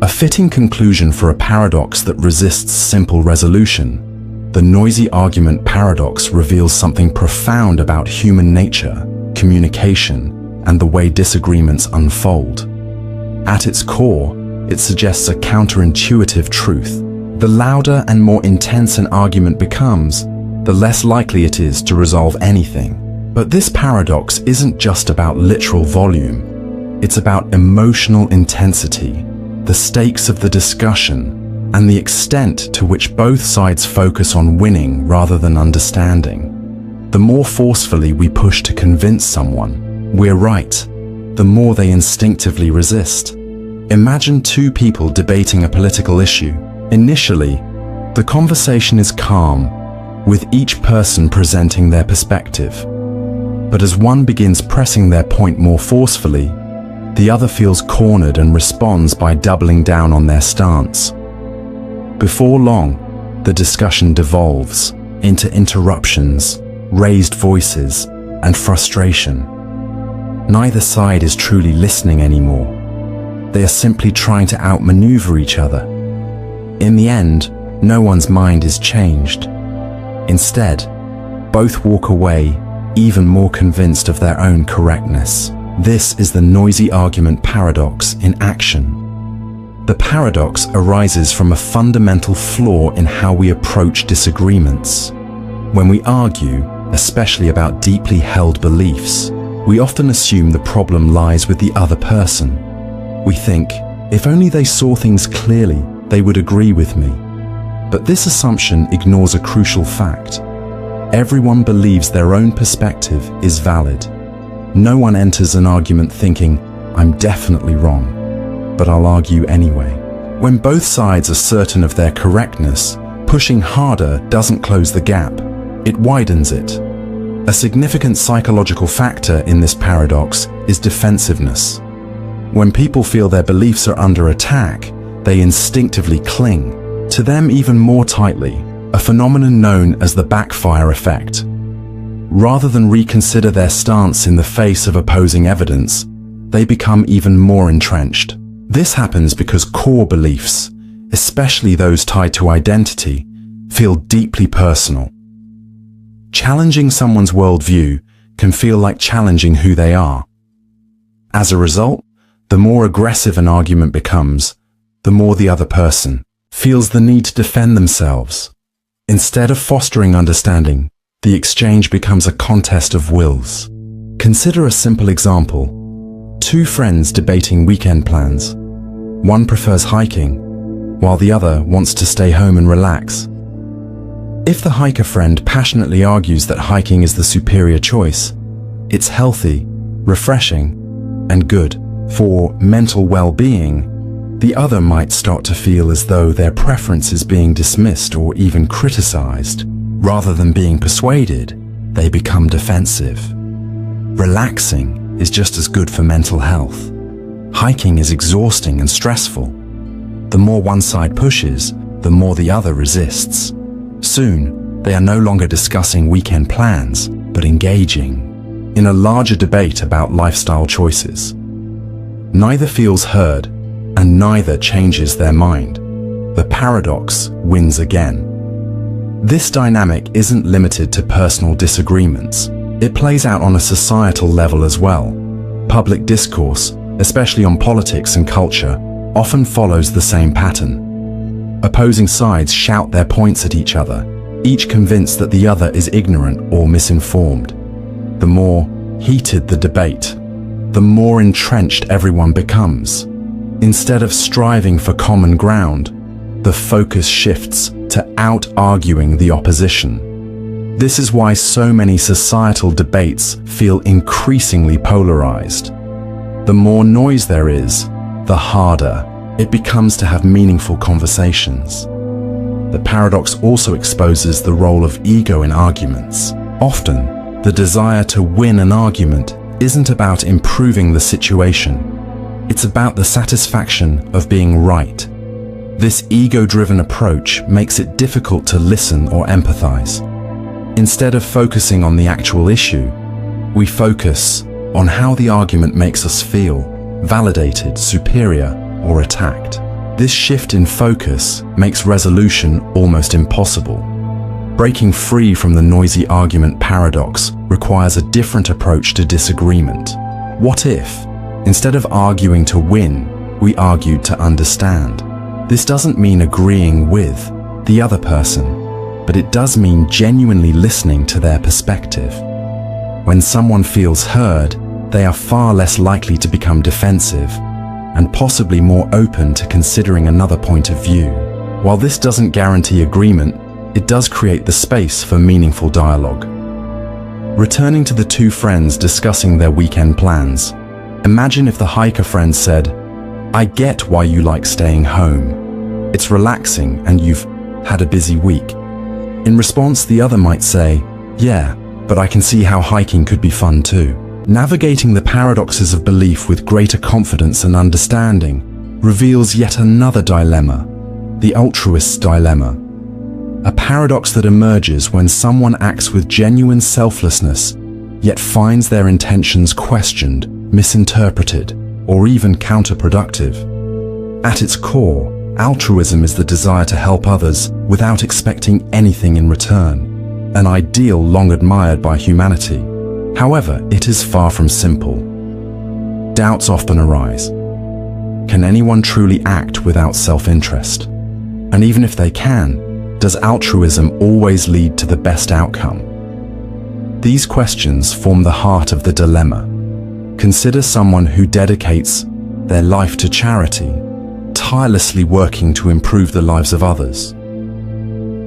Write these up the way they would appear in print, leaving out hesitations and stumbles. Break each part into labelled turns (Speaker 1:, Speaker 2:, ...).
Speaker 1: A fitting conclusion for a paradox that resists simple resolution, the noisy argument paradox reveals something profound about human nature, communication, and the way disagreements unfold. At its core, it suggests a counterintuitive truth. The louder and more intense an argument becomes, the less likely it is to resolve anything. But this paradox isn't just about literal volume. It's about emotional intensity, the stakes of the discussion, and the extent to which both sides focus on winning rather than understanding. The more forcefully we push to convince someone we're right, the more they instinctively resist. Imagine two people debating a political issue. Initially, the conversation is calm, with each person presenting their perspective. But as one begins pressing their point more forcefully, the other feels cornered and responds by doubling down on their stance. Before long, the discussion devolves into interruptions, raised voices, and frustration. Neither side is truly listening anymore. They are simply trying to outmaneuver each other. In the end, no one's mind is changed. Instead, both walk away even more convinced of their own correctness. This is the noisy argument paradox in action. The paradox arises from a fundamental flaw in how we approach disagreements. When we argue, especially about deeply held beliefs, we often assume the problem lies with the other person. We think, if only they saw things clearly, they would agree with me. But this assumption ignores a crucial fact. Everyone believes their own perspective is valid. No one enters an argument thinking, I'm definitely wrong, but I'll argue anyway. When both sides are certain of their correctness, pushing harder doesn't close the gap, it widens it. A significant psychological factor in this paradox is defensiveness. When people feel their beliefs are under attack, they instinctively cling to them even more tightly, a phenomenon known as the backfire effect. Rather than reconsider their stance in the face of opposing evidence, they become even more entrenched. This happens because core beliefs, especially those tied to identity, feel deeply personal. Challenging someone's worldview can feel like challenging who they are. As a result, the more aggressive an argument becomes, the more the other person feels the need to defend themselves. Instead of fostering understanding, the exchange becomes a contest of wills. Consider a simple example. Two friends debating weekend plans. One prefers hiking, while the other wants to stay home and relax. If the hiker friend passionately argues that hiking is the superior choice, it's healthy, refreshing, and good for mental well-being, the other might start to feel as though their preference is being dismissed or even criticized. Rather than being persuaded, they become defensive. Relaxing is just as good for mental health. Hiking is exhausting and stressful. The more one side pushes, the more the other resists. Soon, they are no longer discussing weekend plans, but engaging in a larger debate about lifestyle choices. Neither feels heard, and neither changes their mind. The paradox wins again. This dynamic isn't limited to personal disagreements. It plays out on a societal level as well. Public discourse, especially on politics and culture, often follows the same pattern. Opposing sides shout their points at each other, each convinced that the other is ignorant or misinformed. The more heated the debate, the more entrenched everyone becomes. Instead of striving for common ground, the focus shifts to out-arguing the opposition. This is why so many societal debates feel increasingly polarized. The more noise there is, the harder it becomes to have meaningful conversations. The paradox also exposes the role of ego in arguments. Often, the desire to win an argument isn't about improving the situation. It's about the satisfaction of being right. This ego-driven approach makes it difficult to listen or empathize. Instead of focusing on the actual issue, we focus on how the argument makes us feel, validated, superior, or attacked. This shift in focus makes resolution almost impossible. Breaking free from the noisy argument paradox requires a different approach to disagreement. What if, instead of arguing to win, we argued to understand? This doesn't mean agreeing with the other person, but it does mean genuinely listening to their perspective. When someone feels heard, they are far less likely to become defensive and possibly more open to considering another point of view. While this doesn't guarantee agreement, it does create the space for meaningful dialogue. Returning to the two friends discussing their weekend plans, imagine if the hiker friend said, "I get why you like staying home. It's relaxing and you've had a busy week." In response, the other might say, "Yeah, but I can see how hiking could be fun too." Navigating the paradoxes of belief with greater confidence and understanding reveals yet another dilemma, the Altruists Dilemma, a paradox that emerges when someone acts with genuine selflessness, yet finds their intentions questioned, misinterpreted, or even counterproductive. At its core, altruism is the desire to help others without expecting anything in return, an ideal long admired by humanity. However, it is far from simple. Doubts often arise. Can anyone truly act without self-interest? And even if they can, does altruism always lead to the best outcome? These questions form the heart of the dilemma. Consider someone who dedicates their life to charity, tirelessly working to improve the lives of others.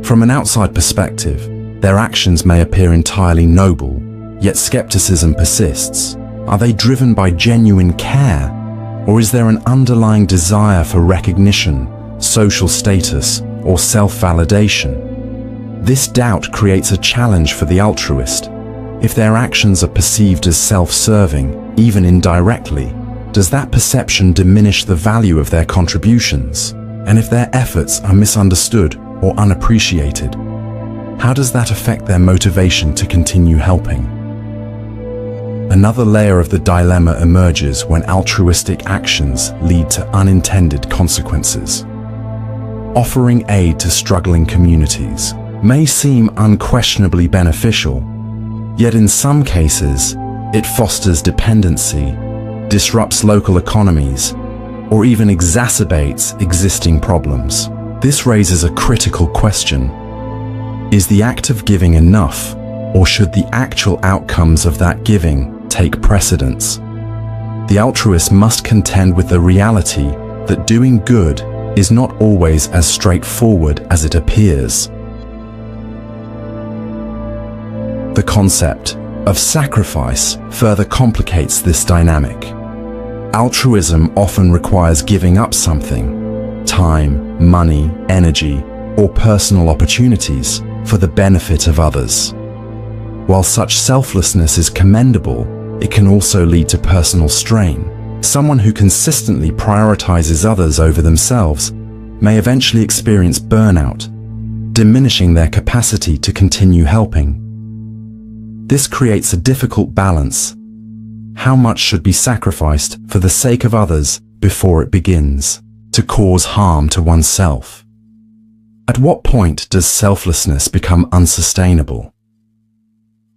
Speaker 1: From an outside perspective, their actions may appear entirely noble, yet skepticism persists. Are they driven by genuine care, or is there an underlying desire for recognition, social status, or self-validation? This doubt creates a challenge for the altruist. If their actions are perceived as self-serving, even indirectly, does that perception diminish the value of their contributions? And if their efforts are misunderstood or unappreciated, how does that affect their motivation to continue helping? Another layer of the dilemma emerges when altruistic actions lead to unintended consequences. Offering aid to struggling communities may seem unquestionably beneficial, yet in some cases, it fosters dependency, disrupts local economies, or even exacerbates existing problems. This raises a critical question. Is the act of giving enough, or should the actual outcomes of that giving take precedence? The altruist must contend with the reality that doing good is not always as straightforward as it appears. The concept of sacrifice further complicates this dynamic. Altruism often requires giving up something, time, money, energy, or personal opportunities for the benefit of others. While such selflessness is commendable, it can also lead to personal strain. Someone who consistently prioritizes others over themselves may eventually experience burnout, diminishing their capacity to continue helping. This creates a difficult balance. How much should be sacrificed for the sake of others before it begins to cause harm to oneself? At what point does selflessness become unsustainable?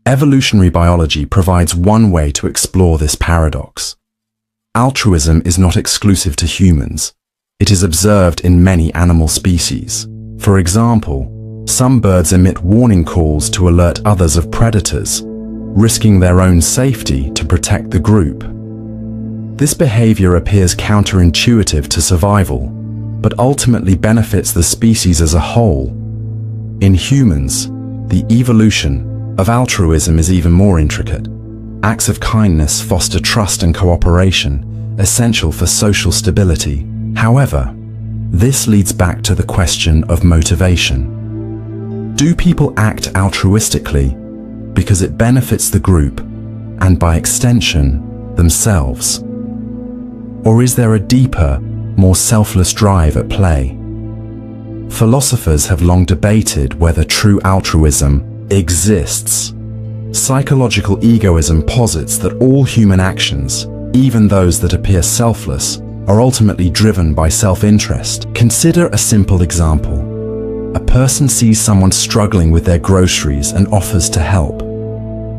Speaker 1: Evolutionary biology provides one way to explore this paradox. Altruism is not exclusive to humans. It is observed in many animal species. For example, some birds emit warning calls to alert others of predators, risking their own safety to protect the group. This behavior appears counterintuitive to survival, but ultimately benefits the species as a whole. In humans, the evolution of altruism is even more intricate. Acts of kindness foster trust and cooperation, essential for social stability. However, this leads back to the question of motivation. Do people act altruistically because it benefits the group and, by extension, themselves? Or is there a deeper, more selfless drive at play? Philosophers have long debated whether true altruism exists. Psychological egoism posits that all human actions, even those that appear selfless, are ultimately driven by self-interest. Consider a simple example. A person sees someone struggling with their groceries and offers to help.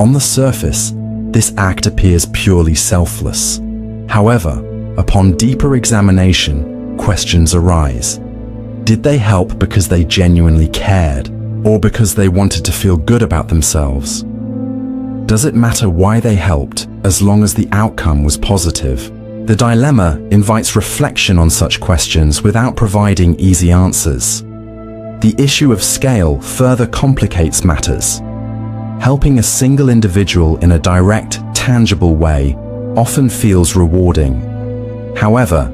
Speaker 1: On the surface, this act appears purely selfless. However, upon deeper examination, questions arise. Did they help because they genuinely cared, or because they wanted to feel good about themselves? Does it matter why they helped, as long as the outcome was positive? The dilemma invites reflection on such questions without providing easy answers. The issue of scale further complicates matters. Helping a single individual in a direct, tangible way often feels rewarding. However,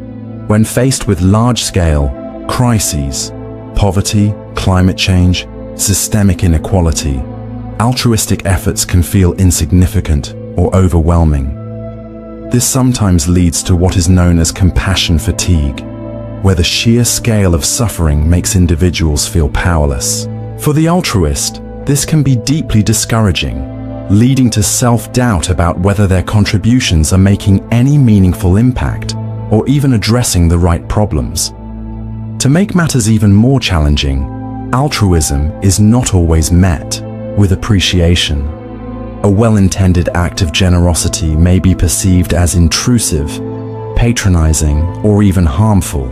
Speaker 1: when faced with large-scale crises, poverty, climate change, systemic inequality, altruistic efforts can feel insignificant or overwhelming. This sometimes leads to what is known as compassion fatigue, where the sheer scale of suffering makes individuals feel powerless. For the altruist, this can be deeply discouraging, leading to self-doubt about whether their contributions are making any meaningful impact or even addressing the right problems. To make matters even more challenging, altruism is not always met with appreciation. A well-intended act of generosity may be perceived as intrusive, patronizing, or even harmful.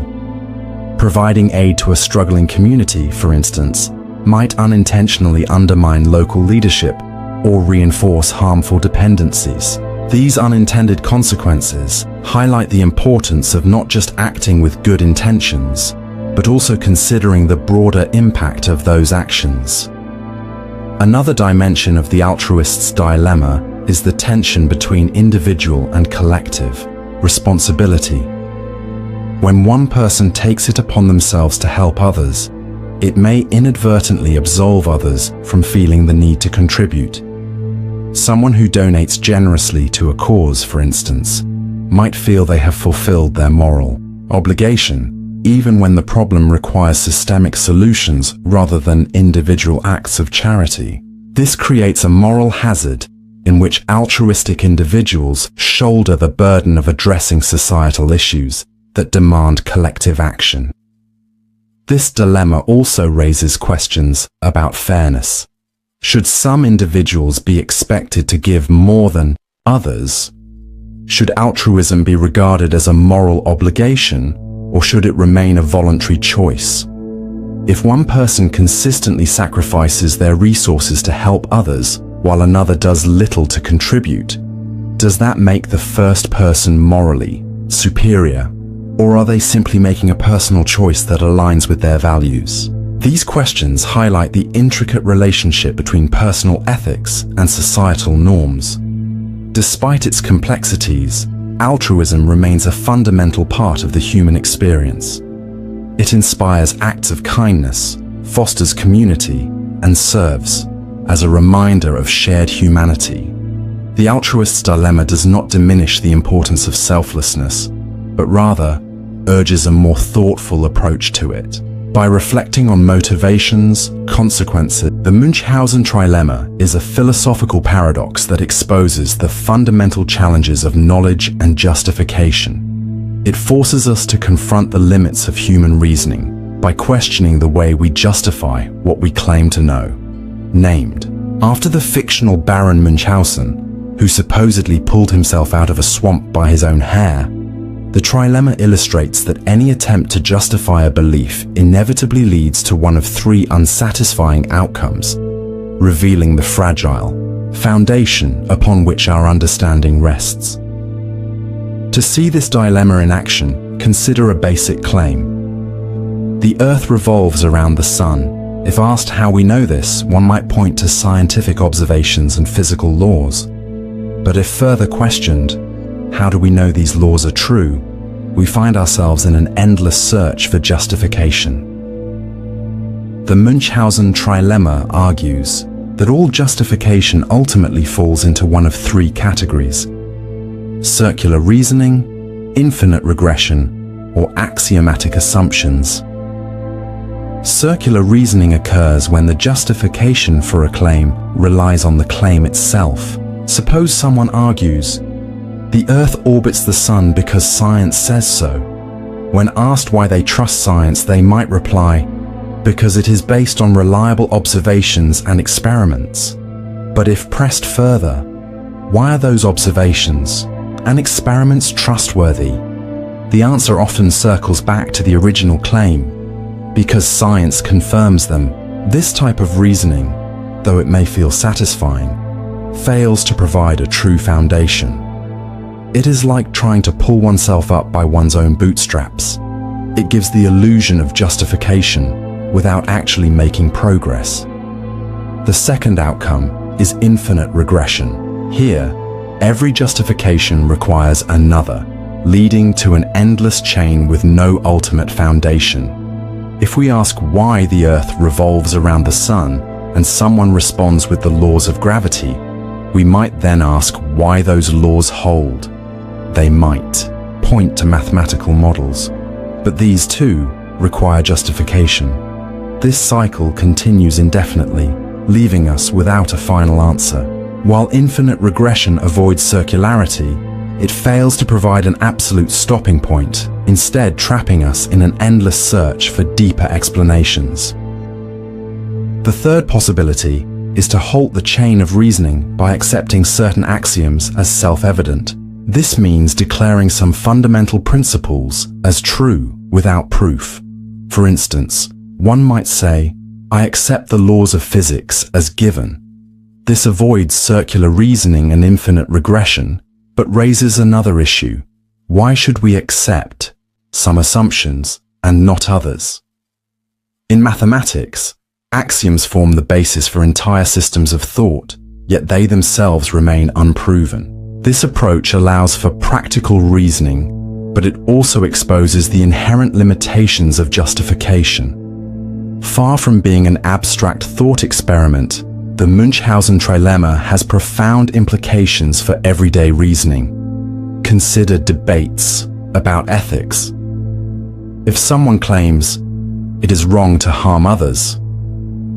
Speaker 1: Providing aid to a struggling community, for instance, might unintentionally undermine local leadership or reinforce harmful dependencies. These unintended consequences highlight the importance of not just acting with good intentions, but also considering the broader impact of those actions. Another dimension of the altruist's dilemma is the tension between individual and collective responsibility. When one person takes it upon themselves to help others, it may inadvertently absolve others from feeling the need to contribute. Someone who donates generously to a cause, for instance, might feel they have fulfilled their moral obligation, even when the problem requires systemic solutions rather than individual acts of charity. This creates a moral hazard in which altruistic individuals shoulder the burden of addressing societal issues that demand collective action. This dilemma also raises questions about fairness. Should some individuals be expected to give more than others? Should altruism be regarded as a moral obligation, or should it remain a voluntary choice? If one person consistently sacrifices their resources to help others, while another does little to contribute, does that make the first person morally superior, or are they simply making a personal choice that aligns with their values? These questions highlight the intricate relationship between personal ethics and societal norms. Despite its complexities, altruism remains a fundamental part of the human experience. It inspires acts of kindness, fosters community, and serves as a reminder of shared humanity. The altruist's dilemma does not diminish the importance of selflessness, but rather urges a more thoughtful approach to it. By reflecting on motivations, consequences, the Munchausen trilemma is a philosophical paradox that exposes the fundamental challenges of knowledge and justification. It forces us to confront the limits of human reasoning by questioning the way we justify what we claim to know. Named after the fictional Baron Munchausen, who supposedly pulled himself out of a swamp by his own hair, the trilemma illustrates that any attempt to justify a belief inevitably leads to one of three unsatisfying outcomes, revealing the fragile foundation upon which our understanding rests. To see this dilemma in action, consider a basic claim. The Earth revolves around the Sun. If asked how we know this, one might point to scientific observations and physical laws. But if further questioned, how do we know these laws are true? We find ourselves in an endless search for justification. The Munchausen trilemma argues that all justification ultimately falls into one of three categories: circular reasoning, infinite regression, or axiomatic assumptions. Circular reasoning occurs when the justification for a claim relies on the claim itself. Suppose someone argues, "The Earth orbits the Sun because science says so." When asked why they trust science, they might reply, because it is based on reliable observations and experiments. But if pressed further, why are those observations and experiments trustworthy? The answer often circles back to the original claim, because science confirms them. This type of reasoning, though it may feel satisfying, fails to provide a true foundation. It is like trying to pull oneself up by one's own bootstraps. It gives the illusion of justification without actually making progress. The second outcome is infinite regression. Here, every justification requires another, leading to an endless chain with no ultimate foundation. If we ask why the Earth revolves around the Sun and someone responds with the laws of gravity, we might then ask why those laws hold. They might point to mathematical models, but these too require justification. This cycle continues indefinitely, leaving us without a final answer. While infinite regression avoids circularity, it fails to provide an absolute stopping point, instead trapping us in an endless search for deeper explanations. The third possibility is to halt the chain of reasoning by accepting certain axioms as self-evident. This means declaring some fundamental principles as true without proof. For instance, one might say, I accept the laws of physics as given. This avoids circular reasoning and infinite regression, but raises another issue. Why should we accept some assumptions and not others? In mathematics, axioms form the basis for entire systems of thought, yet they themselves remain unproven. This approach allows for practical reasoning, but it also exposes the inherent limitations of justification. Far from being an abstract thought experiment, the Munchausen trilemma has profound implications for everyday reasoning. Consider debates about ethics. If someone claims it is wrong to harm others,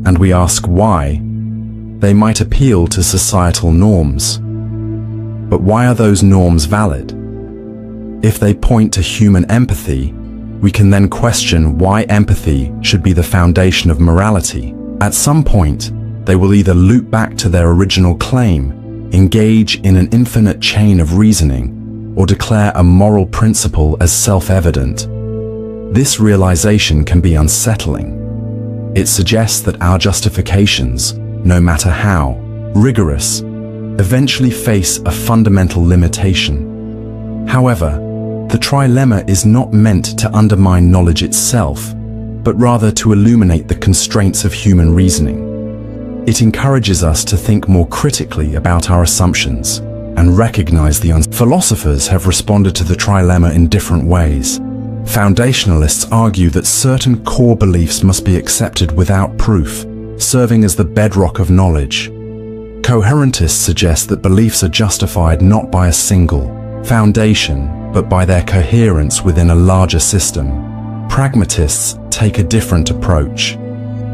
Speaker 1: and we ask why, they might appeal to societal norms. But why are those norms valid? If they point to human empathy, we can then question why empathy should be the foundation of morality. At some point, they will either loop back to their original claim, engage in an infinite chain of reasoning, or declare a moral principle as self-evident. This realization can be unsettling. It suggests that our justifications, no matter how rigorous, eventually face a fundamental limitation. However, the trilemma is not meant to undermine knowledge itself, but rather to illuminate the constraints of human reasoning. It encourages us to think more critically about our assumptions and recognize the Philosophers have responded to the trilemma in different ways. Foundationalists argue that certain core beliefs must be accepted without proof, serving as the bedrock of knowledge. Coherentists suggest that beliefs are justified not by a single foundation, but by their coherence within a larger system. Pragmatists take a different approach,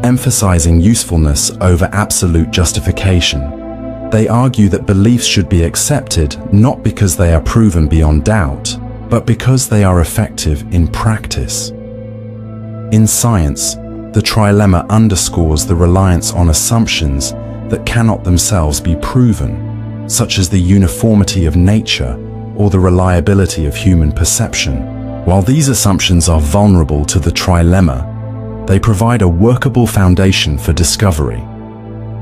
Speaker 1: emphasizing usefulness over absolute justification. They argue that beliefs should be accepted not because they are proven beyond doubt, but because they are effective in practice. In science, the trilemma underscores the reliance on assumptions that cannot themselves be proven, such as the uniformity of nature or the reliability of human perception. While these assumptions are vulnerable to the trilemma, they provide a workable foundation for discovery.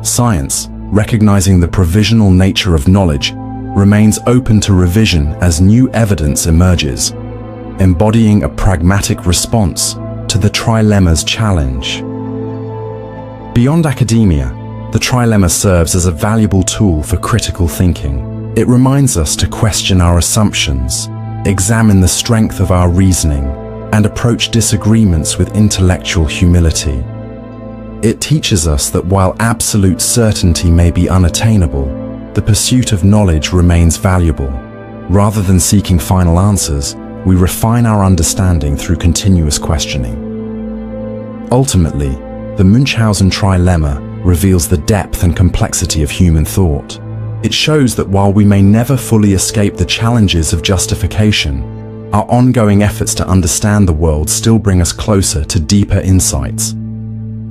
Speaker 1: Science, recognizing the provisional nature of knowledge, remains open to revision as new evidence emerges, embodying a pragmatic response to the trilemma's challenge. Beyond academia, the trilemma serves as a valuable tool for critical thinking. It reminds us to question our assumptions, examine the strength of our reasoning, and approach disagreements with intellectual humility. It teaches us that while absolute certainty may be unattainable, the pursuit of knowledge remains valuable. Rather than seeking final answers, we refine our understanding through continuous questioning. Ultimately, the Munchausen trilemma reveals the depth and complexity of human thought. It shows that while we may never fully escape the challenges of justification, our ongoing efforts to understand the world still bring us closer to deeper insights.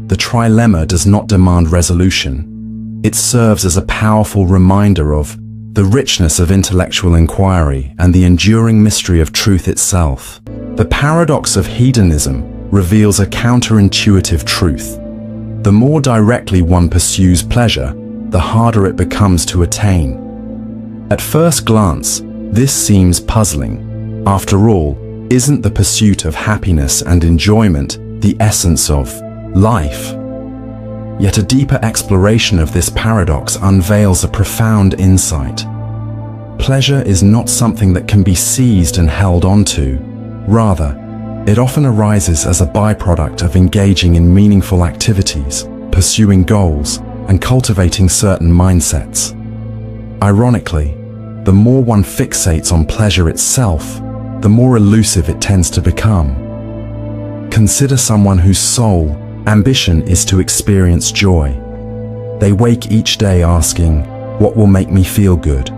Speaker 1: The trilemma does not demand resolution. It serves as a powerful reminder of the richness of intellectual inquiry and the enduring mystery of truth itself. The paradox of hedonism reveals a counterintuitive truth. The more directly one pursues pleasure, the harder it becomes to attain. At first glance, this seems puzzling. After all, isn't the pursuit of happiness and enjoyment the essence of life? Yet a deeper exploration of this paradox unveils a profound insight. Pleasure is not something that can be seized and held onto. Rather, it often arises as a byproduct of engaging in meaningful activities, pursuing goals, and cultivating certain mindsets. Ironically, the more one fixates on pleasure itself, the more elusive it tends to become. Consider someone whose sole ambition is to experience joy. They wake each day asking, "What will make me feel good?"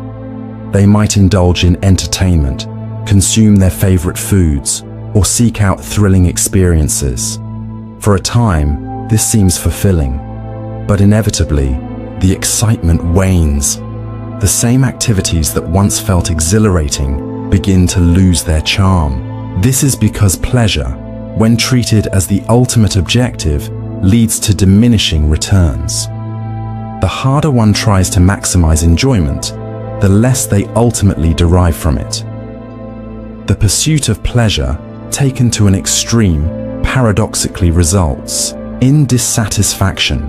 Speaker 1: They might indulge in entertainment, consume their favorite foods, or seek out thrilling experiences. For a time, this seems fulfilling, but inevitably, the excitement wanes. The same activities that once felt exhilarating begin to lose their charm. This is because pleasure, when treated as the ultimate objective, leads to diminishing returns. The harder one tries to maximize enjoyment, the less they ultimately derive from it. The pursuit of pleasure, taken to an extreme, paradoxically results in dissatisfaction.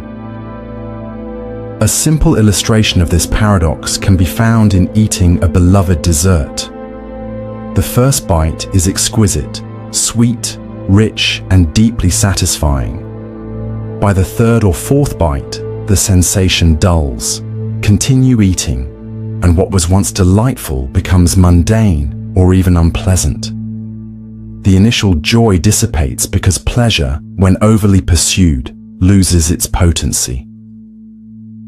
Speaker 1: A simple illustration of this paradox can be found in eating a beloved dessert. The first bite is exquisite, sweet, rich, and deeply satisfying. By the third or fourth bite, the sensation dulls. Continue eating, and what was once delightful becomes mundane or even unpleasant. The initial joy dissipates because pleasure, when overly pursued, loses its potency.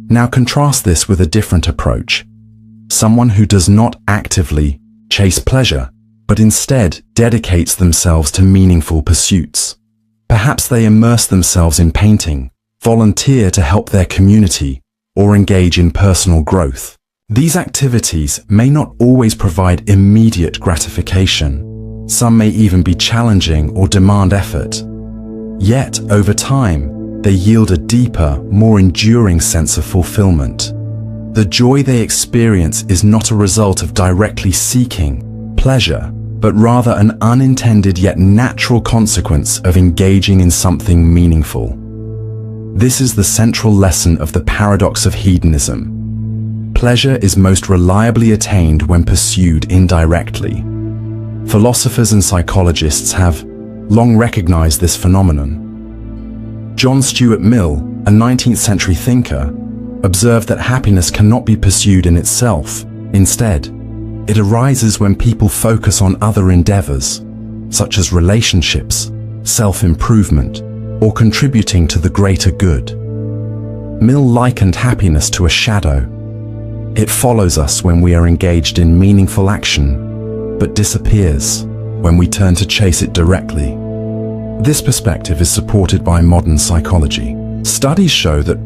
Speaker 1: Now contrast this with a different approach. Someone who does not actively chase pleasure, but instead dedicates themselves to meaningful pursuits. Perhaps they immerse themselves in painting, volunteer to help their community, or engage in personal growth. These activities may not always provide immediate gratification. Some may even be challenging or demand effort. Yet, over time, they yield a deeper, more enduring sense of fulfillment. The joy they experience is not a result of directly seeking pleasure, but rather an unintended yet natural consequence of engaging in something meaningful. This is the central lesson of the paradox of hedonism. Pleasure is most reliably attained when pursued indirectly. Philosophers and psychologists have long recognized this phenomenon. John Stuart Mill, a 19th century thinker, observed that happiness cannot be pursued in itself. Instead, it arises when people focus on other endeavors, such as relationships, self-improvement, or contributing to the greater good. Mill likened happiness to a shadow. It follows us when we are engaged in meaningful action, but disappears when we turn to chase it directly. This perspective is supported by modern psychology. Studies show that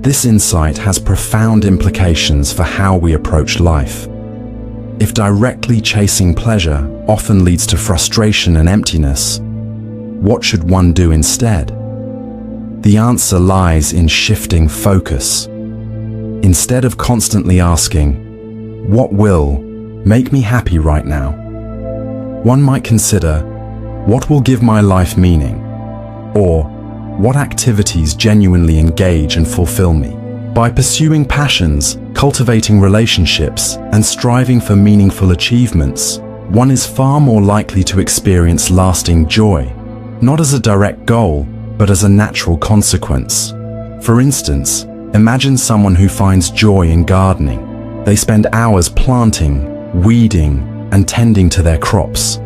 Speaker 1: this insight has profound implications for how we approach life. If directly chasing pleasure often leads to frustration and emptiness, what should one do instead? The answer lies in shifting focus. Instead of constantly asking, "What will make me happy right now?" one might consider, "What will give my life meaning?" Or, "What activities genuinely engage and fulfill me?" By pursuing passions, cultivating relationships, and striving for meaningful achievements, one is far more likely to experience lasting joy, not as a direct goal, but as a natural consequence. For instance, imagine someone who finds joy in gardening. They spend hours planting, weeding, and tending to their crops.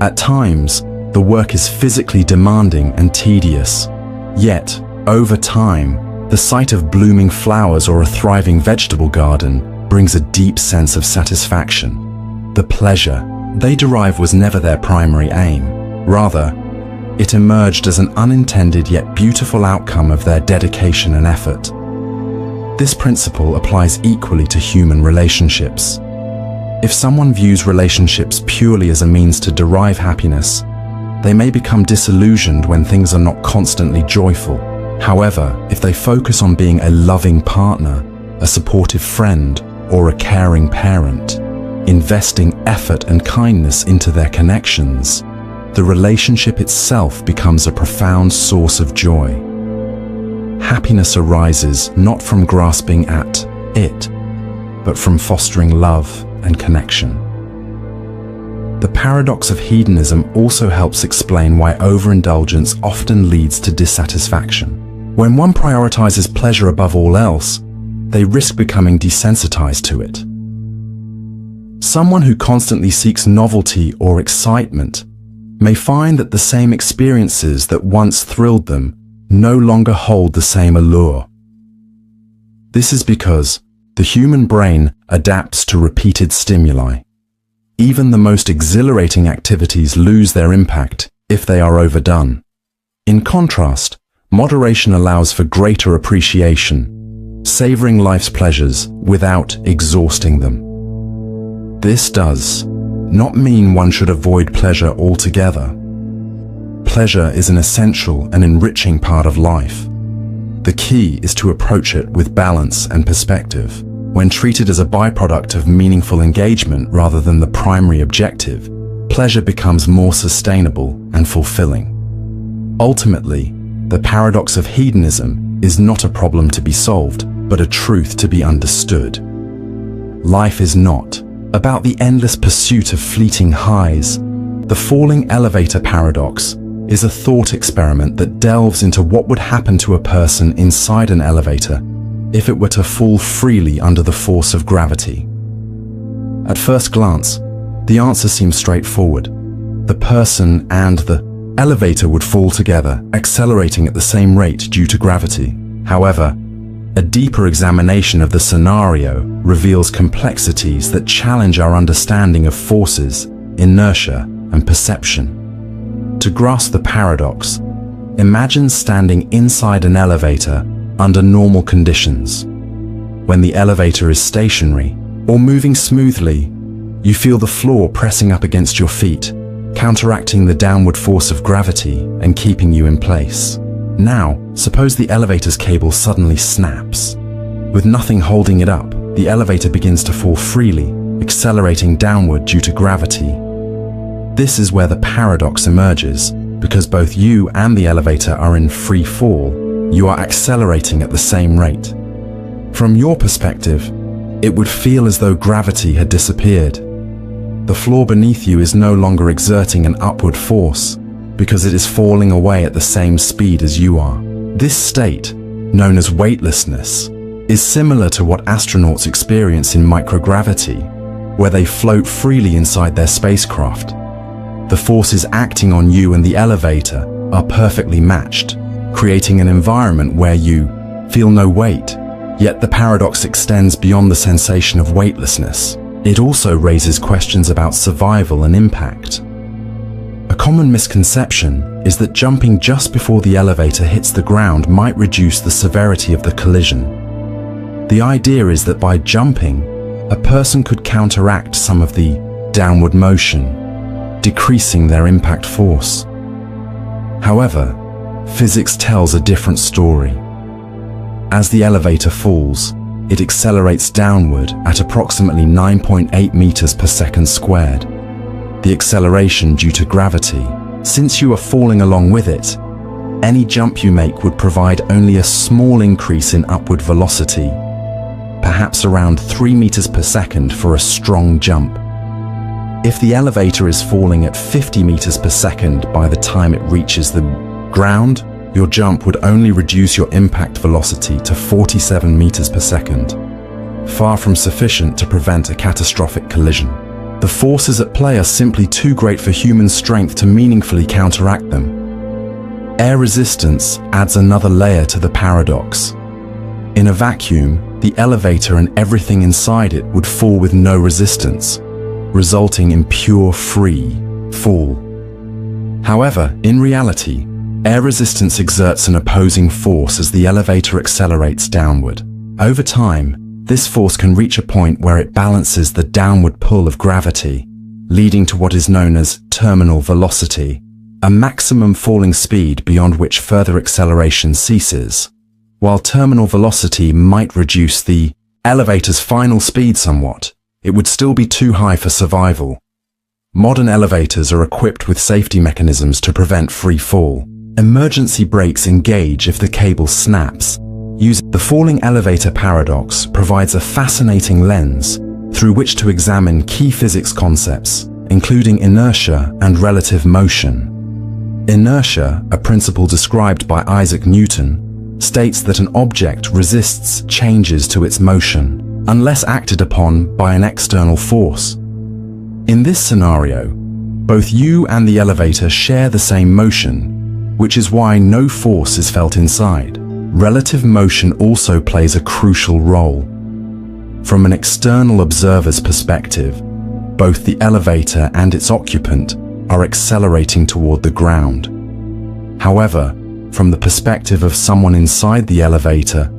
Speaker 1: At times, the work is physically demanding and tedious. Yet, over time, the sight of blooming flowers or a thriving vegetable garden brings a deep sense of satisfaction. The pleasure, they derive was never their primary aim. Rather, it emerged as an unintended yet beautiful outcome of their dedication and effort. This principle applies equally to human relationships. If someone views relationships purely as a means to derive happiness, they may become disillusioned when things are not constantly joyful. However, if they focus on being a loving partner, a supportive friend, or a caring parent, investing effort and kindness into their connections, the relationship itself becomes a profound source of joy. Happiness arises not from grasping at it, but from fostering love and connection. The paradox of hedonism also helps explain why overindulgence often leads to dissatisfaction. When one prioritizes pleasure above all else, they risk becoming desensitized to it. Someone who constantly seeks novelty or excitement may find that the same experiences that once thrilled them no longer hold the same allure. This is because the human brain adapts to repeated stimuli. Even the most exhilarating activities lose their impact if they are overdone. In contrast, moderation allows for greater appreciation, savoring life's pleasures without exhausting them. This does not mean one should avoid pleasure altogether. Pleasure is an essential and enriching part of life. The key is to approach it with balance and perspective. When treated as a byproduct of meaningful engagement rather than the primary objective, pleasure becomes more sustainable and fulfilling. Ultimately, the paradox of hedonism is not a problem to be solved, but a truth to be understood. Life is not about the endless pursuit of fleeting highs. The falling elevator paradox is a thought experiment that delves into what would happen to a person inside an elevator if it were to fall freely under the force of gravity. At first glance, the answer seems straightforward. The person and the elevator would fall together, accelerating at the same rate due to gravity. However, a deeper examination of the scenario reveals complexities that challenge our understanding of forces, inertia, and perception. To grasp the paradox, imagine standing inside an elevator under normal conditions. When the elevator is stationary or moving smoothly, you feel the floor pressing up against your feet, counteracting the downward force of gravity and keeping you in place. Now, suppose the elevator's cable suddenly snaps. With nothing holding it up, the elevator begins to fall freely, accelerating downward due to gravity. This is where the paradox emerges. Because both you and the elevator are in free fall, you are accelerating at the same rate. From your perspective, it would feel as though gravity had disappeared. The floor beneath you is no longer exerting an upward force because it is falling away at the same speed as you are. This state, known as weightlessness, is similar to what astronauts experience in microgravity, where they float freely inside their spacecraft. The forces acting on you and the elevator are perfectly matched, creating an environment where you feel no weight. Yet the paradox extends beyond the sensation of weightlessness. It also raises questions about survival and impact. A common misconception is that jumping just before the elevator hits the ground might reduce the severity of the collision. The idea is that by jumping, a person could counteract some of the downward motion, decreasing their impact force. However, physics tells a different story. As the elevator falls, it accelerates downward at approximately 9.8 meters per second squared. The acceleration due to gravity, since you are falling along with it, any jump you make would provide only a small increase in upward velocity, perhaps around 3 meters per second for a strong jump. If the elevator is falling at 50 meters per second by the time it reaches the ground, your jump would only reduce your impact velocity to 47 meters per second, far from sufficient to prevent a catastrophic collision. The forces at play are simply too great for human strength to meaningfully counteract them. Air resistance adds another layer to the paradox. In a vacuum, the elevator and everything inside it would fall with no resistance. resulting in pure free fall. However, in reality, air resistance exerts an opposing force as the elevator accelerates downward. Over time, this force can reach a point where it balances the downward pull of gravity, leading to what is known as terminal velocity, a maximum falling speed beyond which further acceleration ceases. While terminal velocity might reduce the elevator's final speed somewhat, it would still be too high for survival. Modern elevators are equipped with safety mechanisms to prevent free fall. Emergency brakes engage if the cable snaps. The falling elevator paradox provides a fascinating lens through which to examine key physics concepts, including inertia and relative motion. Inertia, a principle described by Isaac Newton, states that an object resists changes to its motion unless acted upon by an external force. In this scenario, both you and the elevator share the same motion, which is why no force is felt inside. Relative motion also plays a crucial role. From an external observer's perspective, both the elevator and its occupant are accelerating toward the ground. However, from the perspective of someone inside the elevator,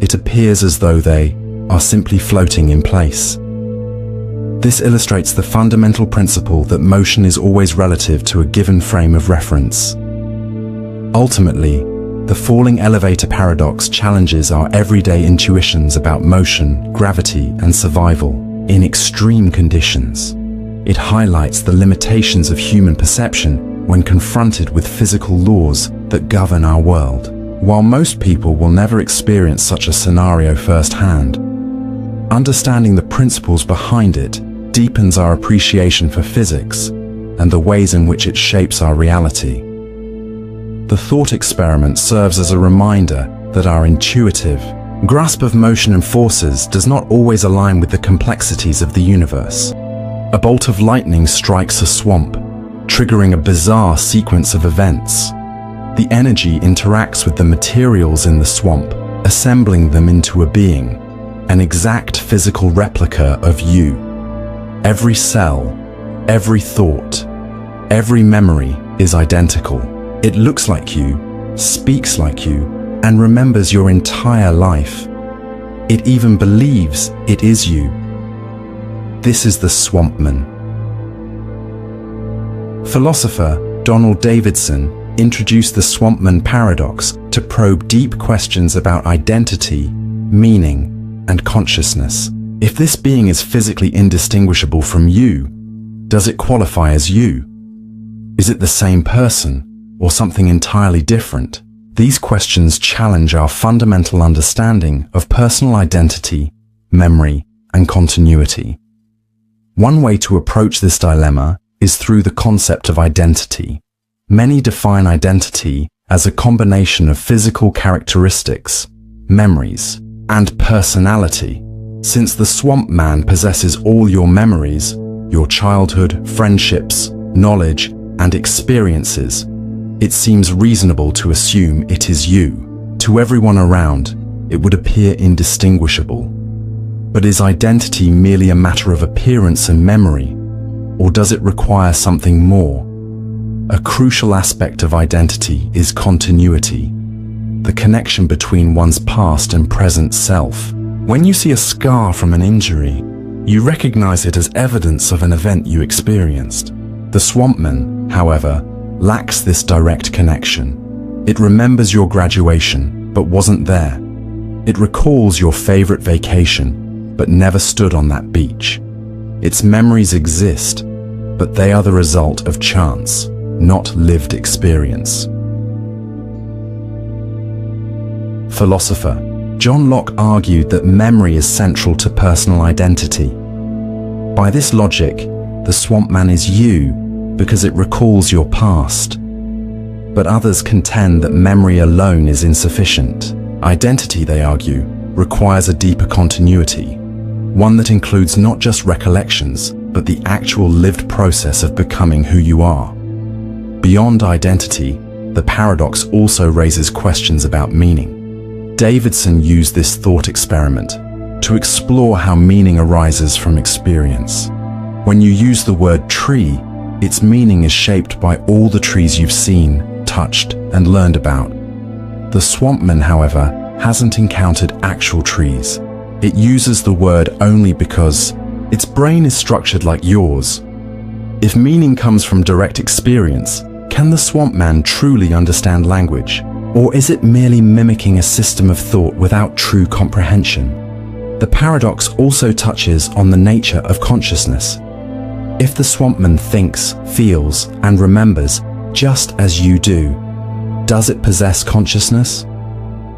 Speaker 1: it appears as though they are simply floating in place. This illustrates the fundamental principle that motion is always relative to a given frame of reference. Ultimately, the falling elevator paradox challenges our everyday intuitions about motion, gravity, and survival in extreme conditions. It highlights the limitations of human perception when confronted with physical laws that govern our world. While most people will never experience such a scenario firsthand, understanding the principles behind it deepens our appreciation for physics and the ways in which it shapes our reality. The thought experiment serves as a reminder that our intuitive grasp of motion and forces does not always align with the complexities of the universe. A bolt of lightning strikes a swamp, triggering a bizarre sequence of events. The energy interacts with the materials in the swamp, assembling them into a being, an exact physical replica of you. Every cell, every thought, every memory is identical. It looks like you, speaks like you, and remembers your entire life. It even believes it is you. This is the Swampman. Philosopher Donald Davidson introduced the Swampman Paradox to probe deep questions about identity, meaning, and consciousness. If this being is physically indistinguishable from you, does it qualify as you? Is it the same person, or something entirely different? These questions challenge our fundamental understanding of personal identity, memory, and continuity. One way to approach this dilemma is through the concept of identity. Many define identity as a combination of physical characteristics, memories, and personality. Since the Swampman possesses all your memories, your childhood, friendships, knowledge, and experiences, it seems reasonable to assume it is you. To everyone around, it would appear indistinguishable. But is identity merely a matter of appearance and memory, or does it require something more? A crucial aspect of identity is continuity, the connection between one's past and present self. When you see a scar from an injury, you recognize it as evidence of an event you experienced. The Swampman, however, lacks this direct connection. It remembers your graduation, but wasn't there. It recalls your favorite vacation, but never stood on that beach. Its memories exist, but they are the result of chance, not lived experience. Philosopher John Locke argued that memory is central to personal identity. By this logic, the Swampman is you because it recalls your past. But others contend that memory alone is insufficient. Identity, they argue, requires a deeper continuity, one that includes not just recollections, but the actual lived process of becoming who you are. Beyond identity, the paradox also raises questions about meaning. Davidson used this thought experiment to explore how meaning arises from experience. When you use the word tree, its meaning is shaped by all the trees you've seen, touched, and learned about. The Swampman, however, hasn't encountered actual trees. It uses the word only because its brain is structured like yours. If meaning comes from direct experience, can the Swampman truly understand language? Or is it merely mimicking a system of thought without true comprehension? The paradox also touches on the nature of consciousness. If the Swampman thinks, feels, and remembers just as you do, does it possess consciousness?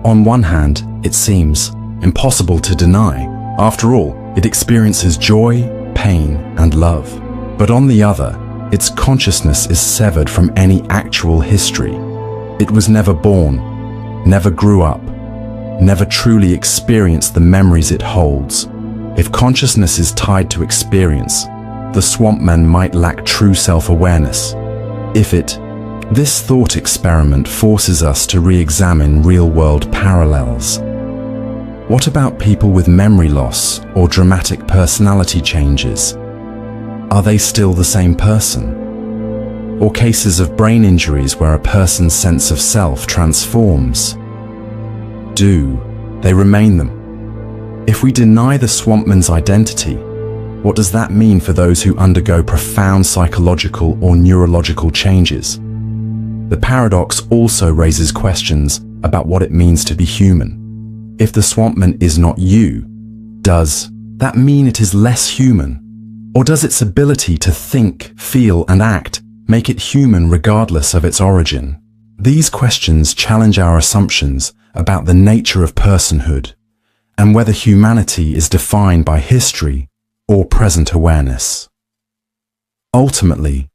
Speaker 1: On one hand, it seems impossible to deny. After all, it experiences joy, pain, and love. But on the other, its consciousness is severed from any actual history. It was never born, never grew up, never truly experienced the memories it holds. If consciousness is tied to experience, the Swampman might lack true self-awareness. This thought experiment forces us to re-examine real-world parallels. What about people with memory loss or dramatic personality changes? Are they still the same person? Or cases of brain injuries where a person's sense of self transforms? Do they remain them? If we deny the Swampman's identity, what does that mean for those who undergo profound psychological or neurological changes? The paradox also raises questions about what it means to be human. If the Swampman is not you, does that mean it is less human? Or does its ability to think, feel, and act make it human regardless of its origin? These questions challenge our assumptions about the nature of personhood and whether humanity is defined by history or present awareness. Ultimately,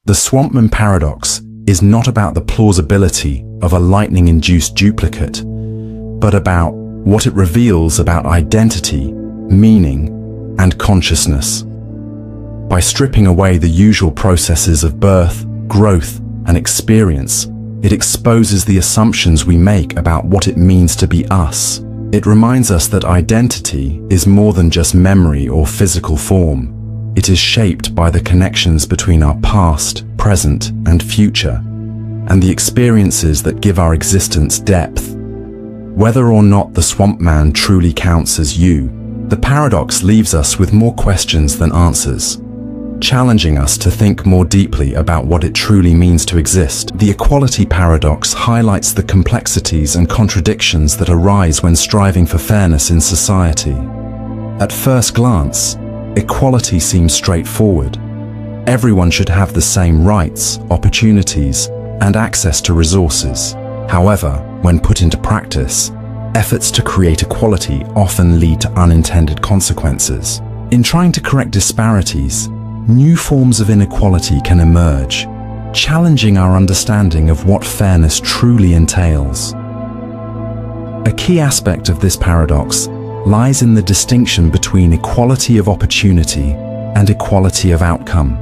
Speaker 1: the Swampman Paradox is not about the plausibility of a lightning-induced duplicate, but about what it reveals about identity, meaning, and consciousness. By stripping away the usual processes of birth, growth, and experience, it exposes the assumptions we make about what it means to be us. It reminds us that identity is more than just memory or physical form. It is shaped by the connections between our past, present, and future, and the experiences that give our existence depth. Whether or not the Swampman truly counts as you, the paradox leaves us with more questions than answers, challenging us to think more deeply about what it truly means to exist. The equality paradox highlights the complexities and contradictions that arise when striving for fairness in society. At first glance, equality seems straightforward. Everyone should have the same rights, opportunities, and access to resources. However, when put into practice, efforts to create equality often lead to unintended consequences. In trying to correct disparities, new forms of inequality can emerge, challenging our understanding of what fairness truly entails. A key aspect of this paradox lies in the distinction between equality of opportunity and equality of outcome.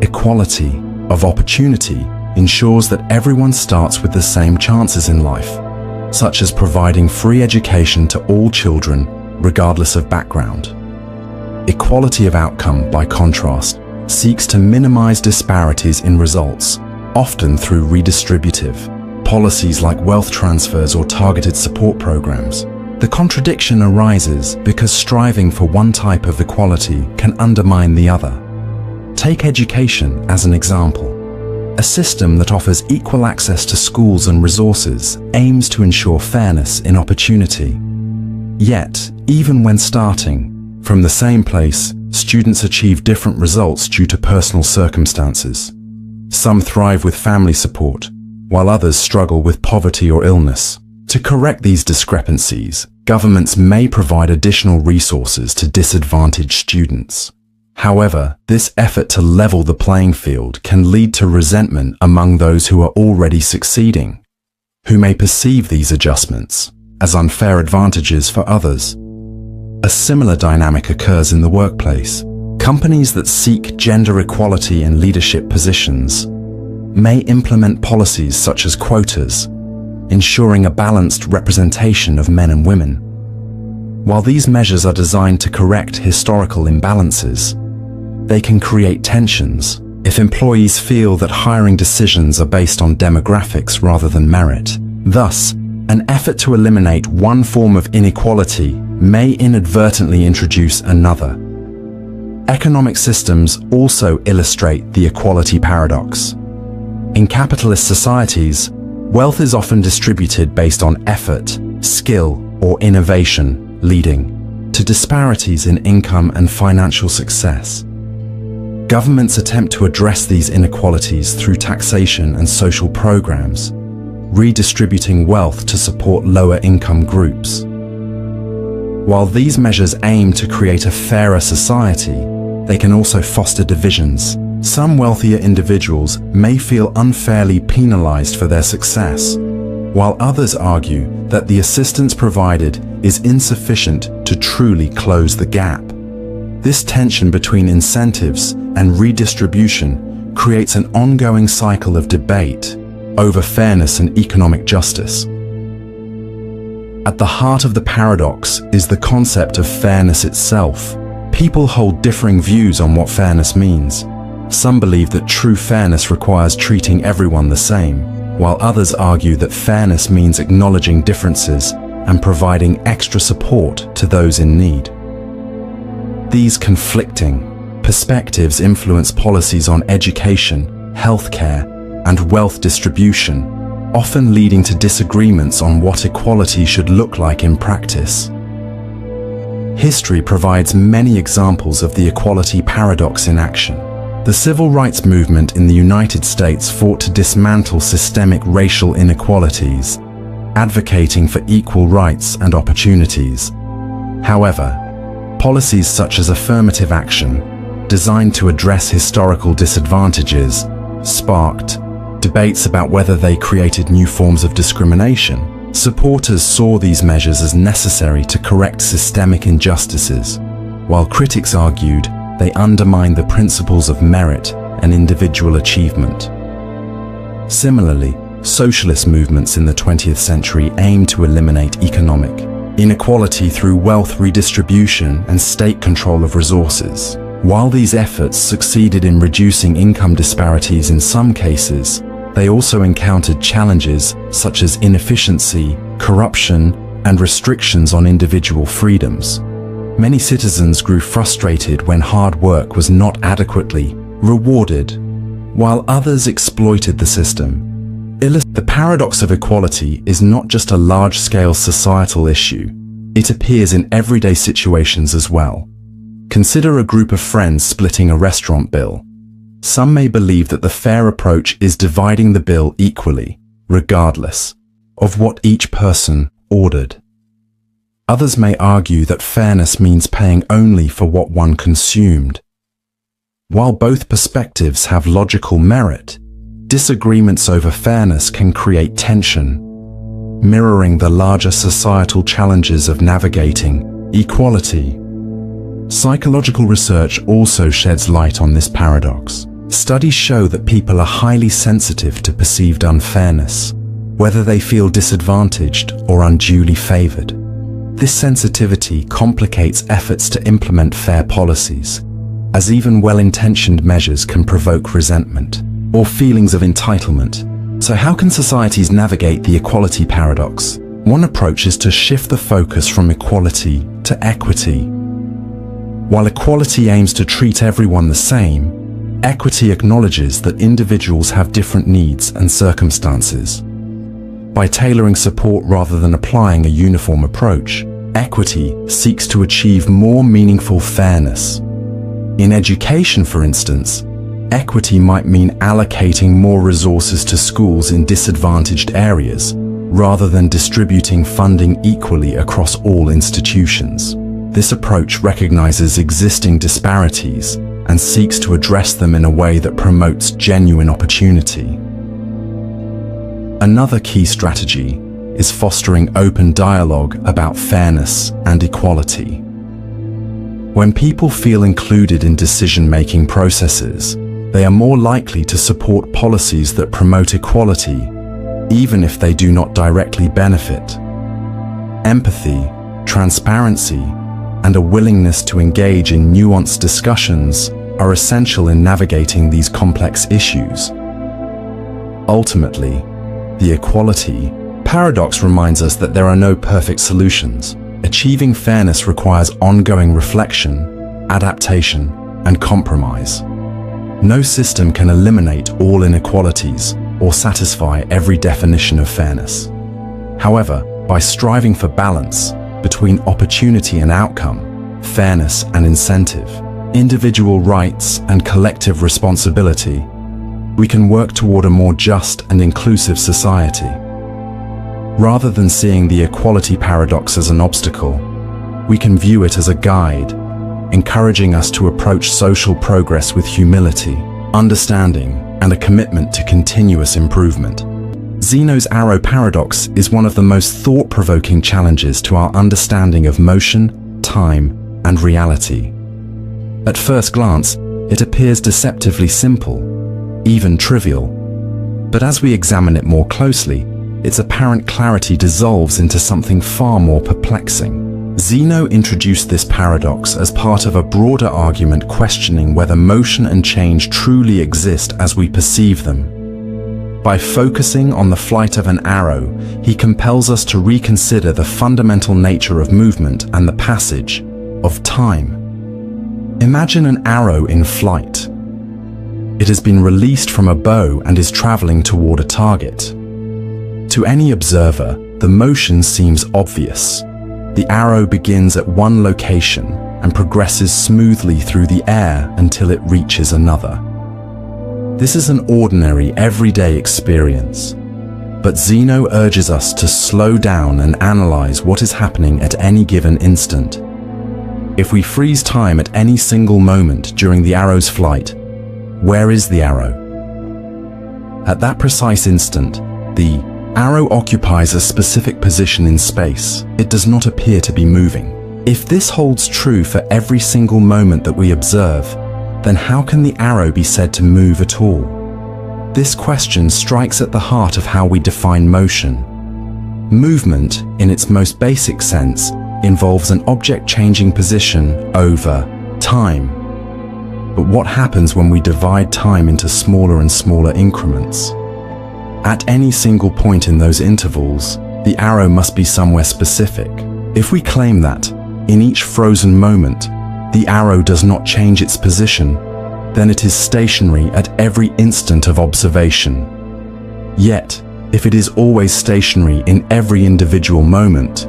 Speaker 1: Equality of opportunity ensures that everyone starts with the same chances in life, such as providing free education to all children, regardless of background. Equality of outcome, by contrast, seeks to minimize disparities in results, often through redistributive policies like wealth transfers or targeted support programs. The contradiction arises because striving for one type of equality can undermine the other. Take education as an example. A system that offers equal access to schools and resources aims to ensure fairness in opportunity. Yet, even when starting from the same place, students achieve different results due to personal circumstances. Some thrive with family support, while others struggle with poverty or illness. To correct these discrepancies, governments may provide additional resources to disadvantaged students. However, this effort to level the playing field can lead to resentment among those who are already succeeding, who may perceive these adjustments as unfair advantages for others. A similar dynamic occurs in the workplace. Companies that seek gender equality in leadership positions may implement policies such as quotas, ensuring a balanced representation of men and women. While these measures are designed to correct historical imbalances, they can create tensions if employees feel that hiring decisions are based on demographics rather than merit. Thus, an effort to eliminate one form of inequality may inadvertently introduce another. Economic systems also illustrate the equality paradox. In capitalist societies, wealth is often distributed based on effort, skill, or innovation, leading to disparities in income and financial success. Governments attempt to address these inequalities through taxation and social programs, redistributing wealth to support lower-income groups. While these measures aim to create a fairer society, they can also foster divisions. Some wealthier individuals may feel unfairly penalized for their success, while others argue that the assistance provided is insufficient to truly close the gap. This tension between incentives and redistribution creates an ongoing cycle of debate over fairness and economic justice. At the heart of the paradox is the concept of fairness itself. People hold differing views on what fairness means. Some believe that true fairness requires treating everyone the same, while others argue that fairness means acknowledging differences and providing extra support to those in need. These conflicting perspectives influence policies on education, healthcare, and wealth distribution, often leading to disagreements on what equality should look like in practice. History provides many examples of the equality paradox in action. The civil rights movement in the United States fought to dismantle systemic racial inequalities, advocating for equal rights and opportunities. However, policies such as affirmative action, designed to address historical disadvantages, sparked debates about whether they created new forms of discrimination. Supporters saw these measures as necessary to correct systemic injustices, while critics argued they undermined the principles of merit and individual achievement. Similarly, socialist movements in the 20th century aimed to eliminate economic inequality through wealth redistribution and state control of resources. While these efforts succeeded in reducing income disparities in some cases, they also encountered challenges such as inefficiency, corruption, and restrictions on individual freedoms. Many citizens grew frustrated when hard work was not adequately rewarded, while others exploited the system. The paradox of equality is not just a large-scale societal issue. It appears in everyday situations as well. Consider a group of friends splitting a restaurant bill. Some may believe that the fair approach is dividing the bill equally, regardless of what each person ordered. Others may argue that fairness means paying only for what one consumed. While both perspectives have logical merit, disagreements over fairness can create tension, mirroring the larger societal challenges of navigating equality. Psychological research also sheds light on this paradox. Studies show that people are highly sensitive to perceived unfairness, whether they feel disadvantaged or unduly favored. This sensitivity complicates efforts to implement fair policies, as even well-intentioned measures can provoke resentment or feelings of entitlement. So how can societies navigate the equality paradox? One approach is to shift the focus from equality to equity. While equality aims to treat everyone the same, equity acknowledges that individuals have different needs and circumstances. By tailoring support rather than applying a uniform approach, equity seeks to achieve more meaningful fairness. In education, for instance, equity might mean allocating more resources to schools in disadvantaged areas, rather than distributing funding equally across all institutions. This approach recognizes existing disparities and seeks to address them in a way that promotes genuine opportunity. Another key strategy is fostering open dialogue about fairness and equality. When people feel included in decision-making processes, they are more likely to support policies that promote equality, even if they do not directly benefit. Empathy, transparency, and a willingness to engage in nuanced discussions are essential in navigating these complex issues. Ultimately, the equality paradox reminds us that there are no perfect solutions. Achieving fairness requires ongoing reflection, adaptation, and compromise. No system can eliminate all inequalities or satisfy every definition of fairness. However, by striving for balance between opportunity and outcome, fairness and incentive, individual rights and collective responsibility, we can work toward a more just and inclusive society. Rather than seeing the equality paradox as an obstacle, we can view it as a guide, encouraging us to approach social progress with humility, understanding, and a commitment to continuous improvement. Zenos' arrow paradox is one of the most thought-provoking challenges to our understanding of motion, time, and reality. At first glance, it appears deceptively simple, even trivial. But as we examine it more closely, its apparent clarity dissolves into something far more perplexing. Zeno introduced this paradox as part of a broader argument questioning whether motion and change truly exist as we perceive them. By focusing on the flight of an arrow, he compels us to reconsider the fundamental nature of movement and the passage of time. Imagine an arrow in flight. It has been released from a bow and is traveling toward a target. To any observer, the motion seems obvious. The arrow begins at one location and progresses smoothly through the air until it reaches another. This is an ordinary, everyday experience. But Zeno urges us to slow down and analyze what is happening at any given instant. If we freeze time at any single moment during the arrow's flight, where is the arrow? At that precise instant, the arrow occupies a specific position in space. It does not appear to be moving. If this holds true for every single moment that we observe, then how can the arrow be said to move at all? This question strikes at the heart of how we define motion. Movement, in its most basic sense, involves an object changing position over time. But what happens when we divide time into smaller and smaller increments? At any single point in those intervals, the arrow must be somewhere specific. If we claim that, in each frozen moment, the arrow does not change its position, then it is stationary at every instant of observation. Yet, if it is always stationary in every individual moment,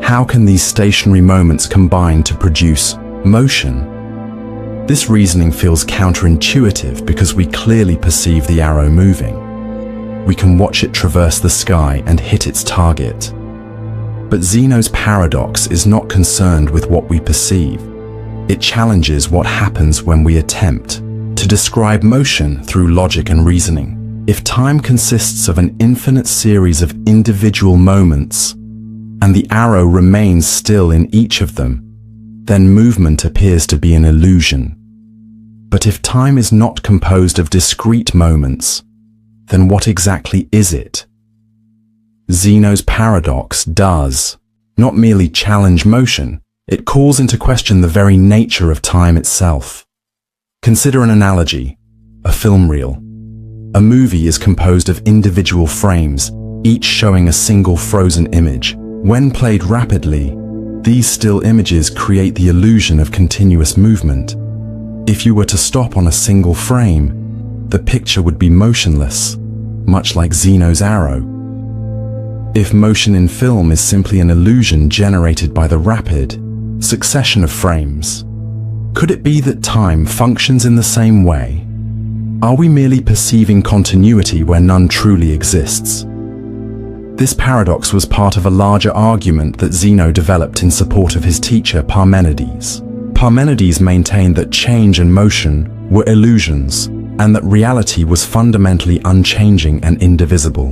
Speaker 1: how can these stationary moments combine to produce motion? This reasoning feels counterintuitive because we clearly perceive the arrow moving. We can watch it traverse the sky and hit its target. But Zeno's paradox is not concerned with what we perceive. It challenges what happens when we attempt to describe motion through logic and reasoning. If time consists of an infinite series of individual moments, and the arrow remains still in each of them, then movement appears to be an illusion. But if time is not composed of discrete moments, then what exactly is it? Zeno's paradox does not merely challenge motion, it calls into question the very nature of time itself. Consider an analogy, a film reel. A movie is composed of individual frames, each showing a single frozen image. When played rapidly, these still images create the illusion of continuous movement. If you were to stop on a single frame, the picture would be motionless, much like Zeno's arrow. If motion in film is simply an illusion generated by the rapid succession of frames, could it be that time functions in the same way? Are we merely perceiving continuity where none truly exists? This paradox was part of a larger argument that Zeno developed in support of his teacher Parmenides. Parmenides maintained that change and motion were illusions, and that reality was fundamentally unchanging and indivisible.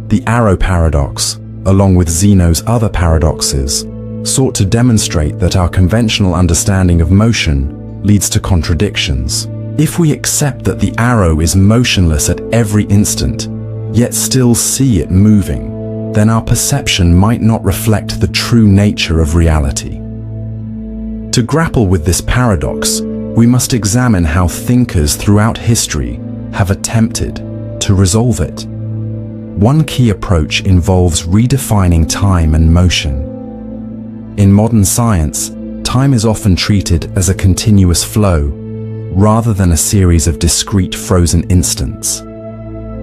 Speaker 1: The arrow paradox, along with Zeno's other paradoxes, sought to demonstrate that our conventional understanding of motion leads to contradictions. If we accept that the arrow is motionless at every instant, yet still see it moving, then our perception might not reflect the true nature of reality. To grapple with this paradox, we must examine how thinkers throughout history have attempted to resolve it. One key approach involves redefining time and motion. In modern science, time is often treated as a continuous flow, rather than a series of discrete frozen instants.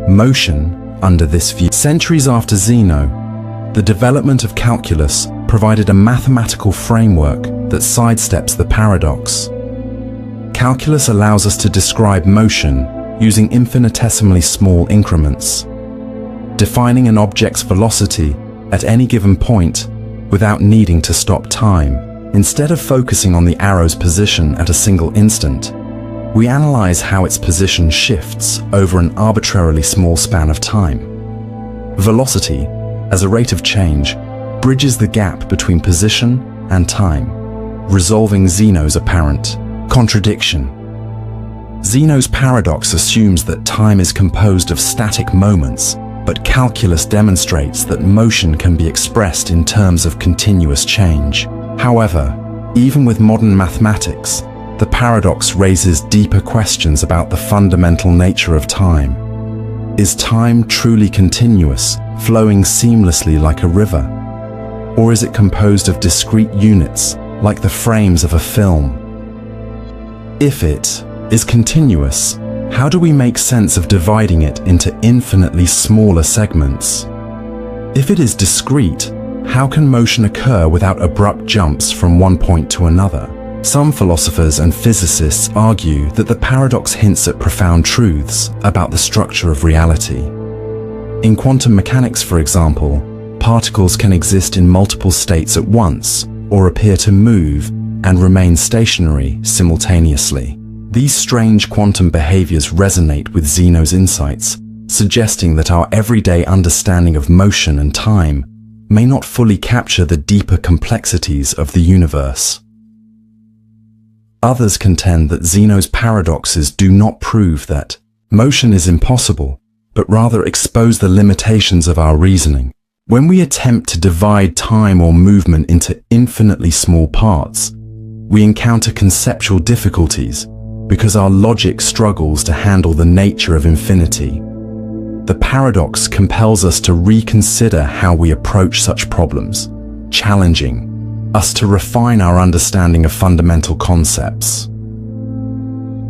Speaker 1: Motion, under this view, centuries after Zeno, the development of calculus provided a mathematical framework that sidesteps the paradox. Calculus allows us to describe motion using infinitesimally small increments, defining an object's velocity at any given point without needing to stop time. Instead of focusing on the arrow's position at a single instant, we analyze how its position shifts over an arbitrarily small span of time. Velocity, as a rate of change, bridges the gap between position and time, resolving Zeno's apparent contradiction. Zeno's paradox assumes that time is composed of static moments, but calculus demonstrates that motion can be expressed in terms of continuous change. However, even with modern mathematics, the paradox raises deeper questions about the fundamental nature of time. Is time truly continuous, flowing seamlessly like a river? Or is it composed of discrete units, like the frames of a film? If it is continuous, how do we make sense of dividing it into infinitely smaller segments? If it is discrete, how can motion occur without abrupt jumps from one point to another? Some philosophers and physicists argue that the paradox hints at profound truths about the structure of reality. In quantum mechanics, for example, particles can exist in multiple states at once, or appear to move and remain stationary simultaneously. These strange quantum behaviors resonate with Zeno's insights, suggesting that our everyday understanding of motion and time may not fully capture the deeper complexities of the universe. Others contend that Zeno's paradoxes do not prove that motion is impossible, but rather expose the limitations of our reasoning. When we attempt to divide time or movement into infinitely small parts, we encounter conceptual difficulties because our logic struggles to handle the nature of infinity. The paradox compels us to reconsider how we approach such problems, challenging us to refine our understanding of fundamental concepts.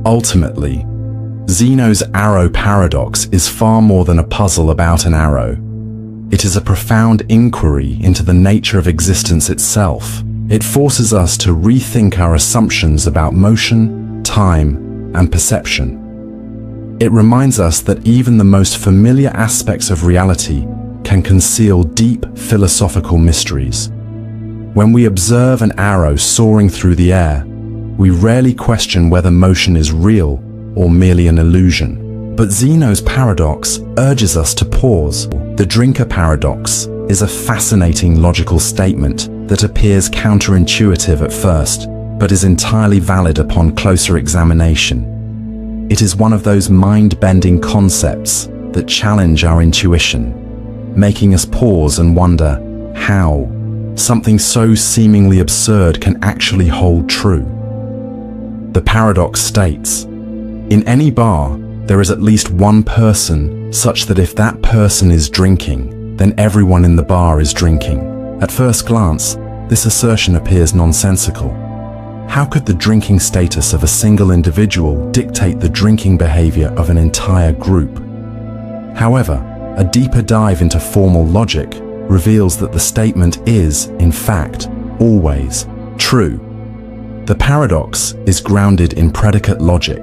Speaker 1: Ultimately, Zeno's arrow paradox is far more than a puzzle about an arrow. It is a profound inquiry into the nature of existence itself. It forces us to rethink our assumptions about motion, time, and perception. It reminds us that even the most familiar aspects of reality can conceal deep philosophical mysteries. When we observe an arrow soaring through the air, we rarely question whether motion is real or merely an illusion. But Zeno's paradox urges us to pause. The Drinker Paradox is a fascinating logical statement that appears counterintuitive at first, but is entirely valid upon closer examination. It is one of those mind-bending concepts that challenge our intuition, making us pause and wonder how something so seemingly absurd can actually hold true. The paradox states, in any bar, there is at least one person, such that if that person is drinking, then everyone in the bar is drinking. At first glance, this assertion appears nonsensical. How could the drinking status of a single individual dictate the drinking behavior of an entire group? However, a deeper dive into formal logic reveals that the statement is, in fact, always true. The paradox is grounded in predicate logic,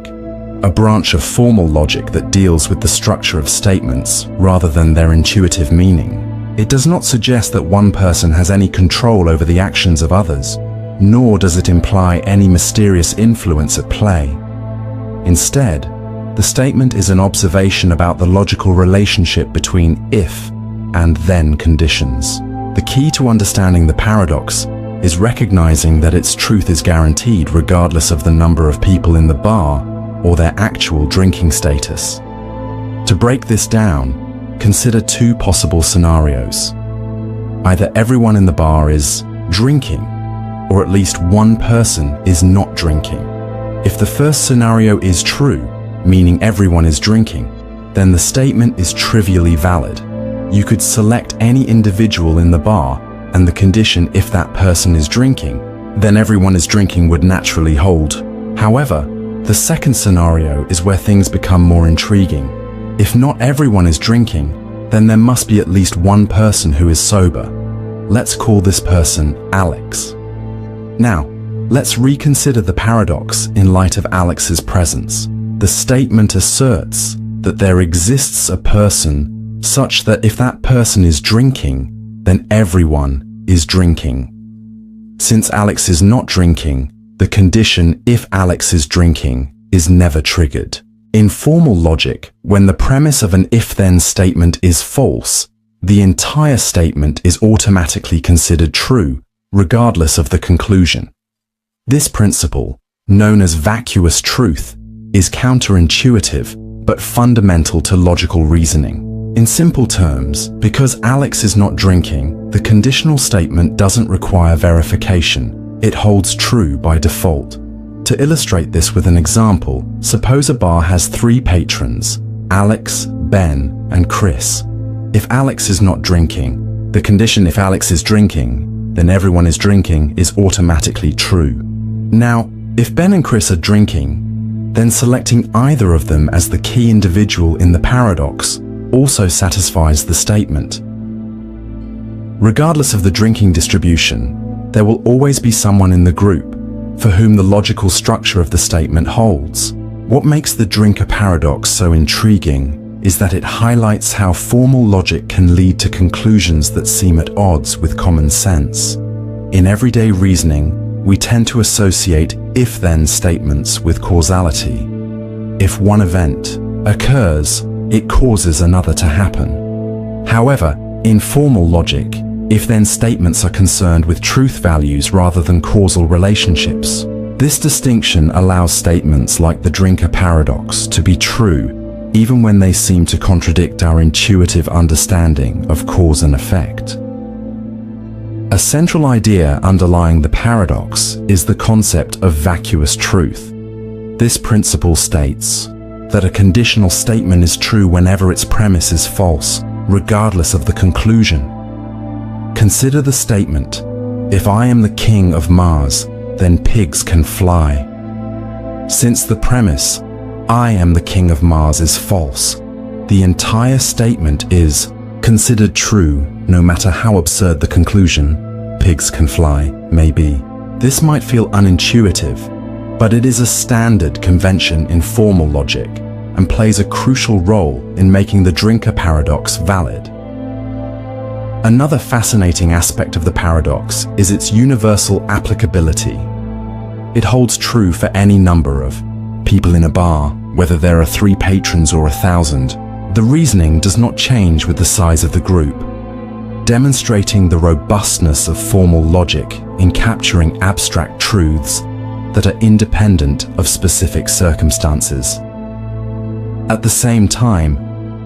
Speaker 1: a branch of formal logic that deals with the structure of statements rather than their intuitive meaning. It does not suggest that one person has any control over the actions of others, nor does it imply any mysterious influence at play. Instead, the statement is an observation about the logical relationship between if and then conditions. The key to understanding the paradox is recognizing that its truth is guaranteed regardless of the number of people in the bar or their actual drinking status. To break this down, consider two possible scenarios. Either everyone in the bar is drinking, or at least one person is not drinking. If the first scenario is true, meaning everyone is drinking, then the statement is trivially valid. You could select any individual in the bar, and the condition "if that person is drinking, then everyone is drinking" would naturally hold. However, the second scenario is where things become more intriguing. If not everyone is drinking, then there must be at least one person who is sober. Let's call this person Alex. Now, let's reconsider the paradox in light of Alex's presence. The statement asserts that there exists a person such that if that person is drinking, then everyone is drinking. Since Alex is not drinking, the condition "if Alex is drinking" is never triggered. In formal logic, when the premise of an if-then statement is false, the entire statement is automatically considered true, regardless of the conclusion. This principle, known as vacuous truth, is counterintuitive but fundamental to logical reasoning. In simple terms, because Alex is not drinking, the conditional statement doesn't require verification. It holds true by default. To illustrate this with an example, suppose a bar has 3 patrons, Alex, Ben, and Chris. If Alex is not drinking, the condition "if Alex is drinking, then everyone is drinking" is automatically true. Now, if Ben and Chris are drinking, then selecting either of them as the key individual in the paradox also satisfies the statement. Regardless of the drinking distribution, there will always be someone in the group for whom the logical structure of the statement holds. What makes the Drinker Paradox so intriguing is that it highlights how formal logic can lead to conclusions that seem at odds with common sense. In everyday reasoning, we tend to associate if-then statements with causality. If one event occurs, it causes another to happen. However, in formal logic, if-then statements are concerned with truth values rather than causal relationships. This distinction allows statements like the Drinker Paradox to be true, even when they seem to contradict our intuitive understanding of cause and effect. A central idea underlying the paradox is the concept of vacuous truth. This principle states that a conditional statement is true whenever its premise is false, regardless of the conclusion. Consider the statement, "If I am the king of Mars, then pigs can fly." Since the premise, "I am the king of Mars" is false, the entire statement is considered true no matter how absurd the conclusion, "pigs can fly," may be. This might feel unintuitive, but it is a standard convention in formal logic and plays a crucial role in making the Drinker Paradox valid. Another fascinating aspect of the paradox is its universal applicability. It holds true for any number of people in a bar, whether there are 3 patrons or 1,000. The reasoning does not change with the size of the group, demonstrating the robustness of formal logic in capturing abstract truths that are independent of specific circumstances. At the same time,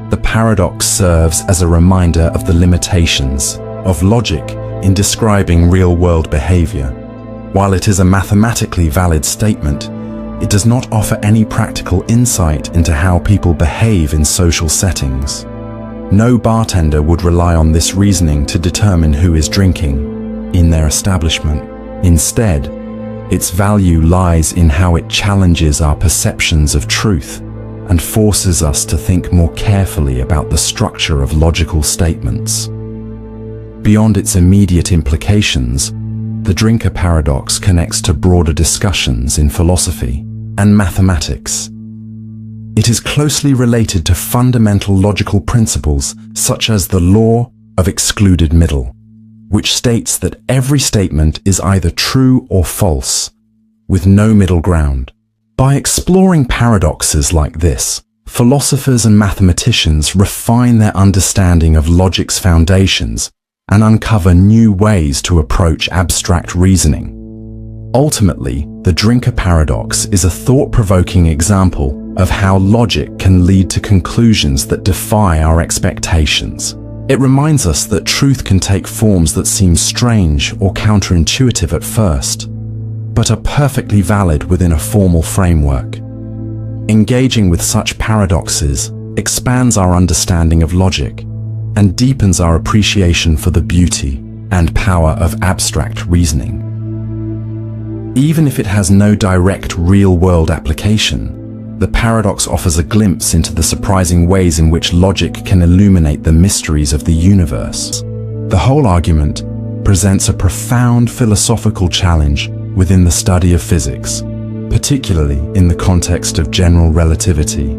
Speaker 1: the paradox serves as a reminder of the limitations of logic in describing real-world behavior. While it is a mathematically valid statement, it does not offer any practical insight into how people behave in social settings. No bartender would rely on this reasoning to determine who is drinking in their establishment. Instead, its value lies in how it challenges our perceptions of truth and forces us to think more carefully about the structure of logical statements. Beyond its immediate implications, the Drinker Paradox connects to broader discussions in philosophy and mathematics. It is closely related to fundamental logical principles such as the law of excluded middle, which states that every statement is either true or false, with no middle ground. By exploring paradoxes like this, philosophers and mathematicians refine their understanding of logic's foundations and uncover new ways to approach abstract reasoning. Ultimately, the Drinker Paradox is a thought-provoking example of how logic can lead to conclusions that defy our expectations. It reminds us that truth can take forms that seem strange or counterintuitive at first, but are perfectly valid within a formal framework. Engaging with such paradoxes expands our understanding of logic and deepens our appreciation for the beauty and power of abstract reasoning. Even if it has no direct real-world application, the paradox offers a glimpse into the surprising ways in which logic can illuminate the mysteries of the universe. The whole argument presents a profound philosophical challenge within the study of physics, particularly in the context of general relativity.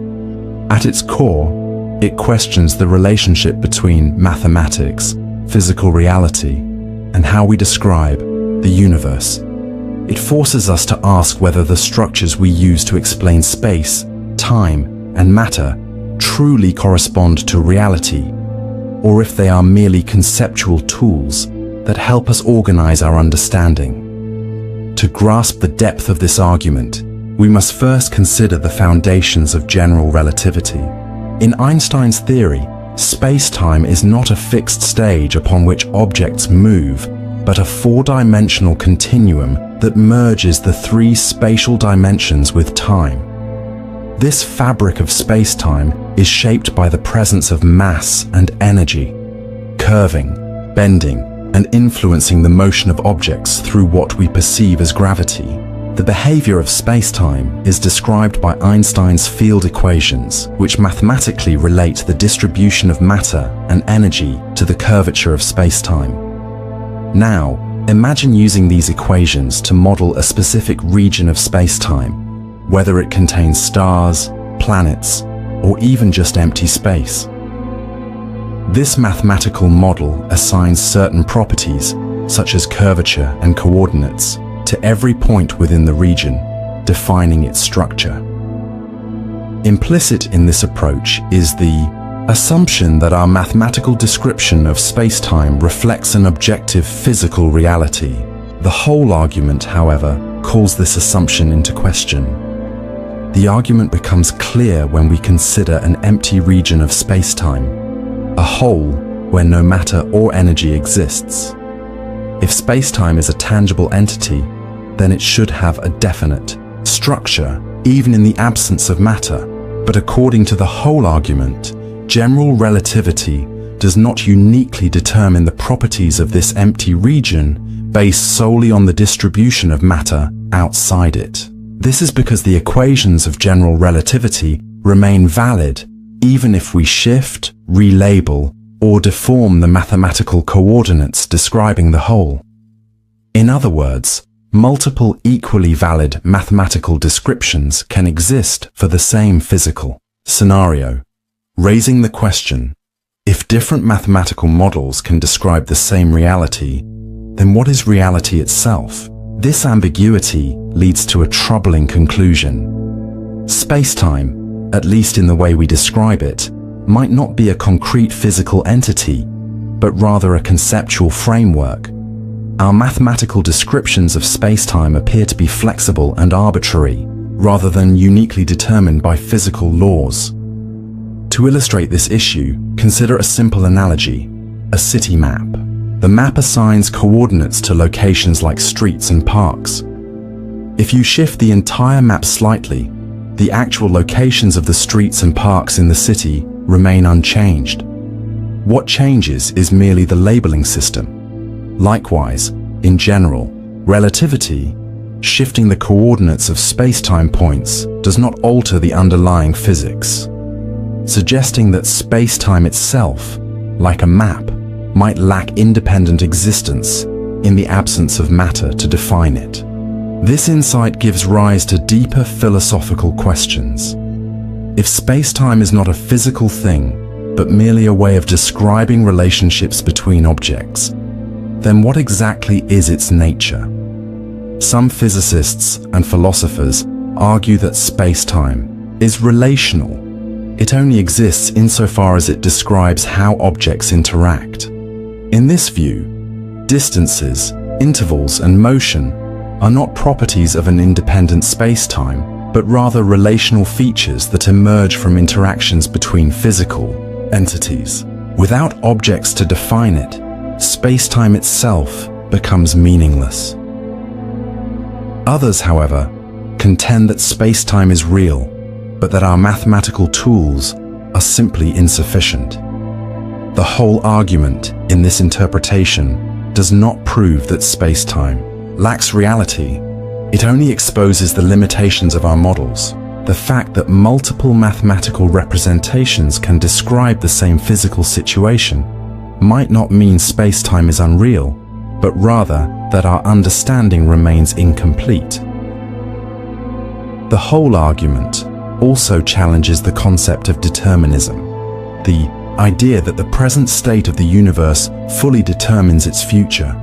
Speaker 1: At its core, it questions the relationship between mathematics, physical reality, and how we describe the universe. It forces us to ask whether the structures we use to explain space, time, and matter truly correspond to reality, or if they are merely conceptual tools that help us organize our understanding. To grasp the depth of this argument, we must first consider the foundations of general relativity. In Einstein's theory, space-time is not a fixed stage upon which objects move, but a four-dimensional continuum that merges the three spatial dimensions with time. This fabric of space-time is shaped by the presence of mass and energy, curving, bending, and influencing the motion of objects through what we perceive as gravity. The behavior of space-time is described by Einstein's field equations, which mathematically relate the distribution of matter and energy to the curvature of space-time. Now, imagine using these equations to model a specific region of space-time, whether it contains stars, planets, or even just empty space. This mathematical model assigns certain properties, such as curvature and coordinates, to every point within the region, defining its structure. Implicit in this approach is the assumption that our mathematical description of space-time reflects an objective physical reality. The whole argument, however, calls this assumption into question. The argument becomes clear when we consider an empty region of space-time, a hole where no matter or energy exists. If space-time is a tangible entity, then it should have a definite structure, even in the absence of matter. But according to the whole argument, general relativity does not uniquely determine the properties of this empty region based solely on the distribution of matter outside it. This is because the equations of general relativity remain valid even if we shift, relabel, or deform the mathematical coordinates describing the whole. In other words, multiple equally valid mathematical descriptions can exist for the same physical scenario, raising the question, if different mathematical models can describe the same reality, then what is reality itself? This ambiguity leads to a troubling conclusion. Space-time, at least in the way we describe it, might not be a concrete physical entity, but rather a conceptual framework. Our mathematical descriptions of space-time appear to be flexible and arbitrary, rather than uniquely determined by physical laws. To illustrate this issue, consider a simple analogy: a city map. The map assigns coordinates to locations like streets and parks. If you shift the entire map slightly, the actual locations of the streets and parks in the city remain unchanged. What changes is merely the labeling system. Likewise, in general relativity, shifting the coordinates of space-time points does not alter the underlying physics, suggesting that space-time itself, like a map, might lack independent existence in the absence of matter to define it. This insight gives rise to deeper philosophical questions. If space-time is not a physical thing, but merely a way of describing relationships between objects, then what exactly is its nature? Some physicists and philosophers argue that space-time is relational. It only exists insofar as it describes how objects interact. In this view, distances, intervals, and motion are not properties of an independent space-time, but rather relational features that emerge from interactions between physical entities. Without objects to define it, space-time itself becomes meaningless. Others, however, contend that space-time is real, but that our mathematical tools are simply insufficient. The whole argument in this interpretation does not prove that space-time lacks reality. It only exposes the limitations of our models. The fact that multiple mathematical representations can describe the same physical situation might not mean space-time is unreal, but rather that our understanding remains incomplete. The whole argument also challenges the concept of determinism, the idea that the present state of the universe fully determines its future.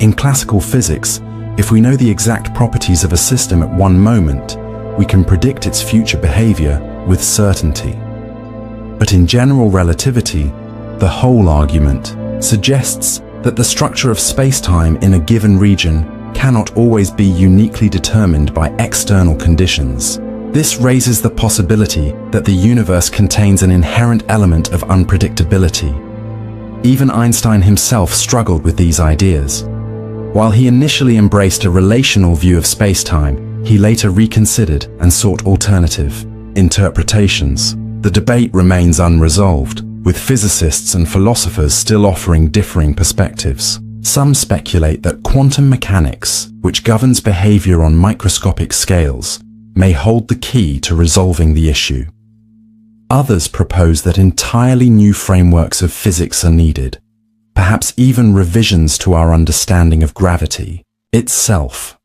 Speaker 1: In classical physics, if we know the exact properties of a system at one moment, we can predict its future behavior with certainty. But in general relativity, the whole argument suggests that the structure of space-time in a given region cannot always be uniquely determined by external conditions. This raises the possibility that the universe contains an inherent element of unpredictability. Even Einstein himself struggled with these ideas. While he initially embraced a relational view of space-time, he later reconsidered and sought alternative interpretations. The debate remains unresolved, with physicists and philosophers still offering differing perspectives. Some speculate that quantum mechanics, which governs behavior on microscopic scales, may hold the key to resolving the issue. Others propose that entirely new frameworks of physics are needed, perhaps even revisions to our understanding of gravity itself.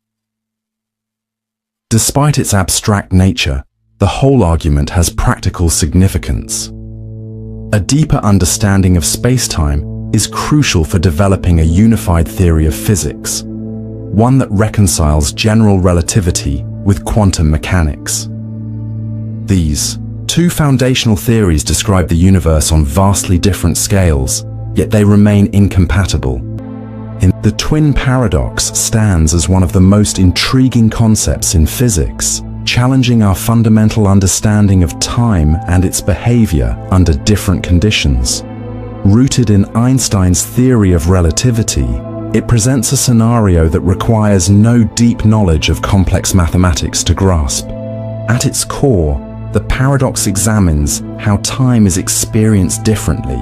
Speaker 1: Despite its abstract nature, the whole argument has practical significance. A deeper understanding of space-time is crucial for developing a unified theory of physics, one that reconciles general relativity with quantum mechanics. These two foundational theories describe the universe on vastly different scales, yet they remain incompatible. The twin paradox stands as one of the most intriguing concepts in physics, challenging our fundamental understanding of time and its behavior under different conditions. Rooted in Einstein's theory of relativity, it presents a scenario that requires no deep knowledge of complex mathematics to grasp. At its core, the paradox examines how time is experienced differently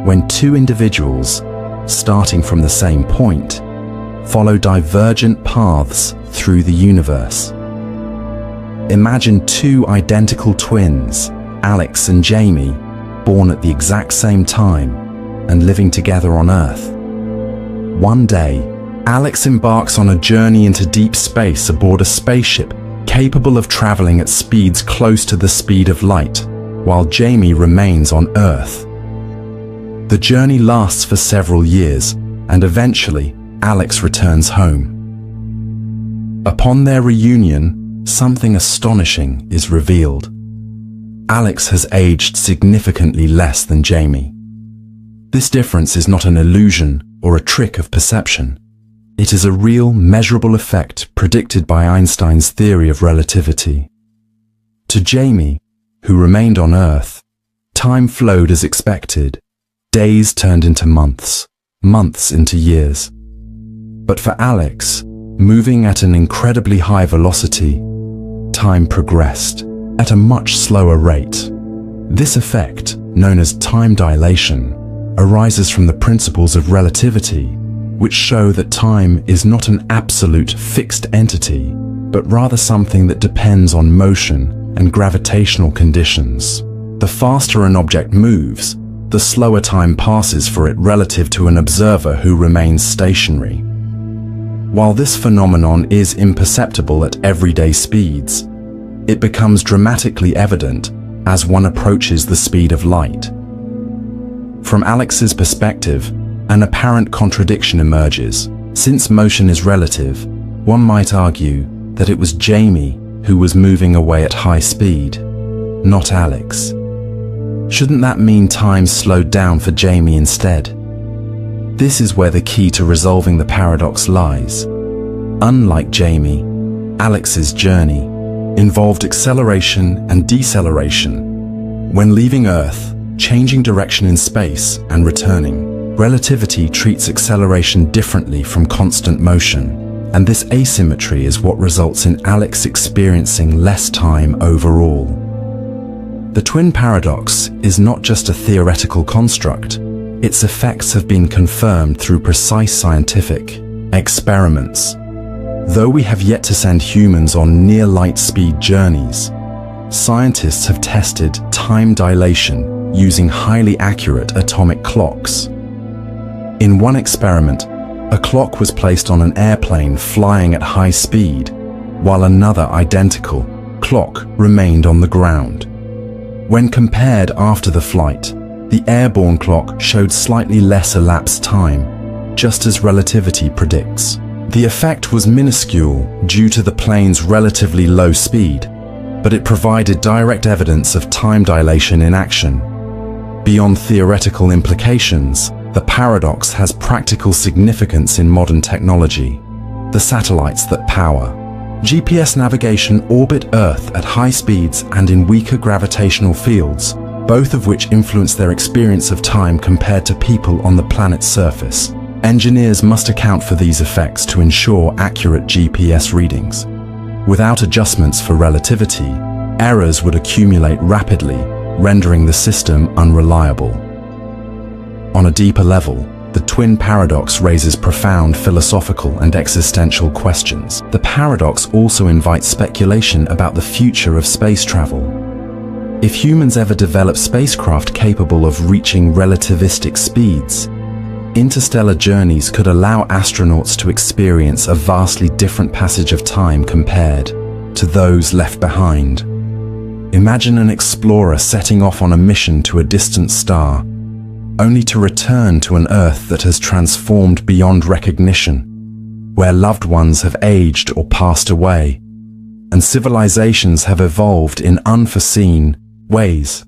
Speaker 1: when two individuals, starting from the same point, follow divergent paths through the universe. Imagine two identical twins, Alex and Jamie, born at the exact same time and living together on Earth. One day, Alex embarks on a journey into deep space aboard a spaceship capable of traveling at speeds close to the speed of light, while Jamie remains on Earth. The journey lasts for several years, and eventually, Alex returns home. Upon their reunion, something astonishing is revealed. Alex has aged significantly less than Jamie. This difference is not an illusion or a trick of perception. It is a real, measurable effect predicted by Einstein's theory of relativity. To Jamie, who remained on Earth, time flowed as expected. Days turned into months, months into years. But for Alex, moving at an incredibly high velocity, time progressed at a much slower rate. This effect, known as time dilation, arises from the principles of relativity, which show that time is not an absolute fixed entity, but rather something that depends on motion and gravitational conditions. The faster an object moves, the slower time passes for it relative to an observer who remains stationary. While this phenomenon is imperceptible at everyday speeds, it becomes dramatically evident as one approaches the speed of light. From Alex's perspective, an apparent contradiction emerges. Since motion is relative, one might argue that it was Jamie who was moving away at high speed, not Alex. Shouldn't that mean time slowed down for Jamie instead? This is where the key to resolving the paradox lies. Unlike Jamie, Alex's journey involved acceleration and deceleration. When leaving Earth, changing direction in space, and returning, relativity treats acceleration differently from constant motion. and this asymmetry is what results in Alex experiencing less time overall. The twin paradox is not just a theoretical construct. Its effects have been confirmed through precise scientific experiments. Though we have yet to send humans on near light speed journeys, scientists have tested time dilation using highly accurate atomic clocks. In one experiment, a clock was placed on an airplane flying at high speed, while another identical clock remained on the ground. When compared after the flight, the airborne clock showed slightly less elapsed time, just as relativity predicts. The effect was minuscule due to the plane's relatively low speed, but it provided direct evidence of time dilation in action. Beyond theoretical implications, the paradox has practical significance in modern technology. The satellites that power GPS navigation orbit Earth at high speeds and in weaker gravitational fields, both of which influence their experience of time compared to people on the planet's surface. Engineers must account for these effects to ensure accurate GPS readings. Without adjustments for relativity, errors would accumulate rapidly, rendering the system unreliable. On a deeper level, the twin paradox raises profound philosophical and existential questions. The paradox also invites speculation about the future of space travel. If humans ever develop spacecraft capable of reaching relativistic speeds, interstellar journeys could allow astronauts to experience a vastly different passage of time compared to those left behind. Imagine an explorer setting off on a mission to a distant star, only to return to an Earth that has transformed beyond recognition, where loved ones have aged or passed away, and civilizations have evolved in unforeseen ways.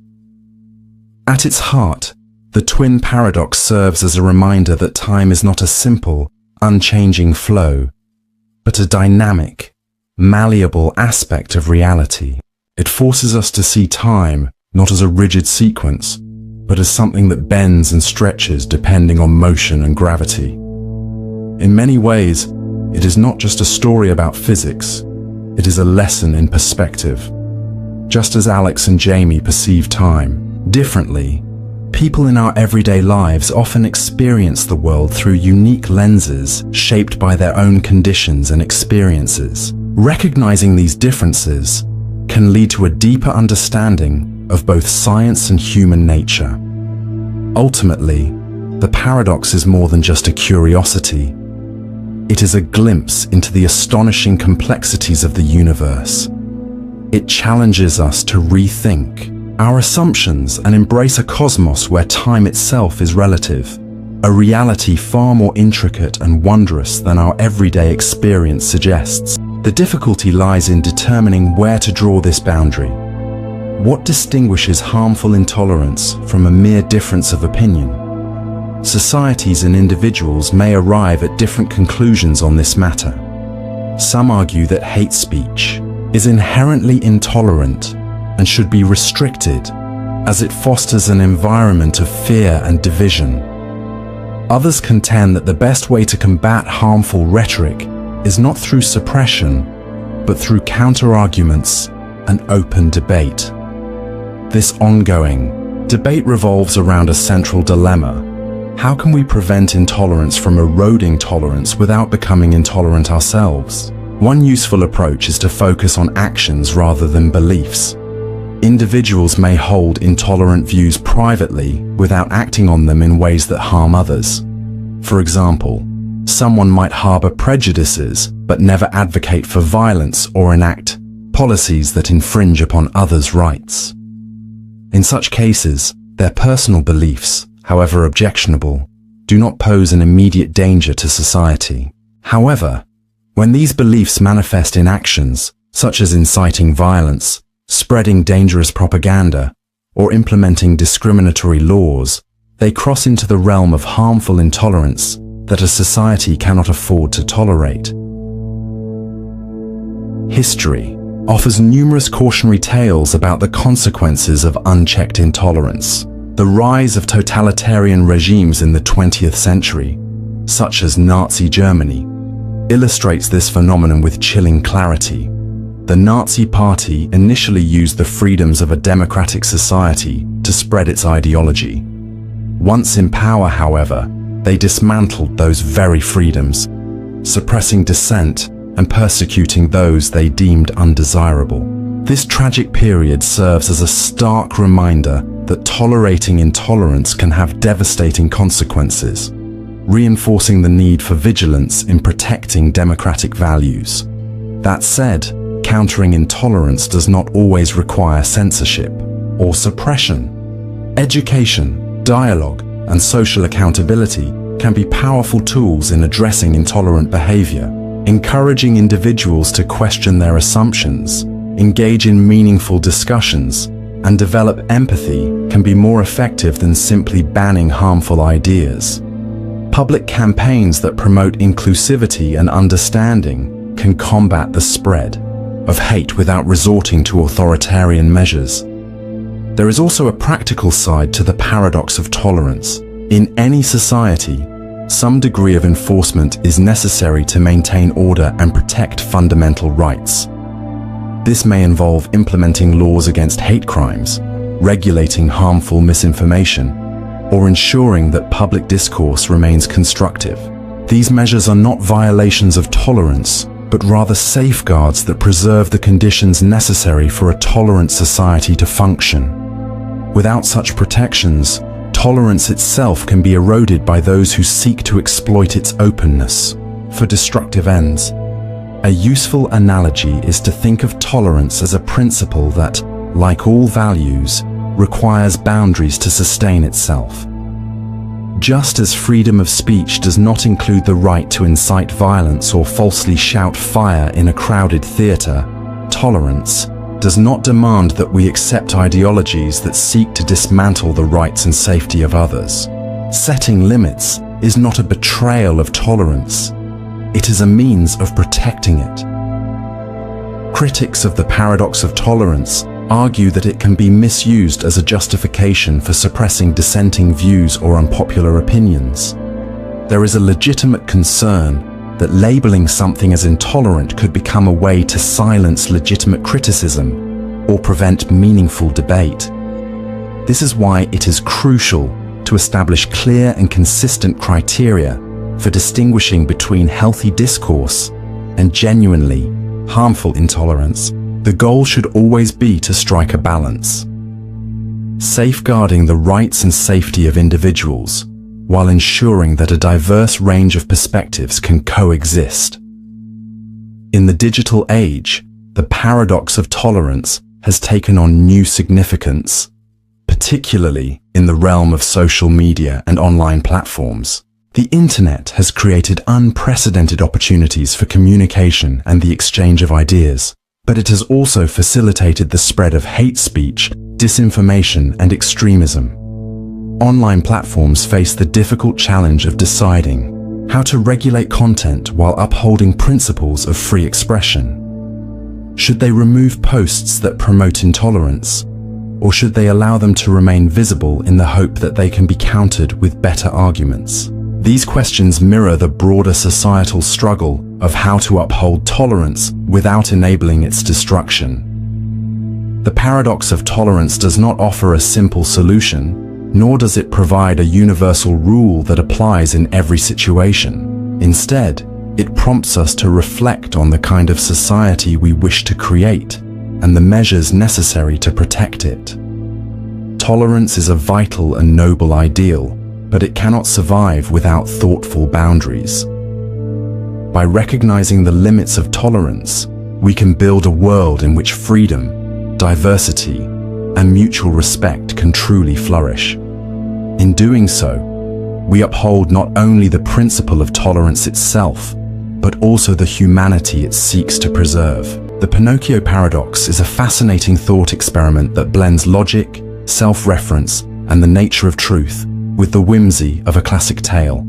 Speaker 1: At its heart, the twin paradox serves as a reminder that time is not a simple, unchanging flow, but a dynamic, malleable aspect of reality. It forces us to see time not as a rigid sequence, but as something that bends and stretches depending on motion and gravity. In many ways, it is not just a story about physics, it is a lesson in perspective. Just as Alex and Jamie perceive time differently, people in our everyday lives often experience the world through unique lenses shaped by their own conditions and experiences. Recognizing these differences can lead to a deeper understanding of both science and human nature. Ultimately, the paradox is more than just a curiosity. It is a glimpse into the astonishing complexities of the universe. It challenges us to rethink our assumptions and embrace a cosmos where time itself is relative, a reality far more intricate and wondrous than our everyday experience suggests. The difficulty lies in determining where to draw this boundary. What distinguishes harmful intolerance from a mere difference of opinion? Societies and individuals may arrive at different conclusions on this matter. Some argue that hate speech is inherently intolerant and should be restricted, as it fosters an environment of fear and division. Others contend that the best way to combat harmful rhetoric is not through suppression, but through counter-arguments and open debate. This ongoing debate revolves around a central dilemma. How can we prevent intolerance from eroding tolerance without becoming intolerant ourselves? One useful approach is to focus on actions rather than beliefs. Individuals may hold intolerant views privately without acting on them in ways that harm others. For example, someone might harbor prejudices but never advocate for violence or enact policies that infringe upon others' rights. In such cases, their personal beliefs, however objectionable, do not pose an immediate danger to society. However, when these beliefs manifest in actions, such as inciting violence, spreading dangerous propaganda, or implementing discriminatory laws, they cross into the realm of harmful intolerance that a society cannot afford to tolerate. History offers numerous cautionary tales about the consequences of unchecked intolerance. The rise of totalitarian regimes in the 20th century, such as Nazi Germany, illustrates this phenomenon with chilling clarity. The Nazi Party initially used the freedoms of a democratic society to spread its ideology. Once in power, however, they dismantled those very freedoms, suppressing dissent and persecuting those they deemed undesirable. This tragic period serves as a stark reminder that tolerating intolerance can have devastating consequences, reinforcing the need for vigilance in protecting democratic values. That said, countering intolerance does not always require censorship or suppression. Education, dialogue, and social accountability can be powerful tools in addressing intolerant behavior. Encouraging individuals to question their assumptions, engage in meaningful discussions, and develop empathy can be more effective than simply banning harmful ideas. Public campaigns that promote inclusivity and understanding can combat the spread of hate without resorting to authoritarian measures. There is also a practical side to the paradox of tolerance. In any society, some degree of enforcement is necessary to maintain order and protect fundamental rights. This may involve implementing laws against hate crimes, regulating harmful misinformation, or ensuring that public discourse remains constructive. These measures are not violations of tolerance, but rather safeguards that preserve the conditions necessary for a tolerant society to function. Without such protections, tolerance itself can be eroded by those who seek to exploit its openness for destructive ends. A useful analogy is to think of tolerance as a principle that, like all values, requires boundaries to sustain itself. Just as freedom of speech does not include the right to incite violence or falsely shout fire in a crowded theater, tolerance does not demand that we accept ideologies that seek to dismantle the rights and safety of others. Setting limits is not a betrayal of tolerance. It is a means of protecting it. Critics of the paradox of tolerance argue that it can be misused as a justification for suppressing dissenting views or unpopular opinions. There is a legitimate concern that labeling something as intolerant could become a way to silence legitimate criticism or prevent meaningful debate. This is why it is crucial to establish clear and consistent criteria for distinguishing between healthy discourse and genuinely harmful intolerance. The goal should always be to strike a balance, safeguarding the rights and safety of individuals while ensuring that a diverse range of perspectives can coexist. In the digital age, the paradox of tolerance has taken on new significance, particularly in the realm of social media and online platforms. The internet has created unprecedented opportunities for communication and the exchange of ideas, but it has also facilitated the spread of hate speech, disinformation, and extremism. Online platforms face the difficult challenge of deciding how to regulate content while upholding principles of free expression. Should they remove posts that promote intolerance, or should they allow them to remain visible in the hope that they can be countered with better arguments? These questions mirror the broader societal struggle of how to uphold tolerance without enabling its destruction. The paradox of tolerance does not offer a simple solution, nor does it provide a universal rule that applies in every situation. Instead, it prompts us to reflect on the kind of society we wish to create and the measures necessary to protect it. Tolerance is a vital and noble ideal, but it cannot survive without thoughtful boundaries. By recognizing the limits of tolerance, we can build a world in which freedom, diversity, and mutual respect can truly flourish. In doing so, we uphold not only the principle of tolerance itself, but also the humanity it seeks to preserve. The Pinocchio paradox is a fascinating thought experiment that blends logic, self-reference, and the nature of truth with the whimsy of a classic tale.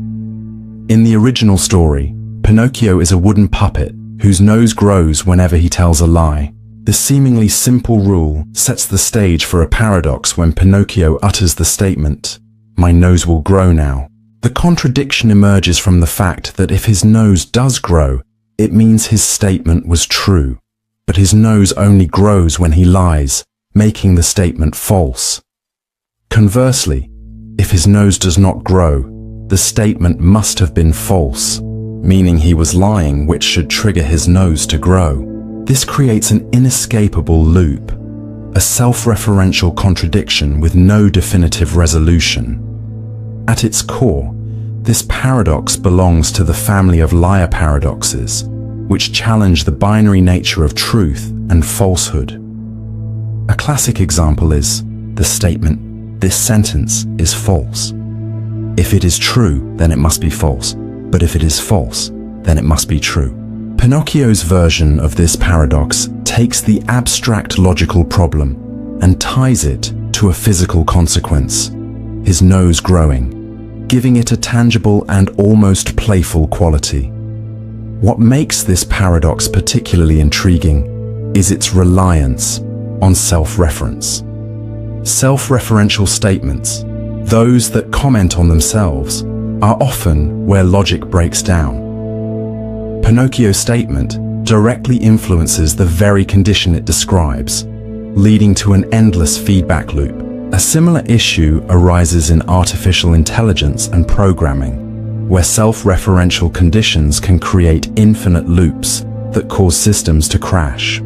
Speaker 1: In the original story, Pinocchio is a wooden puppet whose nose grows whenever he tells a lie. This seemingly simple rule sets the stage for a paradox when Pinocchio utters the statement, "My nose will grow now." The contradiction emerges from the fact that if his nose does grow, it means his statement was true, but his nose only grows when he lies, making the statement false. Conversely, if his nose does not grow, the statement must have been false, meaning he was lying, which should trigger his nose to grow. This creates an inescapable loop, a self-referential contradiction with no definitive resolution. At its core, this paradox belongs to the family of liar paradoxes, which challenge the binary nature of truth and falsehood. A classic example is the statement, "This sentence is false." If it is true, then it must be false, but if it is false, then it must be true. Pinocchio's version of this paradox takes the abstract logical problem and ties it to a physical consequence, his nose growing, giving it a tangible and almost playful quality. What makes this paradox particularly intriguing is its reliance on self-reference. Self-referential statements, those that comment on themselves, are often where logic breaks down. Pinocchio's statement directly influences the very condition it describes, leading to an endless feedback loop. A similar issue arises in artificial intelligence and programming, where self-referential conditions can create infinite loops that cause systems to crash.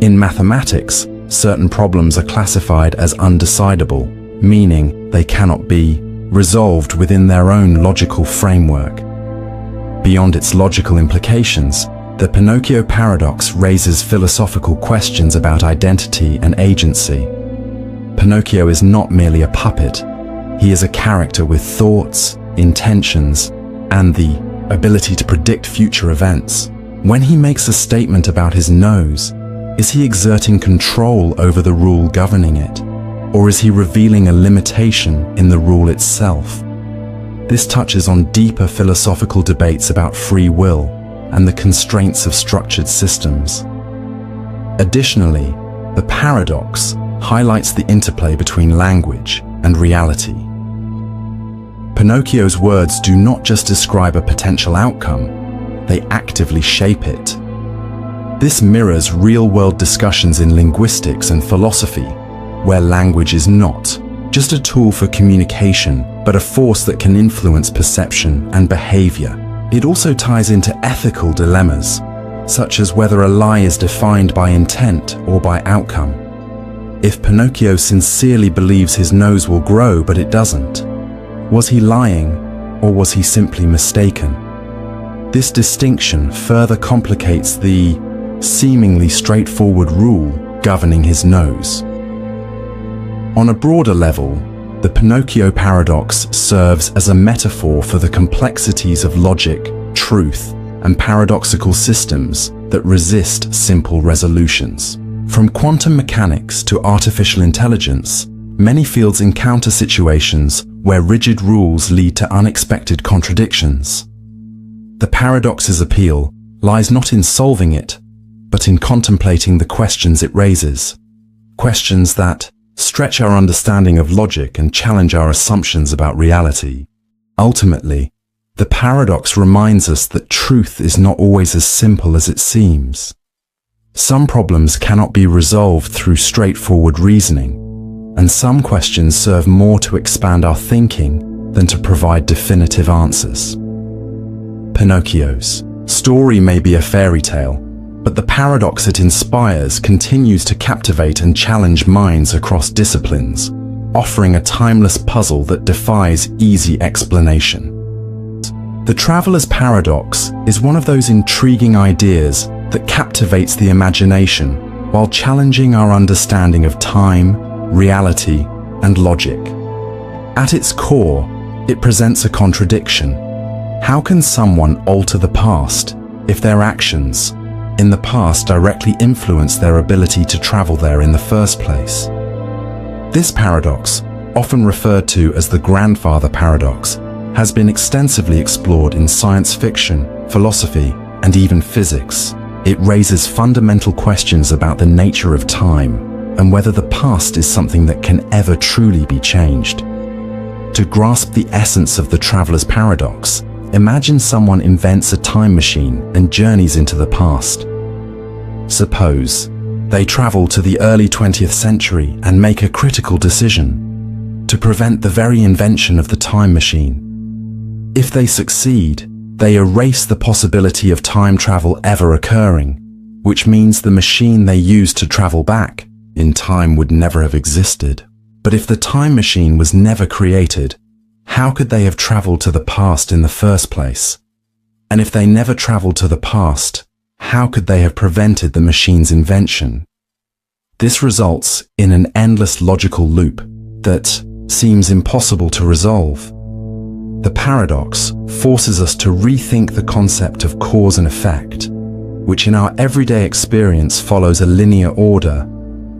Speaker 1: In mathematics, certain problems are classified as undecidable, meaning they cannot be resolved within their own logical framework. Beyond its logical implications, the Pinocchio paradox raises philosophical questions about identity and agency. Pinocchio is not merely a puppet. He is a character with thoughts, intentions, and the ability to predict future events. When he makes a statement about his nose, is he exerting control over the rule governing it, or is he revealing a limitation in the rule itself? This touches on deeper philosophical debates about free will and the constraints of structured systems. Additionally, the paradox highlights the interplay between language and reality. Pinocchio's words do not just describe a potential outcome, they actively shape it. This mirrors real-world discussions in linguistics and philosophy, where language is not just a tool for communication, but a force that can influence perception and behavior. It also ties into ethical dilemmas, such as whether a lie is defined by intent or by outcome. If Pinocchio sincerely believes his nose will grow but it doesn't, was he lying or was he simply mistaken? This distinction further complicates the seemingly straightforward rule governing his nose. On a broader level, the Pinocchio paradox serves as a metaphor for the complexities of logic, truth, and paradoxical systems that resist simple resolutions. From quantum mechanics to artificial intelligence, many fields encounter situations where rigid rules lead to unexpected contradictions. The paradox's appeal lies not in solving it, but in contemplating the questions it raises. Questions that stretch our understanding of logic and challenge our assumptions about reality. Ultimately, the paradox reminds us that truth is not always as simple as it seems. Some problems cannot be resolved through straightforward reasoning, and some questions serve more to expand our thinking than to provide definitive answers. Pinocchio's story may be a fairy tale, but the paradox it inspires continues to captivate and challenge minds across disciplines, offering a timeless puzzle that defies easy explanation. The traveler's paradox is one of those intriguing ideas that captivates the imagination while challenging our understanding of time, reality, and logic. At its core, it presents a contradiction. How can someone alter the past if their actions in the past directly influence their ability to travel there in the first place? This paradox, often referred to as the grandfather paradox, has been extensively explored in science fiction, philosophy, and even physics. It raises fundamental questions about the nature of time and whether the past is something that can ever truly be changed. To grasp the essence of the traveler's paradox, Imagine someone invents a time machine and journeys into the past. Suppose they travel to the early 20th century and make a critical decision to prevent the very invention of the time machine. If they succeed, they erase the possibility of time travel ever occurring, which means the machine they used to travel back in time would never have existed. But if the time machine was never created, how could they have traveled to the past in the first place? And if they never traveled to the past, how could they have prevented the machine's invention? This results in an endless logical loop that seems impossible to resolve. The paradox forces us to rethink the concept of cause and effect, which in our everyday experience follows a linear order.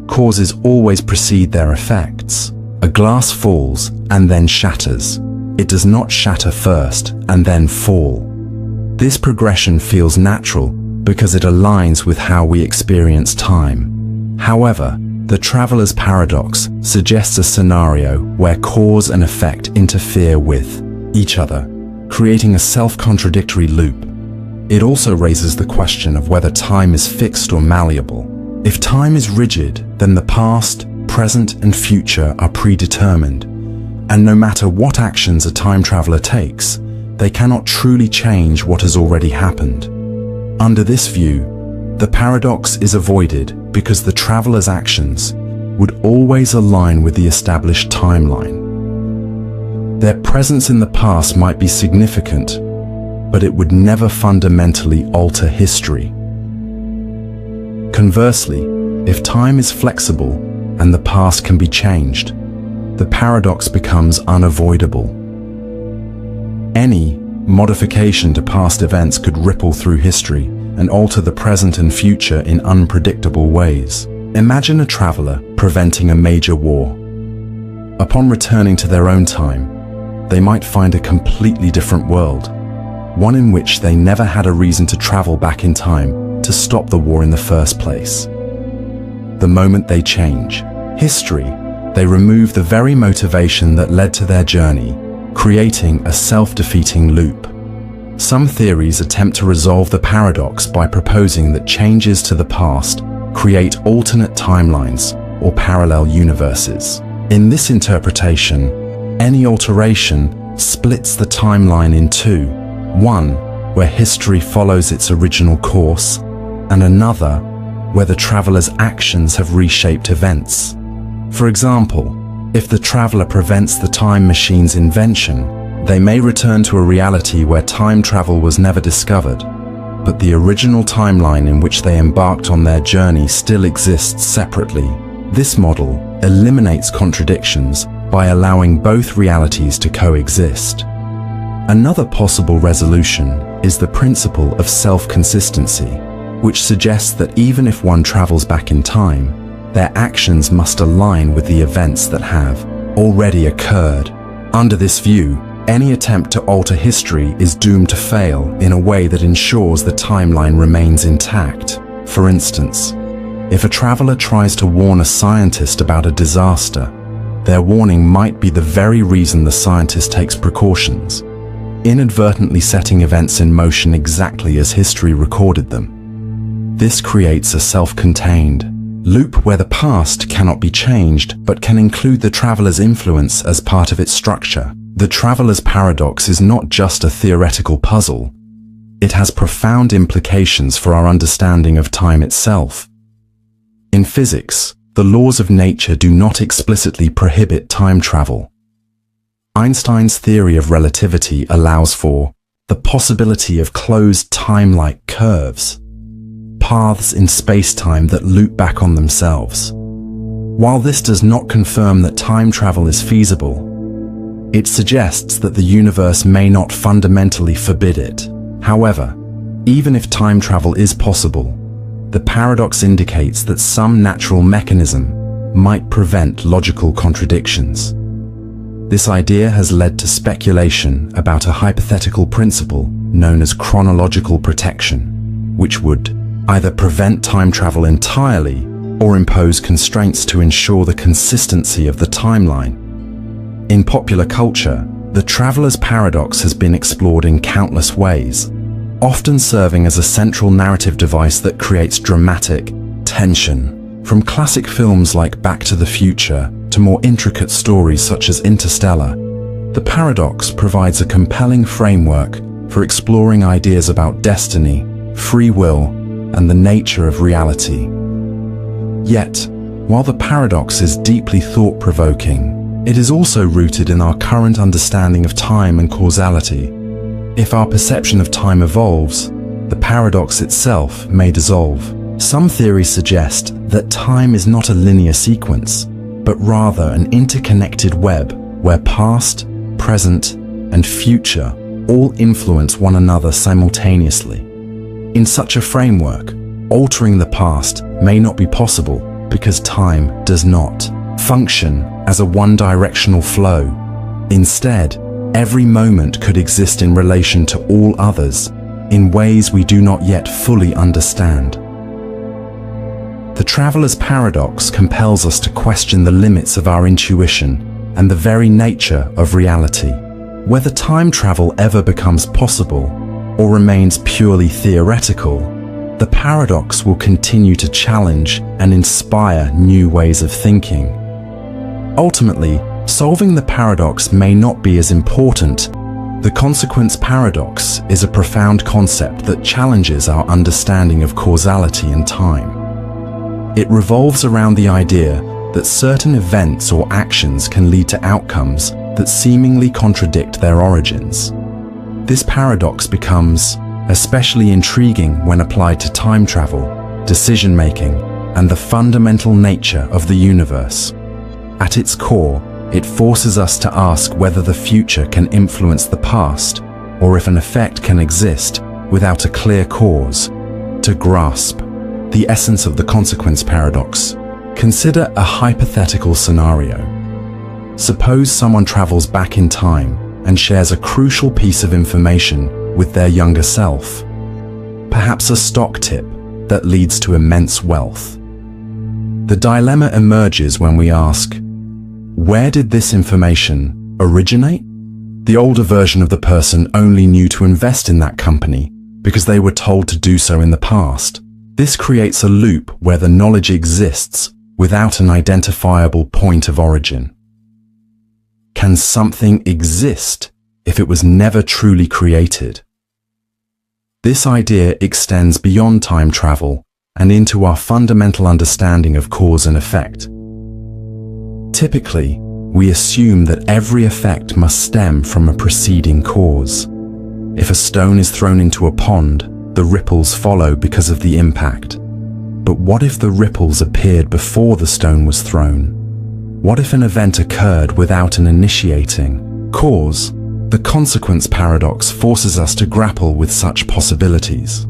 Speaker 1: Causes always precede their effects. A glass falls and then shatters. It does not shatter first and then fall. This progression feels natural because it aligns with how we experience time. However, the Traveler's Paradox suggests a scenario where cause and effect interfere with each other, creating a self-contradictory loop. It also raises the question of whether time is fixed or malleable. If time is rigid, then the past, present, and future are predetermined, and no matter what actions a time traveler takes, they cannot truly change what has already happened. Under this view, the paradox is avoided because the traveler's actions would always align with the established timeline. Their presence in the past might be significant, but it would never fundamentally alter history. Conversely, if time is flexible and the past can be changed, the paradox becomes unavoidable. Any modification to past events could ripple through history and alter the present and future in unpredictable ways. Imagine a traveler preventing a major war. Upon returning to their own time, they might find a completely different world, one in which they never had a reason to travel back in time to stop the war in the first place. The moment they change history, they remove the very motivation that led to their journey, creating a self-defeating loop. Some theories attempt to resolve the paradox by proposing that changes to the past create alternate timelines or parallel universes. In this interpretation, any alteration splits the timeline in two, one where history follows its original course, and another where the traveler's actions have reshaped events. For example, if the traveler prevents the time machine's invention, they may return to a reality where time travel was never discovered, but the original timeline in which they embarked on their journey still exists separately. This model eliminates contradictions by allowing both realities to coexist. Another possible resolution is the principle of self-consistency, which suggests that even if one travels back in time, their actions must align with the events that have already occurred. Under this view, any attempt to alter history is doomed to fail in a way that ensures the timeline remains intact. For instance, if a traveler tries to warn a scientist about a disaster, their warning might be the very reason the scientist takes precautions, inadvertently setting events in motion exactly as history recorded them. This creates a self-contained loop where the past cannot be changed but can include the traveler's influence as part of its structure. The Traveler's Paradox is not just a theoretical puzzle. It has profound implications for our understanding of time itself. In physics, the laws of nature do not explicitly prohibit time travel. Einstein's theory of relativity allows for the possibility of closed time-like curves, paths in space-time that loop back on themselves. While this does not confirm that time travel is feasible, it suggests that the universe may not fundamentally forbid it. However, even if time travel is possible, the paradox indicates that some natural mechanism might prevent logical contradictions. This idea has led to speculation about a hypothetical principle known as chronological protection, which would either prevent time travel entirely or impose constraints to ensure the consistency of the timeline. In popular culture, The traveler's paradox has been explored in countless ways, often serving as a central narrative device that creates dramatic tension. From classic films like Back to the Future to more intricate stories such as Interstellar, the paradox provides a compelling framework for exploring ideas about destiny, free will, and the nature of reality. Yet, while the paradox is deeply thought-provoking, it is also rooted in our current understanding of time and causality. If our perception of time evolves, the paradox itself may dissolve. Some theories suggest that time is not a linear sequence, but rather an interconnected web where past, present, and future all influence one another simultaneously. In such a framework, altering the past may not be possible because time does not function as a one-directional flow. Instead, every moment could exist in relation to all others in ways we do not yet fully understand. The traveler's paradox compels us to question the limits of our intuition and the very nature of reality. Whether time travel ever becomes possible or remains purely theoretical, the paradox will continue to challenge and inspire new ways of thinking. Ultimately, solving the paradox may not be as important. The consequence paradox is a profound concept that challenges our understanding of causality and time. It revolves around the idea that certain events or actions can lead to outcomes that seemingly contradict their origins. This paradox becomes especially intriguing when applied to time travel, decision-making, and the fundamental nature of the universe. At its core, it forces us to ask whether the future can influence the past, or if an effect can exist without a clear cause. To grasp the essence of the consequence paradox, consider a hypothetical scenario. Suppose someone travels back in time and shares a crucial piece of information with their younger self, perhaps a stock tip that leads to immense wealth. The dilemma emerges when we ask, where did this information originate? The older version of the person only knew to invest in that company because they were told to do so in the past. This creates a loop where the knowledge exists without an identifiable point of origin. Can something exist if it was never truly created? This idea extends beyond time travel and into our fundamental understanding of cause and effect. Typically, we assume that every effect must stem from a preceding cause. If a stone is thrown into a pond, the ripples follow because of the impact. But what if the ripples appeared before the stone was thrown? What if an event occurred without an initiating cause? The consequence paradox forces us to grapple with such possibilities.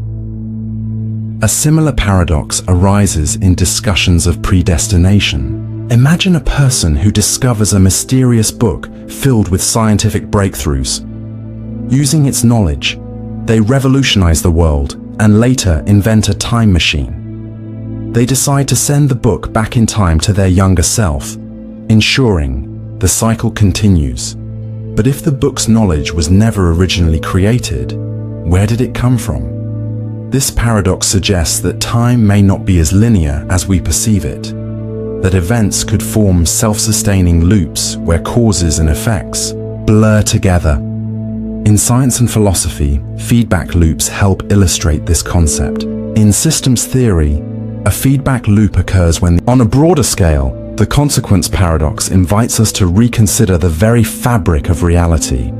Speaker 1: A similar paradox arises in discussions of predestination. Imagine a person who discovers a mysterious book filled with scientific breakthroughs. Using its knowledge, they revolutionize the world and later invent a time machine. They decide to send the book back in time to their younger self, ensuring the cycle continues. But if the book's knowledge was never originally created, where did it come from? This paradox suggests that time may not be as linear as we perceive it, that events could form self-sustaining loops where causes and effects blur together. In science and philosophy, feedback loops help illustrate this concept. In systems theory, a feedback loop occurs when, on a broader scale, the consequence paradox invites us to reconsider the very fabric of reality.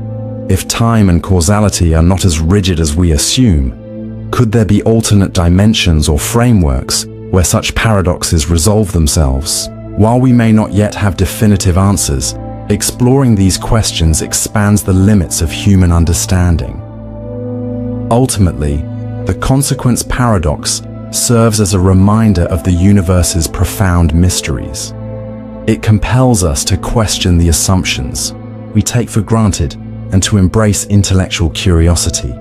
Speaker 1: If time and causality are not as rigid as we assume, could there be alternate dimensions or frameworks where such paradoxes resolve themselves? While we may not yet have definitive answers, exploring these questions expands the limits of human understanding. Ultimately, the consequence paradox serves as a reminder of the universe's profound mysteries. It compels us to question the assumptions we take for granted and to embrace intellectual curiosity.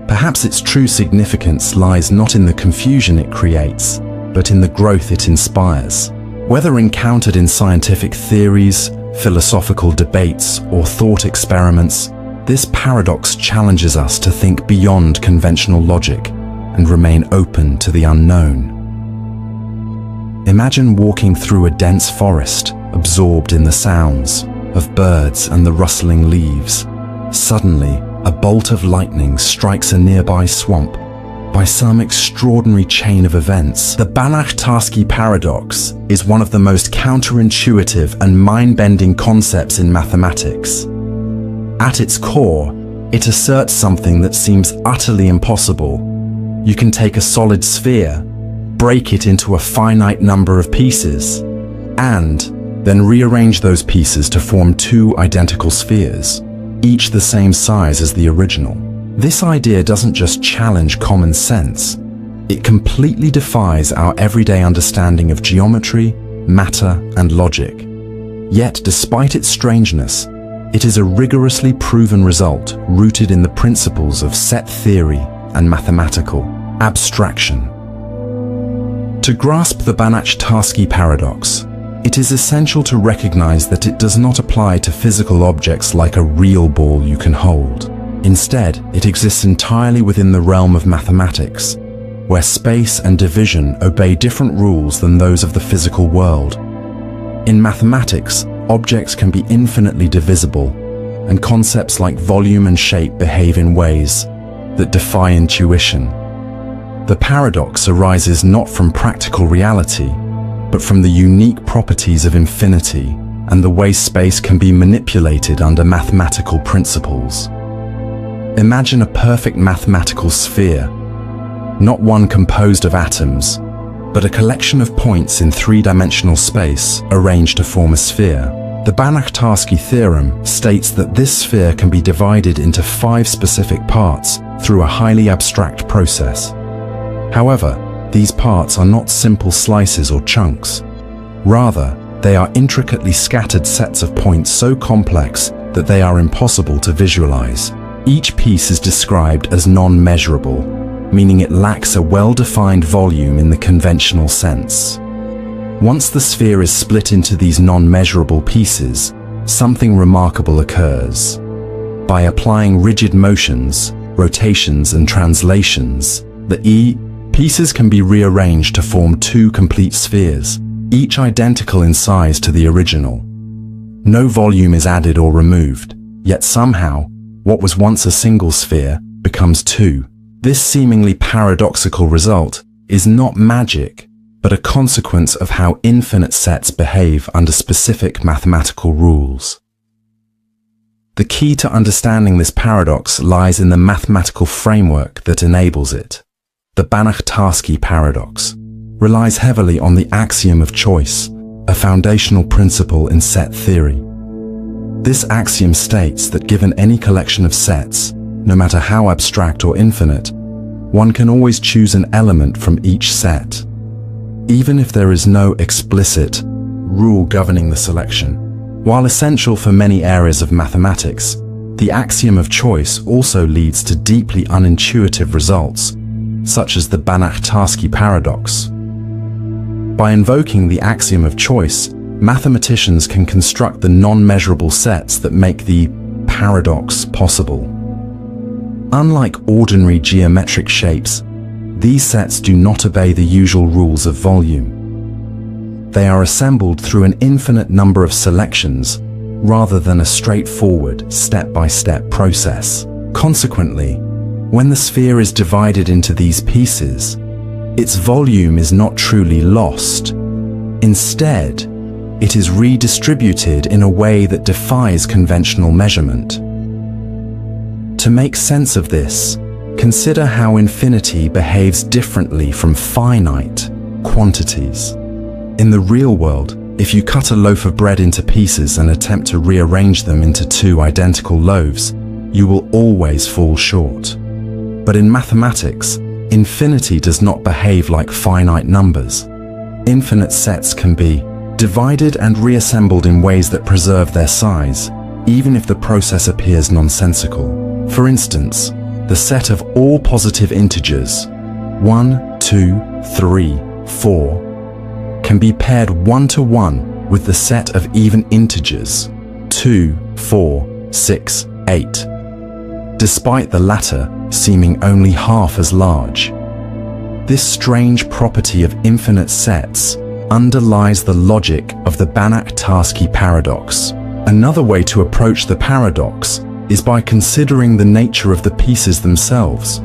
Speaker 1: Perhaps its true significance lies not in the confusion it creates, but in the growth it inspires. Whether encountered in scientific theories, philosophical debates, or thought experiments, this paradox challenges us to think beyond conventional logic and remain open to the unknown. Imagine walking through a dense forest, absorbed in the sounds of birds and the rustling leaves. Suddenly, a bolt of lightning strikes a nearby swamp. By some extraordinary chain of events, the Banach-Tarski Paradox is one of the most counterintuitive and mind-bending concepts in mathematics. At its core, it asserts something that seems utterly impossible. You can take a solid sphere, break it into a finite number of pieces, and then rearrange those pieces to form two identical spheres, each the same size as the original. This idea doesn't just challenge common sense, it completely defies our everyday understanding of geometry, matter, and logic. Yet, despite its strangeness, it is a rigorously proven result rooted in the principles of set theory and mathematical abstraction. To grasp the Banach-Tarski paradox, it is essential to recognize that it does not apply to physical objects like a real ball you can hold. Instead, it exists entirely within the realm of mathematics, where space and division obey different rules than those of the physical world. In mathematics, objects can be infinitely divisible, and concepts like volume and shape behave in ways that defy intuition. The paradox arises not from practical reality, but from the unique properties of infinity and the way space can be manipulated under mathematical principles. Imagine a perfect mathematical sphere, not one composed of atoms, but a collection of points in three-dimensional space arranged to form a sphere. The Banach-Tarski theorem states that this sphere can be divided into 5 specific parts through a highly abstract process. However, these parts are not simple slices or chunks. Rather, they are intricately scattered sets of points so complex that they are impossible to visualize. Each piece is described as non-measurable, meaning it lacks a well-defined volume in the conventional sense. Once the sphere is split into these non-measurable pieces, something remarkable occurs. By applying rigid motions, rotations, and translations, the pieces can be rearranged to form 2 complete spheres, each identical in size to the original. No volume is added or removed, yet somehow, what was once a single sphere becomes 2. This seemingly paradoxical result is not magic, but a consequence of how infinite sets behave under specific mathematical rules. The key to understanding this paradox lies in the mathematical framework that enables it. The Banach-Tarski paradox relies heavily on the axiom of choice, a foundational principle in set theory. This axiom states that given any collection of sets, no matter how abstract or infinite, one can always choose an element from each set, even if there is no explicit rule governing the selection. While essential for many areas of mathematics, the axiom of choice also leads to deeply unintuitive results, such as the Banach-Tarski paradox. By invoking the axiom of choice, mathematicians can construct the non-measurable sets that make the paradox possible. Unlike ordinary geometric shapes, these sets do not obey the usual rules of volume. They are assembled through an infinite number of selections rather than a straightforward, step-by-step process. Consequently, when the sphere is divided into these pieces, its volume is not truly lost. Instead, it is redistributed in a way that defies conventional measurement. To make sense of this, consider how infinity behaves differently from finite quantities. In the real world, if you cut a loaf of bread into pieces and attempt to rearrange them into 2 identical loaves, you will always fall short. But in mathematics, infinity does not behave like finite numbers. Infinite sets can be divided and reassembled in ways that preserve their size, even if the process appears nonsensical. For instance, the set of all positive integers, 1, 2, 3, 4, can be paired 1-to-1 with the set of even integers 2, 4, 6, 8, despite the latter seeming only half as large. This strange property of infinite sets underlies the logic of the Banach-Tarski paradox. Another way to approach the paradox is by considering the nature of the pieces themselves.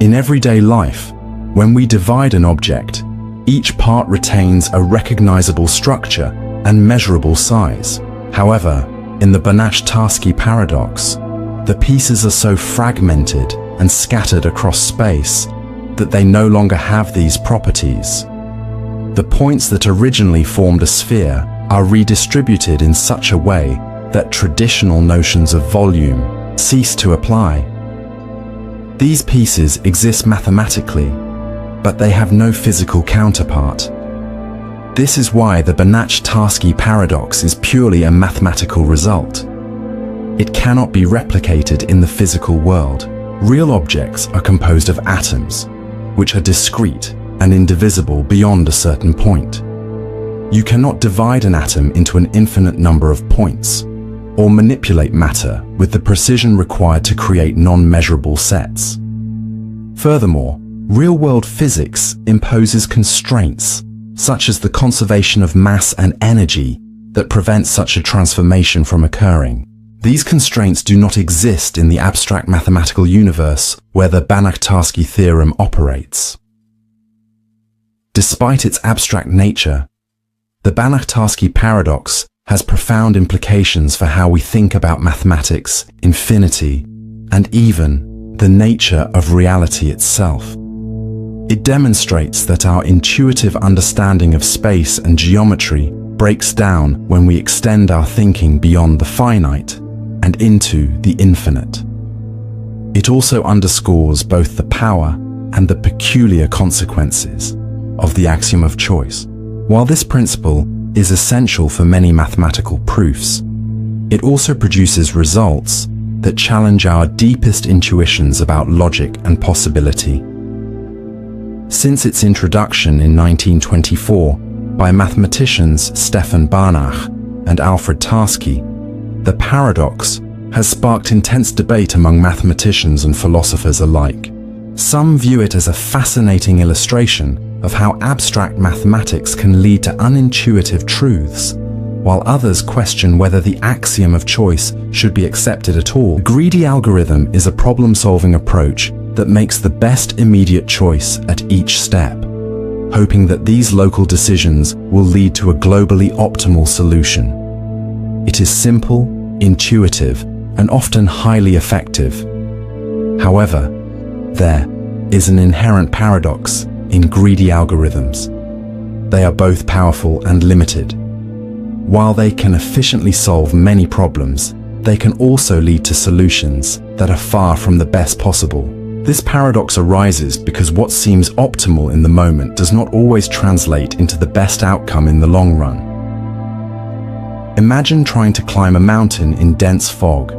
Speaker 1: In everyday life, when we divide an object, each part retains a recognizable structure and measurable size. However, in the Banach-Tarski paradox, the pieces are so fragmented and scattered across space that they no longer have these properties. The points that originally formed a sphere are redistributed in such a way that traditional notions of volume cease to apply. These pieces exist mathematically, but they have no physical counterpart. This is why the Banach-Tarski paradox is purely a mathematical result. It cannot be replicated in the physical world. Real objects are composed of atoms, which are discrete and indivisible beyond a certain point. You cannot divide an atom into an infinite number of points, or manipulate matter with the precision required to create non-measurable sets. Furthermore, real-world physics imposes constraints, such as the conservation of mass and energy, that prevent such a transformation from occurring. These constraints do not exist in the abstract mathematical universe where the Banach-Tarski theorem operates. Despite its abstract nature, the Banach-Tarski paradox has profound implications for how we think about mathematics, infinity, and even the nature of reality itself. It demonstrates that our intuitive understanding of space and geometry breaks down when we extend our thinking beyond the finite and into the infinite. It also underscores both the power and the peculiar consequences of the axiom of choice. While this principle is essential for many mathematical proofs, it also produces results that challenge our deepest intuitions about logic and possibility. Since its introduction in 1924 by mathematicians Stefan Banach and Alfred Tarski, the paradox has sparked intense debate among mathematicians and philosophers alike. Some view it as a fascinating illustration of how abstract mathematics can lead to unintuitive truths, while others question whether the axiom of choice should be accepted at all. The greedy algorithm is a problem-solving approach that makes the best immediate choice at each step, hoping that these local decisions will lead to a globally optimal solution. It is simple, intuitive, and often highly effective. However, there is an inherent paradox in greedy algorithms. They are both powerful and limited. While they can efficiently solve many problems, they can also lead to solutions that are far from the best possible. This paradox arises because what seems optimal in the moment does not always translate into the best outcome in the long run. Imagine trying to climb a mountain in dense fog.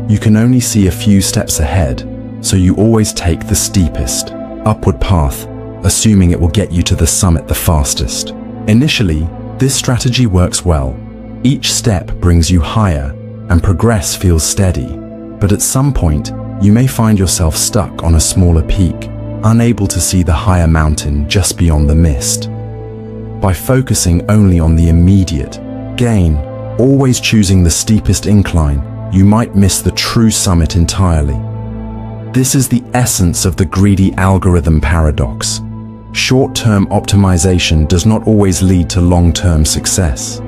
Speaker 1: You can only see a few steps ahead, so you always take the steepest, upward path, assuming it will get you to the summit the fastest. Initially, this strategy works well. Each step brings you higher, and progress feels steady. But at some point, you may find yourself stuck on a smaller peak, unable to see the higher mountain just beyond the mist. By focusing only on the immediate gain, always choosing the steepest incline, you might miss the true summit entirely. This is the essence of the greedy algorithm paradox. Short-term optimization does not always lead to long-term success.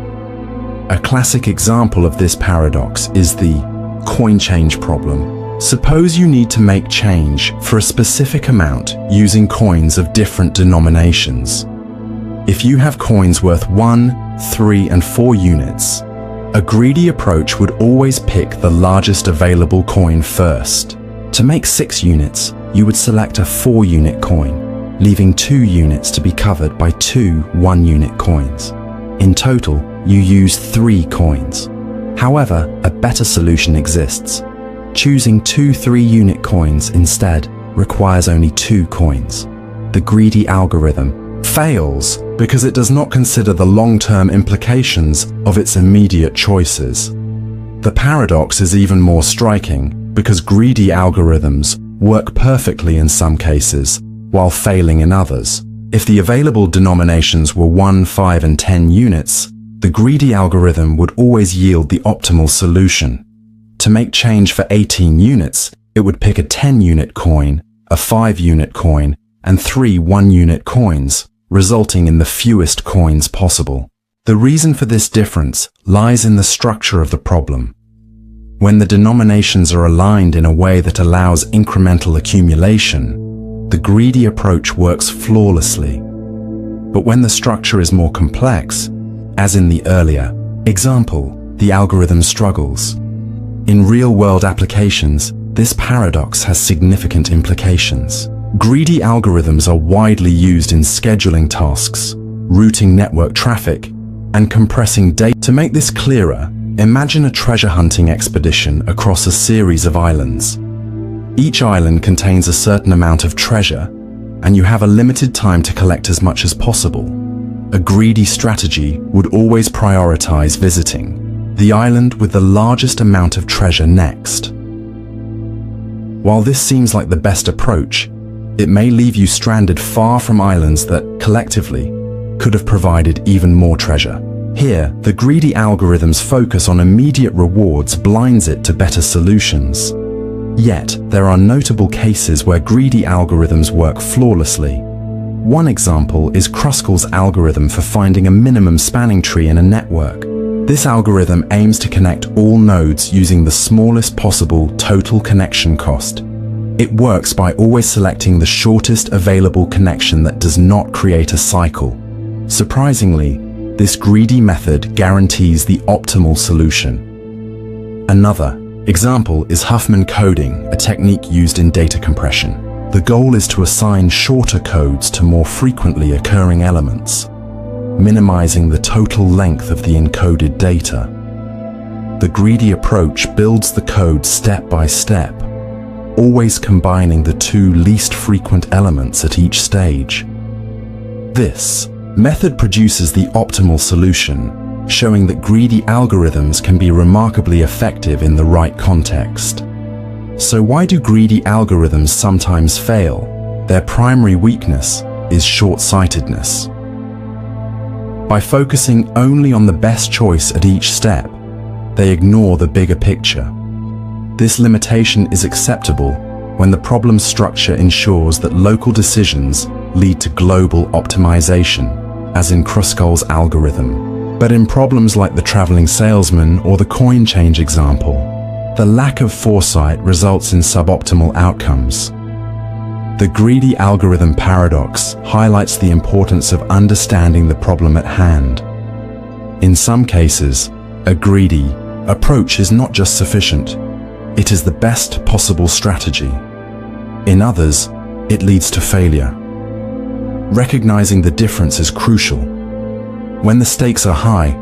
Speaker 1: A classic example of this paradox is the coin change problem. Suppose you need to make change for a specific amount using coins of different denominations. If you have coins worth 1, 3, and 4 units, a greedy approach would always pick the largest available coin first. To make 6 units, you would select a 4-unit coin, leaving 2 units to be covered by 2 1-unit coins. In total, you use 3 coins. However, a better solution exists. Choosing 2 3-unit coins instead requires only 2 coins. The greedy algorithm fails because it does not consider the long-term implications of its immediate choices. The paradox is even more striking because greedy algorithms work perfectly in some cases while failing in others. If the available denominations were 1, 5, and 10 units, the greedy algorithm would always yield the optimal solution. To make change for 18 units, it would pick a 10-unit coin, a 5-unit coin, and 3 1-unit coins, resulting in the fewest coins possible. The reason for this difference lies in the structure of the problem. When the denominations are aligned in a way that allows incremental accumulation, the greedy approach works flawlessly. But when the structure is more complex, as in the earlier example, the algorithm struggles. In real-world applications, this paradox has significant implications. Greedy algorithms are widely used in scheduling tasks, routing network traffic, and compressing data. To make this clearer, imagine a treasure hunting expedition across a series of islands. Each island contains a certain amount of treasure, and you have a limited time to collect as much as possible. A greedy strategy would always prioritize visiting the island with the largest amount of treasure next. While this seems like the best approach, it may leave you stranded far from islands that, collectively, could have provided even more treasure. Here, the greedy algorithm's focus on immediate rewards blinds it to better solutions. Yet, there are notable cases where greedy algorithms work flawlessly. One example is Kruskal's algorithm for finding a minimum spanning tree in a network. This algorithm aims to connect all nodes using the smallest possible total connection cost. It works by always selecting the shortest available connection that does not create a cycle. Surprisingly, this greedy method guarantees the optimal solution. Another example is Huffman coding, a technique used in data compression. The goal is to assign shorter codes to more frequently occurring elements, minimizing the total length of the encoded data. The greedy approach builds the code step by step, always combining the two least frequent elements at each stage. This method produces the optimal solution, showing that greedy algorithms can be remarkably effective in the right context. So why do greedy algorithms sometimes fail? Their primary weakness is short-sightedness. By focusing only on the best choice at each step, they ignore the bigger picture. This limitation is acceptable when the problem's structure ensures that local decisions lead to global optimization, as in Kruskal's algorithm. But in problems like the traveling salesman or the coin change example, the lack of foresight results in suboptimal outcomes. The greedy algorithm paradox highlights the importance of understanding the problem at hand. In some cases, a greedy approach is not just sufficient, it is the best possible strategy. In others, it leads to failure. Recognizing the difference is crucial. When the stakes are high,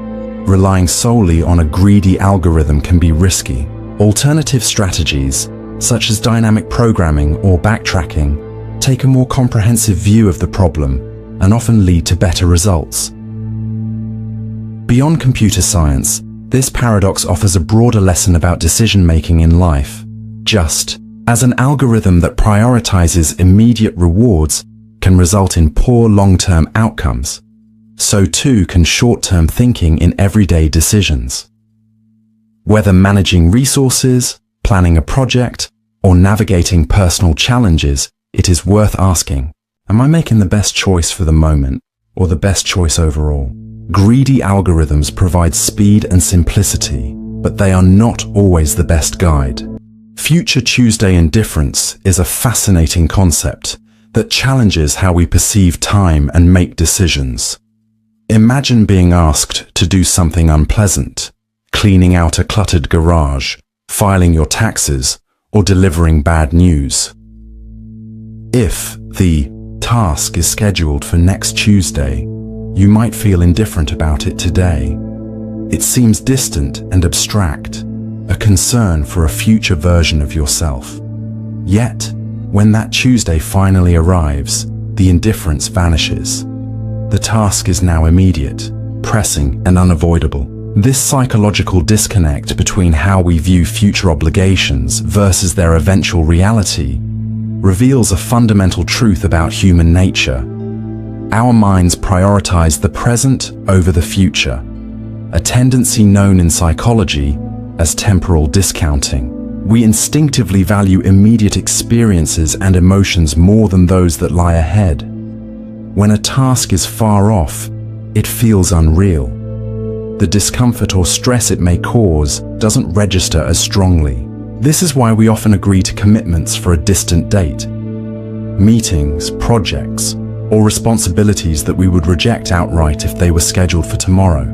Speaker 1: relying solely on a greedy algorithm can be risky. Alternative strategies, such as dynamic programming or backtracking, take a more comprehensive view of the problem and often lead to better results. Beyond computer science, this paradox offers a broader lesson about decision-making in life. Just as an algorithm that prioritizes immediate rewards can result in poor long-term outcomes, so too can short-term thinking in everyday decisions. Whether managing resources, planning a project, or navigating personal challenges, it is worth asking, am I making the best choice for the moment, or the best choice overall? Greedy algorithms provide speed and simplicity, but they are not always the best guide. Future Tuesday indifference is a fascinating concept that challenges how we perceive time and make decisions. Imagine being asked to do something unpleasant, cleaning out a cluttered garage, filing your taxes, or delivering bad news. If the task is scheduled for next Tuesday, you might feel indifferent about it today. It seems distant and abstract, a concern for a future version of yourself. Yet, when that Tuesday finally arrives, the indifference vanishes. The task is now immediate, pressing, and unavoidable. This psychological disconnect between how we view future obligations versus their eventual reality reveals a fundamental truth about human nature. Our minds prioritize the present over the future, a tendency known in psychology as temporal discounting. We instinctively value immediate experiences and emotions more than those that lie ahead. When a task is far off, it feels unreal. The discomfort or stress it may cause doesn't register as strongly. This is why we often agree to commitments for a distant date. Meetings, projects, or responsibilities that we would reject outright if they were scheduled for tomorrow.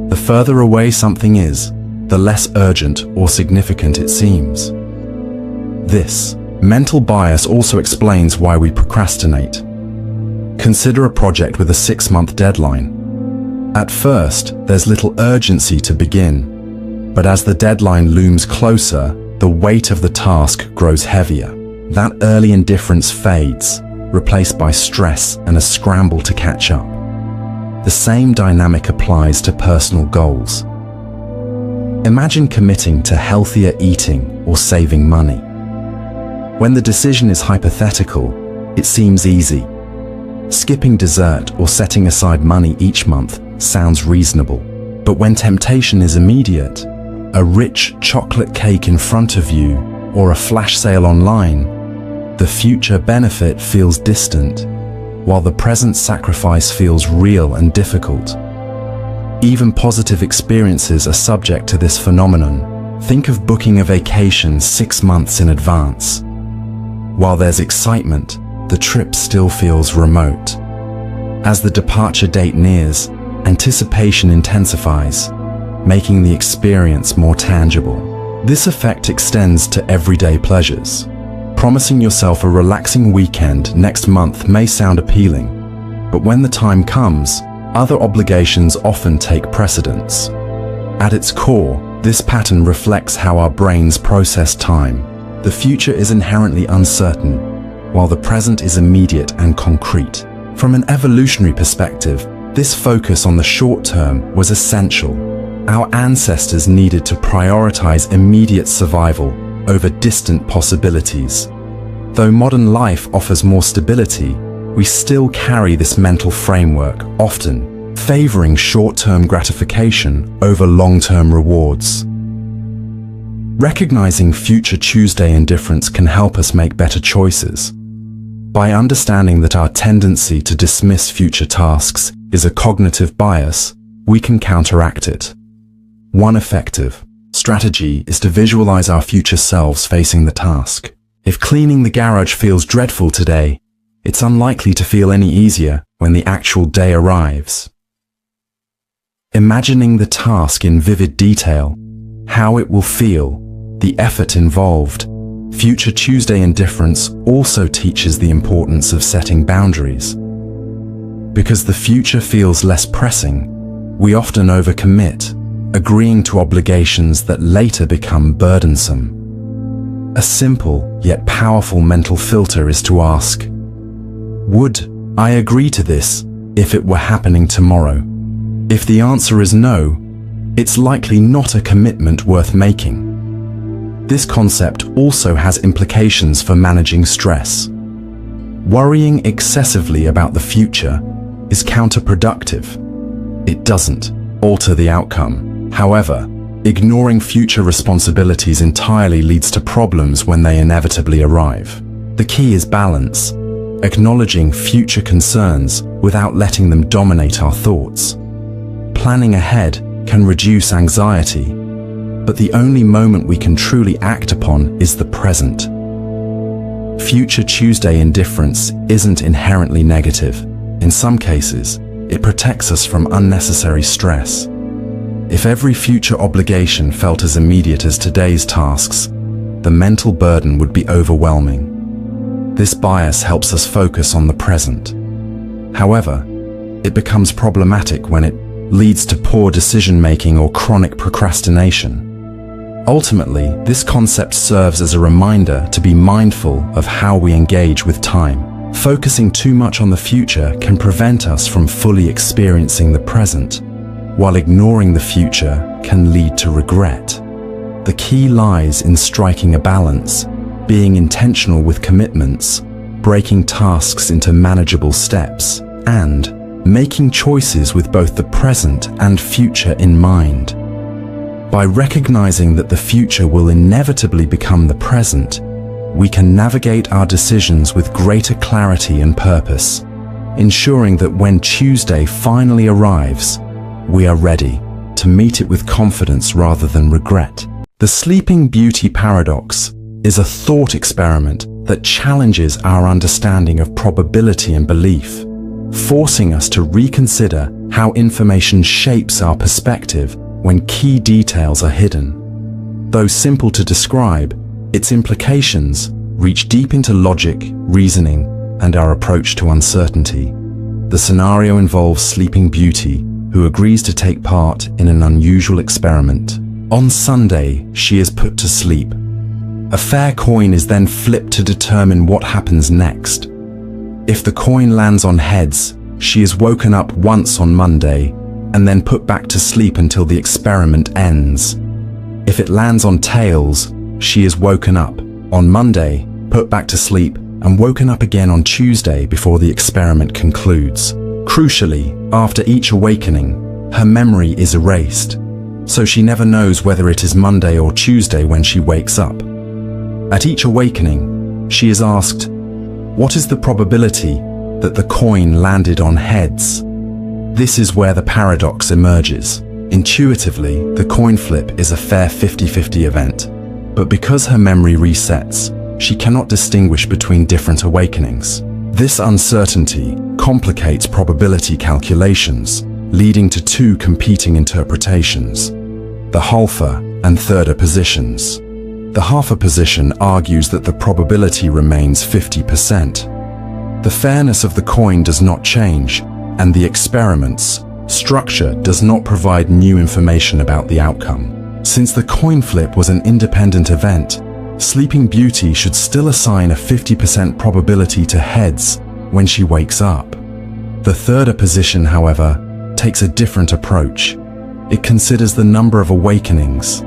Speaker 1: The further away something is, the less urgent or significant it seems. This mental bias also explains why we procrastinate. Consider a project with a 6-month deadline. At first, there's little urgency to begin, but as the deadline looms closer, the weight of the task grows heavier. That early indifference fades, replaced by stress and a scramble to catch up. The same dynamic applies to personal goals. Imagine committing to healthier eating or saving money. When the decision is hypothetical, it seems easy. Skipping dessert or setting aside money each month sounds reasonable. But when temptation is immediate, a rich chocolate cake in front of you or a flash sale online, the future benefit feels distant, while the present sacrifice feels real and difficult. Even positive experiences are subject to this phenomenon. Think of booking a vacation 6 months in advance. While there's excitement, the trip still feels remote. As the departure date nears, anticipation intensifies, making the experience more tangible. This effect extends to everyday pleasures. Promising yourself a relaxing weekend next month may sound appealing, but when the time comes, other obligations often take precedence. At its core, this pattern reflects how our brains process time. The future is inherently uncertain, while the present is immediate and concrete. From an evolutionary perspective, this focus on the short term was essential. Our ancestors needed to prioritize immediate survival over distant possibilities. Though modern life offers more stability, we still carry this mental framework, often favoring short-term gratification over long-term rewards. Recognizing future Tuesday indifference can help us make better choices. By understanding that our tendency to dismiss future tasks is a cognitive bias, we can counteract it. One effective strategy is to visualize our future selves facing the task. If cleaning the garage feels dreadful today, it's unlikely to feel any easier when the actual day arrives. Imagining the task in vivid detail, how it will feel, the effort involved, Future Tuesday indifference also teaches the importance of setting boundaries. Because the future feels less pressing, we often overcommit, agreeing to obligations that later become burdensome. A simple yet powerful mental filter is to ask, would I agree to this if it were happening tomorrow? If the answer is no, it's likely not a commitment worth making. This concept also has implications for managing stress. Worrying excessively about the future is counterproductive. It doesn't alter the outcome. However, ignoring future responsibilities entirely leads to problems when they inevitably arrive. The key is balance, acknowledging future concerns without letting them dominate our thoughts. Planning ahead can reduce anxiety, but the only moment we can truly act upon is the present. Future Tuesday indifference isn't inherently negative. In some cases, it protects us from unnecessary stress. If every future obligation felt as immediate as today's tasks, the mental burden would be overwhelming. This bias helps us focus on the present. However, it becomes problematic when it leads to poor decision-making or chronic procrastination. Ultimately, this concept serves as a reminder to be mindful of how we engage with time. Focusing too much on the future can prevent us from fully experiencing the present, while ignoring the future can lead to regret. The key lies in striking a balance, being intentional with commitments, breaking tasks into manageable steps, and making choices with both the present and future in mind. By recognizing that the future will inevitably become the present, we can navigate our decisions with greater clarity and purpose, ensuring that when Tuesday finally arrives, we are ready to meet it with confidence rather than regret. The Sleeping Beauty Paradox is a thought experiment that challenges our understanding of probability and belief, forcing us to reconsider how information shapes our perspective when key details are hidden. Though simple to describe, its implications reach deep into logic, reasoning, and our approach to uncertainty. The scenario involves Sleeping Beauty, who agrees to take part in an unusual experiment. On Sunday, she is put to sleep. A fair coin is then flipped to determine what happens next. If the coin lands on heads, she is woken up once on Monday and then put back to sleep until the experiment ends. If it lands on tails, she is woken up on Monday, put back to sleep, and woken up again on Tuesday before the experiment concludes. Crucially, after each awakening, her memory is erased, so she never knows whether it is Monday or Tuesday when she wakes up. At each awakening, she is asked, "What is the probability that the coin landed on heads?" This is where the paradox emerges. Intuitively, the coin flip is a fair 50-50 event, but because her memory resets, she cannot distinguish between different awakenings. This uncertainty complicates probability calculations, leading to two competing interpretations: the halfer and thirder positions. The halfer position argues that the probability remains 50%. The fairness of the coin does not change, and the experiment's structure does not provide new information about the outcome. Since the coin flip was an independent event, Sleeping Beauty should still assign a 50% probability to heads when she wakes up. The thirder position, however, takes a different approach. It considers the number of awakenings.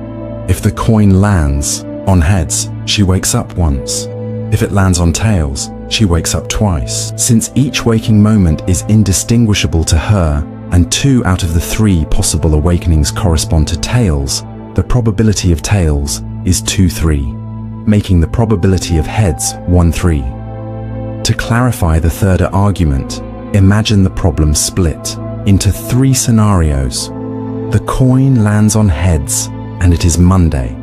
Speaker 1: If the coin lands on heads, she wakes up once. If it lands on tails, she wakes up twice. Since each waking moment is indistinguishable to her, and 2 out of the 3 possible awakenings correspond to tails, the probability of tails is 2-3, making the probability of heads 1-3. To clarify the third argument, imagine the problem split into 3 scenarios. The coin lands on heads, and it is Monday.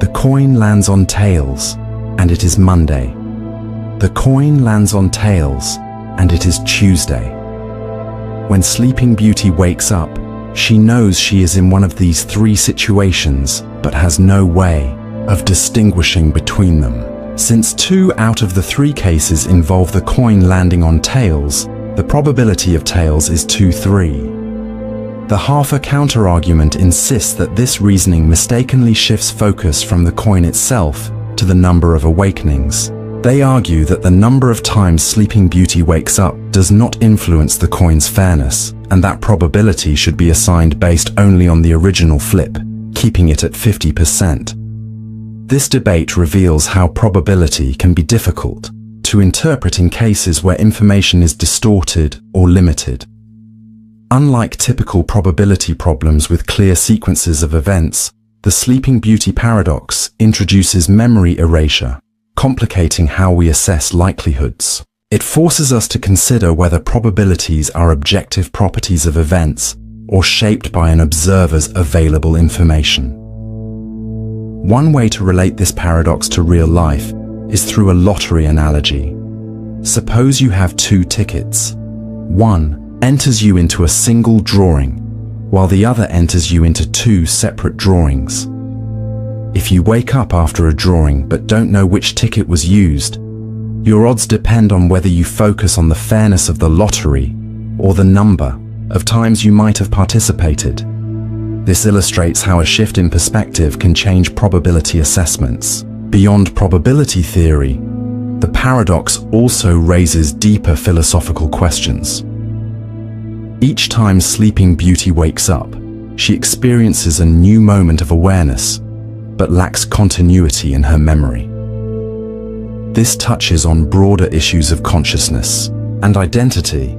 Speaker 1: The coin lands on tails, and it is Monday. The coin lands on tails, and it is Tuesday. When Sleeping Beauty wakes up, she knows she is in one of these 3 situations, but has no way of distinguishing between them. Since 2 out of the 3 cases involve the coin landing on tails, the probability of tails is 2-3. The halfer counterargument insists that this reasoning mistakenly shifts focus from the coin itself to the number of awakenings. They argue that the number of times Sleeping Beauty wakes up does not influence the coin's fairness, and that probability should be assigned based only on the original flip, keeping it at 50%. This debate reveals how probability can be difficult to interpret in cases where information is distorted or limited. Unlike typical probability problems with clear sequences of events, the Sleeping Beauty Paradox introduces memory erasure, complicating how we assess likelihoods. It forces us to consider whether probabilities are objective properties of events or shaped by an observer's available information. One way to relate this paradox to real life is through a lottery analogy. Suppose you have 2 tickets. One enters you into a single drawing, while the other enters you into 2 separate drawings. If you wake up after a drawing but don't know which ticket was used, your odds depend on whether you focus on the fairness of the lottery or the number of times you might have participated. This illustrates how a shift in perspective can change probability assessments. Beyond probability theory, the paradox also raises deeper philosophical questions. Each time Sleeping Beauty wakes up, she experiences a new moment of awareness, but lacks continuity in her memory. This touches on broader issues of consciousness and identity.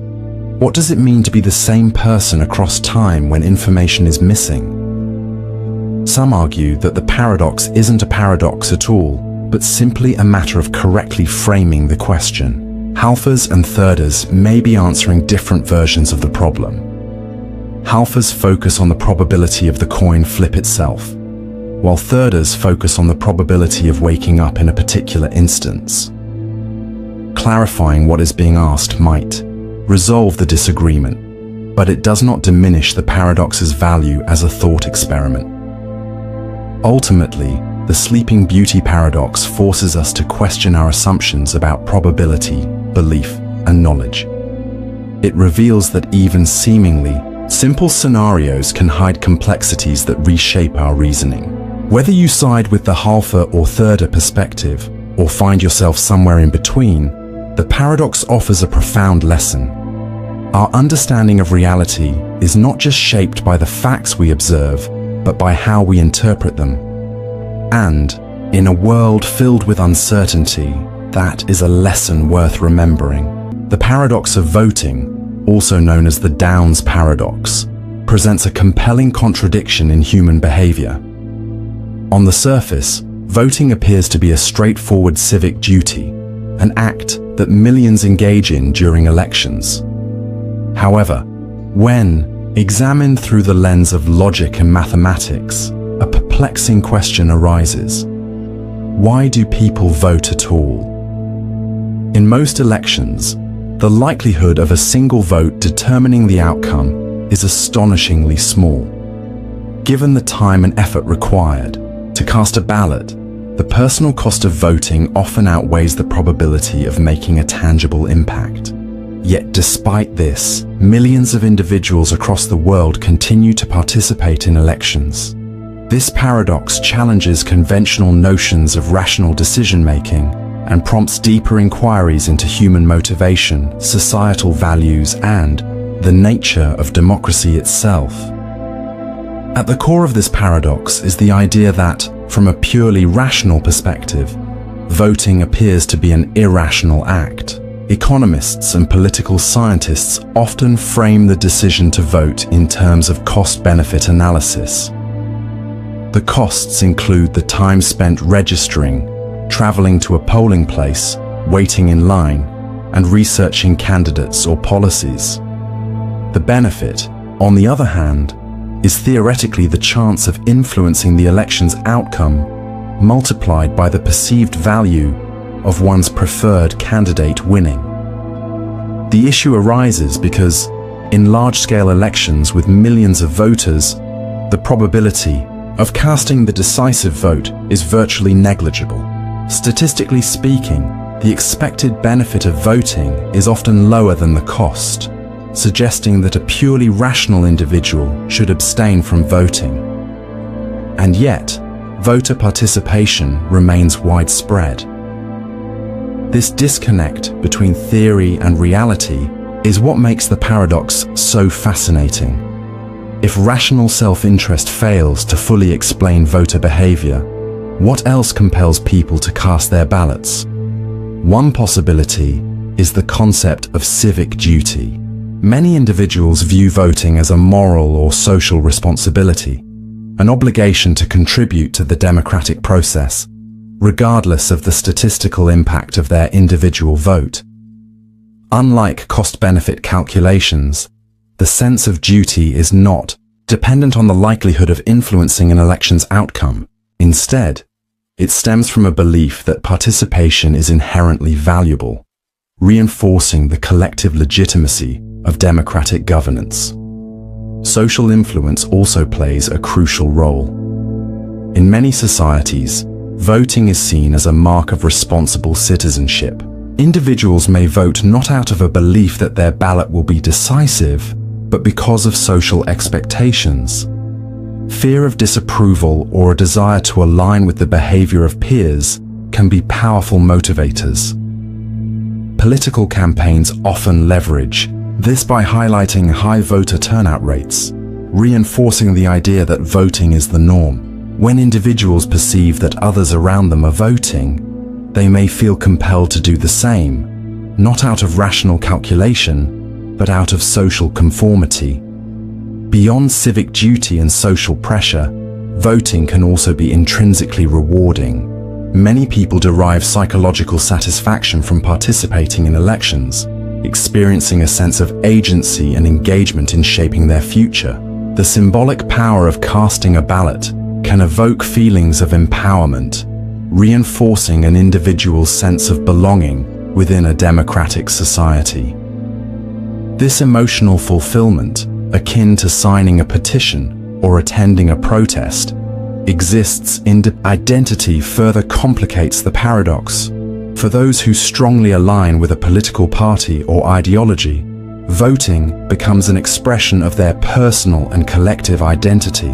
Speaker 1: What does it mean to be the same person across time when information is missing? Some argue that the paradox isn't a paradox at all, but simply a matter of correctly framing the question. Halfers and thirders may be answering different versions of the problem. Halfers focus on the probability of the coin flip itself, while thirders focus on the probability of waking up in a particular instance. Clarifying what is being asked might resolve the disagreement, but it does not diminish the paradox's value as a thought experiment. Ultimately, the Sleeping Beauty paradox forces us to question our assumptions about probability, belief, and knowledge. It reveals that even seemingly simple scenarios can hide complexities that reshape our reasoning. Whether you side with the halfer or thirder perspective, or find yourself somewhere in between, the paradox offers a profound lesson. Our understanding of reality is not just shaped by the facts we observe, but by how we interpret them. And, in a world filled with uncertainty, that is a lesson worth remembering. The paradox of voting, also known as the Downs paradox, presents a compelling contradiction in human behavior. On the surface, voting appears to be a straightforward civic duty, an act that millions engage in during elections. However, when examined through the lens of logic and mathematics, a perplexing question arises. Why do people vote at all? In most elections, the likelihood of a single vote determining the outcome is astonishingly small. Given the time and effort required to cast a ballot, the personal cost of voting often outweighs the probability of making a tangible impact. Yet despite this, millions of individuals across the world continue to participate in elections. This paradox challenges conventional notions of rational decision-making and prompts deeper inquiries into human motivation, societal values, and the nature of democracy itself. At the core of this paradox is the idea that, from a purely rational perspective, voting appears to be an irrational act. Economists and political scientists often frame the decision to vote in terms of cost-benefit analysis. The costs include the time spent registering, traveling to a polling place, waiting in line, and researching candidates or policies. The benefit, on the other hand, is theoretically the chance of influencing the election's outcome, multiplied by the perceived value of one's preferred candidate winning. The issue arises because, in large-scale elections with millions of voters, the probability of casting the decisive vote is virtually negligible. Statistically speaking, the expected benefit of voting is often lower than the cost, suggesting that a purely rational individual should abstain from voting. And yet, voter participation remains widespread. This disconnect between theory and reality is what makes the paradox so fascinating. If rational self-interest fails to fully explain voter behavior, what else compels people to cast their ballots? One possibility is the concept of civic duty. Many individuals view voting as a moral or social responsibility, an obligation to contribute to the democratic process, regardless of the statistical impact of their individual vote. Unlike cost-benefit calculations, the sense of duty is not dependent on the likelihood of influencing an election's outcome. Instead, it stems from a belief that participation is inherently valuable, reinforcing the collective legitimacy of democratic governance. Social influence also plays a crucial role. In many societies, voting is seen as a mark of responsible citizenship. Individuals may vote not out of a belief that their ballot will be decisive, but because of social expectations. Fear of disapproval or a desire to align with the behavior of peers can be powerful motivators. Political campaigns often leverage this by highlighting high voter turnout rates, reinforcing the idea that voting is the norm. When individuals perceive that others around them are voting, they may feel compelled to do the same, not out of rational calculation, but out of social conformity. Beyond civic duty and social pressure, voting can also be intrinsically rewarding. Many people derive psychological satisfaction from participating in elections, experiencing a sense of agency and engagement in shaping their future. The symbolic power of casting a ballot can evoke feelings of empowerment, reinforcing an individual's sense of belonging within a democratic society. This emotional fulfillment, akin to signing a petition or attending a protest, exists in identity further complicates the paradox. For those who strongly align with a political party or ideology, voting becomes an expression of their personal and collective identity.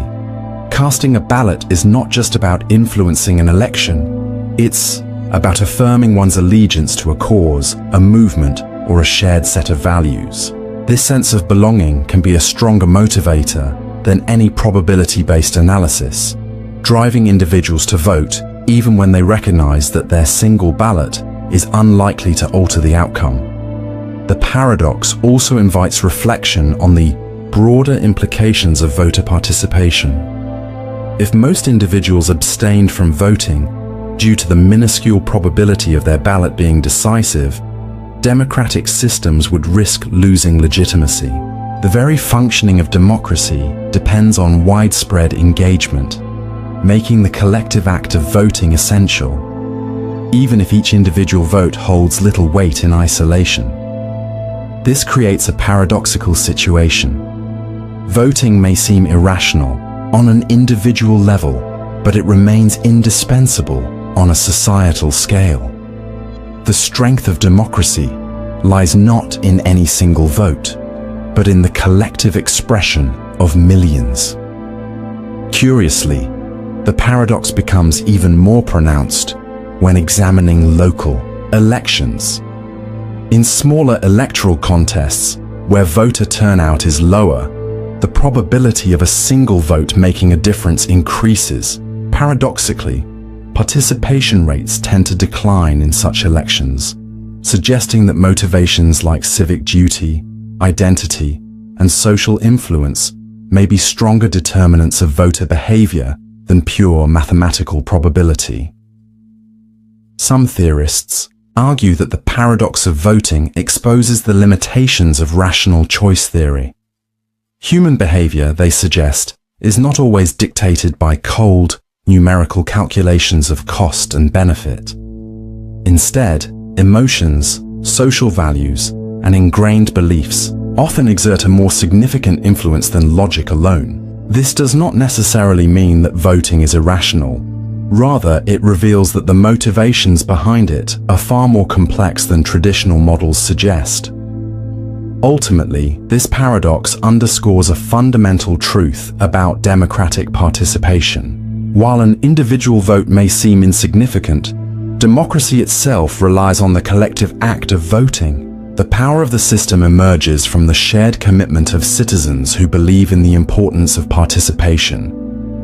Speaker 1: Casting a ballot is not just about influencing an election, it's about affirming one's allegiance to a cause, a movement, or a shared set of values. This sense of belonging can be a stronger motivator than any probability-based analysis, driving individuals to vote even when they recognize that their single ballot is unlikely to alter the outcome. The paradox also invites reflection on the broader implications of voter participation. If most individuals abstained from voting due to the minuscule probability of their ballot being decisive, democratic systems would risk losing legitimacy. The very functioning of democracy depends on widespread engagement, making the collective act of voting essential, even if each individual vote holds little weight in isolation. This creates a paradoxical situation. Voting may seem irrational on an individual level, but it remains indispensable on a societal scale. The strength of democracy lies not in any single vote, but in the collective expression of millions. Curiously, the paradox becomes even more pronounced when examining local elections. In smaller electoral contests, where voter turnout is lower, the probability of a single vote making a difference increases. Paradoxically, participation rates tend to decline in such elections, suggesting that motivations like civic duty, identity, and social influence may be stronger determinants of voter behavior than pure mathematical probability. Some theorists argue that the paradox of voting exposes the limitations of rational choice theory. Human behavior, they suggest, is not always dictated by cold, numerical calculations of cost and benefit. Instead, emotions, social values, and ingrained beliefs often exert a more significant influence than logic alone. This does not necessarily mean that voting is irrational. Rather, it reveals that the motivations behind it are far more complex than traditional models suggest. Ultimately, this paradox underscores a fundamental truth about democratic participation. While an individual vote may seem insignificant, democracy itself relies on the collective act of voting. The power of the system emerges from the shared commitment of citizens who believe in the importance of participation,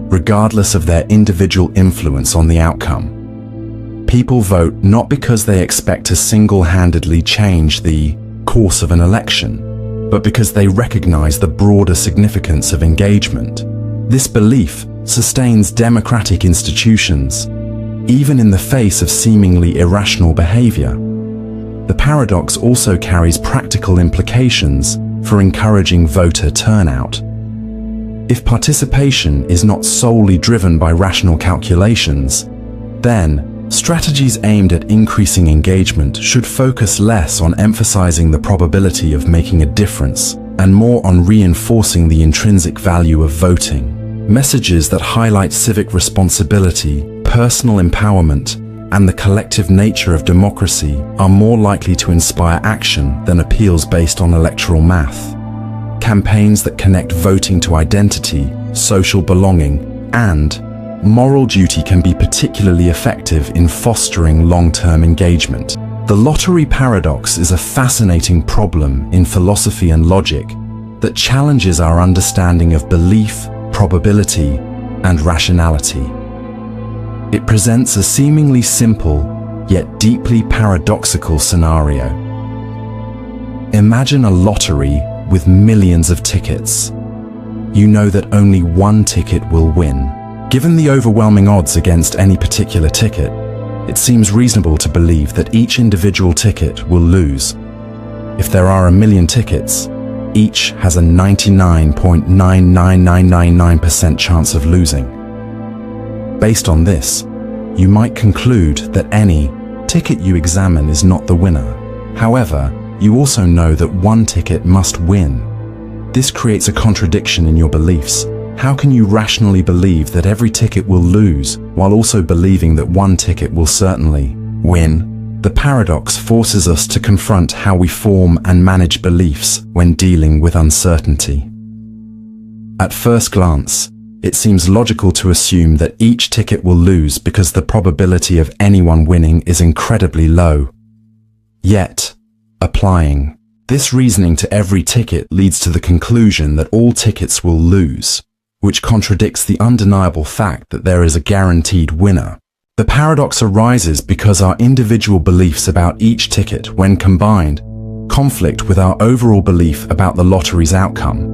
Speaker 1: regardless of their individual influence on the outcome. People vote not because they expect to single-handedly change the course of an election, but because they recognize the broader significance of engagement. This belief sustains democratic institutions, even in the face of seemingly irrational behavior. The paradox also carries practical implications for encouraging voter turnout. If participation is not solely driven by rational calculations, then strategies aimed at increasing engagement should focus less on emphasizing the probability of making a difference and more on reinforcing the intrinsic value of voting. Messages that highlight civic responsibility, personal empowerment, and the collective nature of democracy are more likely to inspire action than appeals based on electoral math. Campaigns that connect voting to identity, social belonging, and moral duty can be particularly effective in fostering long-term engagement. The lottery paradox is a fascinating problem in philosophy and logic that challenges our understanding of belief, probability, and rationality. It presents a seemingly simple, yet deeply paradoxical scenario. Imagine a lottery with millions of tickets. You know that only one ticket will win. Given the overwhelming odds against any particular ticket, it seems reasonable to believe that each individual ticket will lose. If there are 1,000,000 tickets, each has a 99.99999% chance of losing. Based on this, you might conclude that any ticket you examine is not the winner. However, you also know that one ticket must win. This creates a contradiction in your beliefs. How can you rationally believe that every ticket will lose while also believing that one ticket will certainly win? The paradox forces us to confront how we form and manage beliefs when dealing with uncertainty. At first glance, it seems logical to assume that each ticket will lose because the probability of anyone winning is incredibly low. Yet, applying this reasoning to every ticket leads to the conclusion that all tickets will lose, which contradicts the undeniable fact that there is a guaranteed winner. The paradox arises because our individual beliefs about each ticket, when combined, conflict with our overall belief about the lottery's outcome.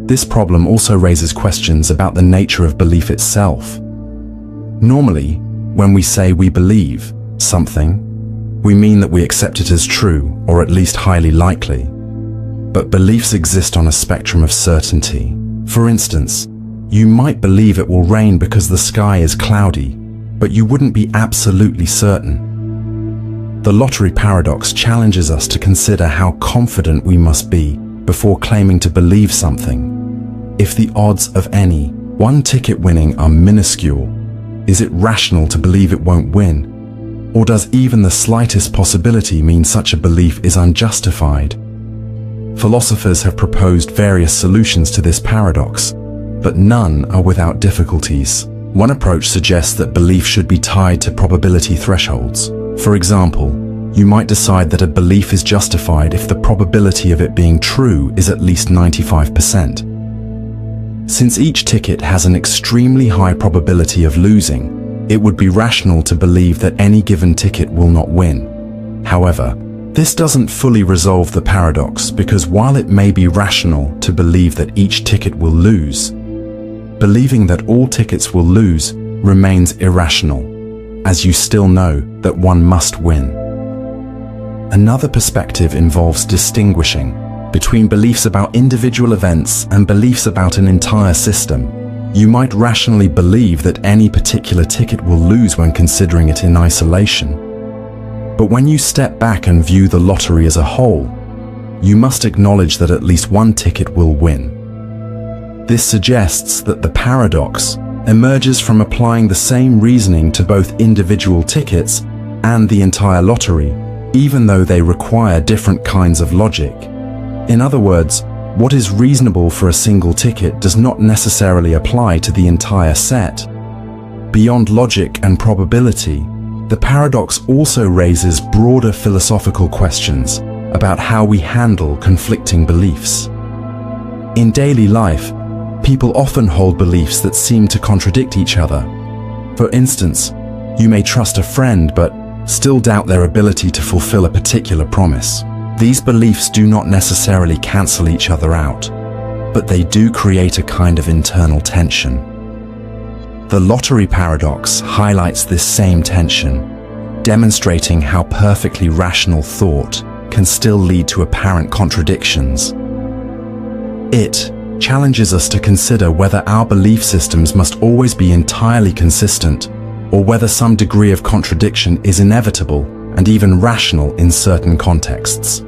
Speaker 1: This problem also raises questions about the nature of belief itself. Normally, when we say we believe something, we mean that we accept it as true, or at least highly likely. But beliefs exist on a spectrum of certainty. For instance, you might believe it will rain because the sky is cloudy, but you wouldn't be absolutely certain. The lottery paradox challenges us to consider how confident we must be before claiming to believe something. If the odds of any one ticket winning are minuscule, is it rational to believe it won't win? Or does even the slightest possibility mean such a belief is unjustified? Philosophers have proposed various solutions to this paradox, but none are without difficulties. One approach suggests that belief should be tied to probability thresholds. For example, you might decide that a belief is justified if the probability of it being true is at least 95%. Since each ticket has an extremely high probability of losing, it would be rational to believe that any given ticket will not win. However, this doesn't fully resolve the paradox because while it may be rational to believe that each ticket will lose, believing that all tickets will lose remains irrational, as you still know that one must win. Another perspective involves distinguishing between beliefs about individual events and beliefs about an entire system. You might rationally believe that any particular ticket will lose when considering it in isolation. But when you step back and view the lottery as a whole, you must acknowledge that at least one ticket will win. This suggests that the paradox emerges from applying the same reasoning to both individual tickets and the entire lottery, even though they require different kinds of logic. In other words, what is reasonable for a single ticket does not necessarily apply to the entire set. Beyond logic and probability, the paradox also raises broader philosophical questions about how we handle conflicting beliefs. In daily life, people often hold beliefs that seem to contradict each other. For instance, you may trust a friend but still doubt their ability to fulfill a particular promise. These beliefs do not necessarily cancel each other out, but they do create a kind of internal tension. The lottery paradox highlights this same tension, demonstrating how perfectly rational thought can still lead to apparent contradictions. It challenges us to consider whether our belief systems must always be entirely consistent, or whether some degree of contradiction is inevitable and even rational in certain contexts.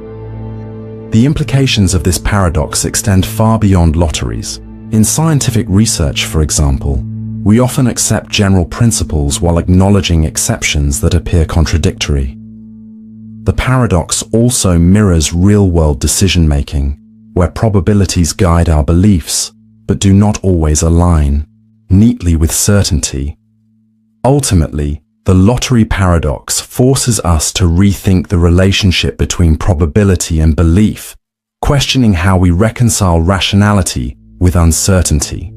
Speaker 1: The implications of this paradox extend far beyond lotteries. In scientific research, for example, we often accept general principles while acknowledging exceptions that appear contradictory. The paradox also mirrors real-world decision-making, where probabilities guide our beliefs, but do not always align neatly with certainty. Ultimately, The lottery paradox forces us to rethink the relationship between probability and belief, questioning how we reconcile rationality with uncertainty.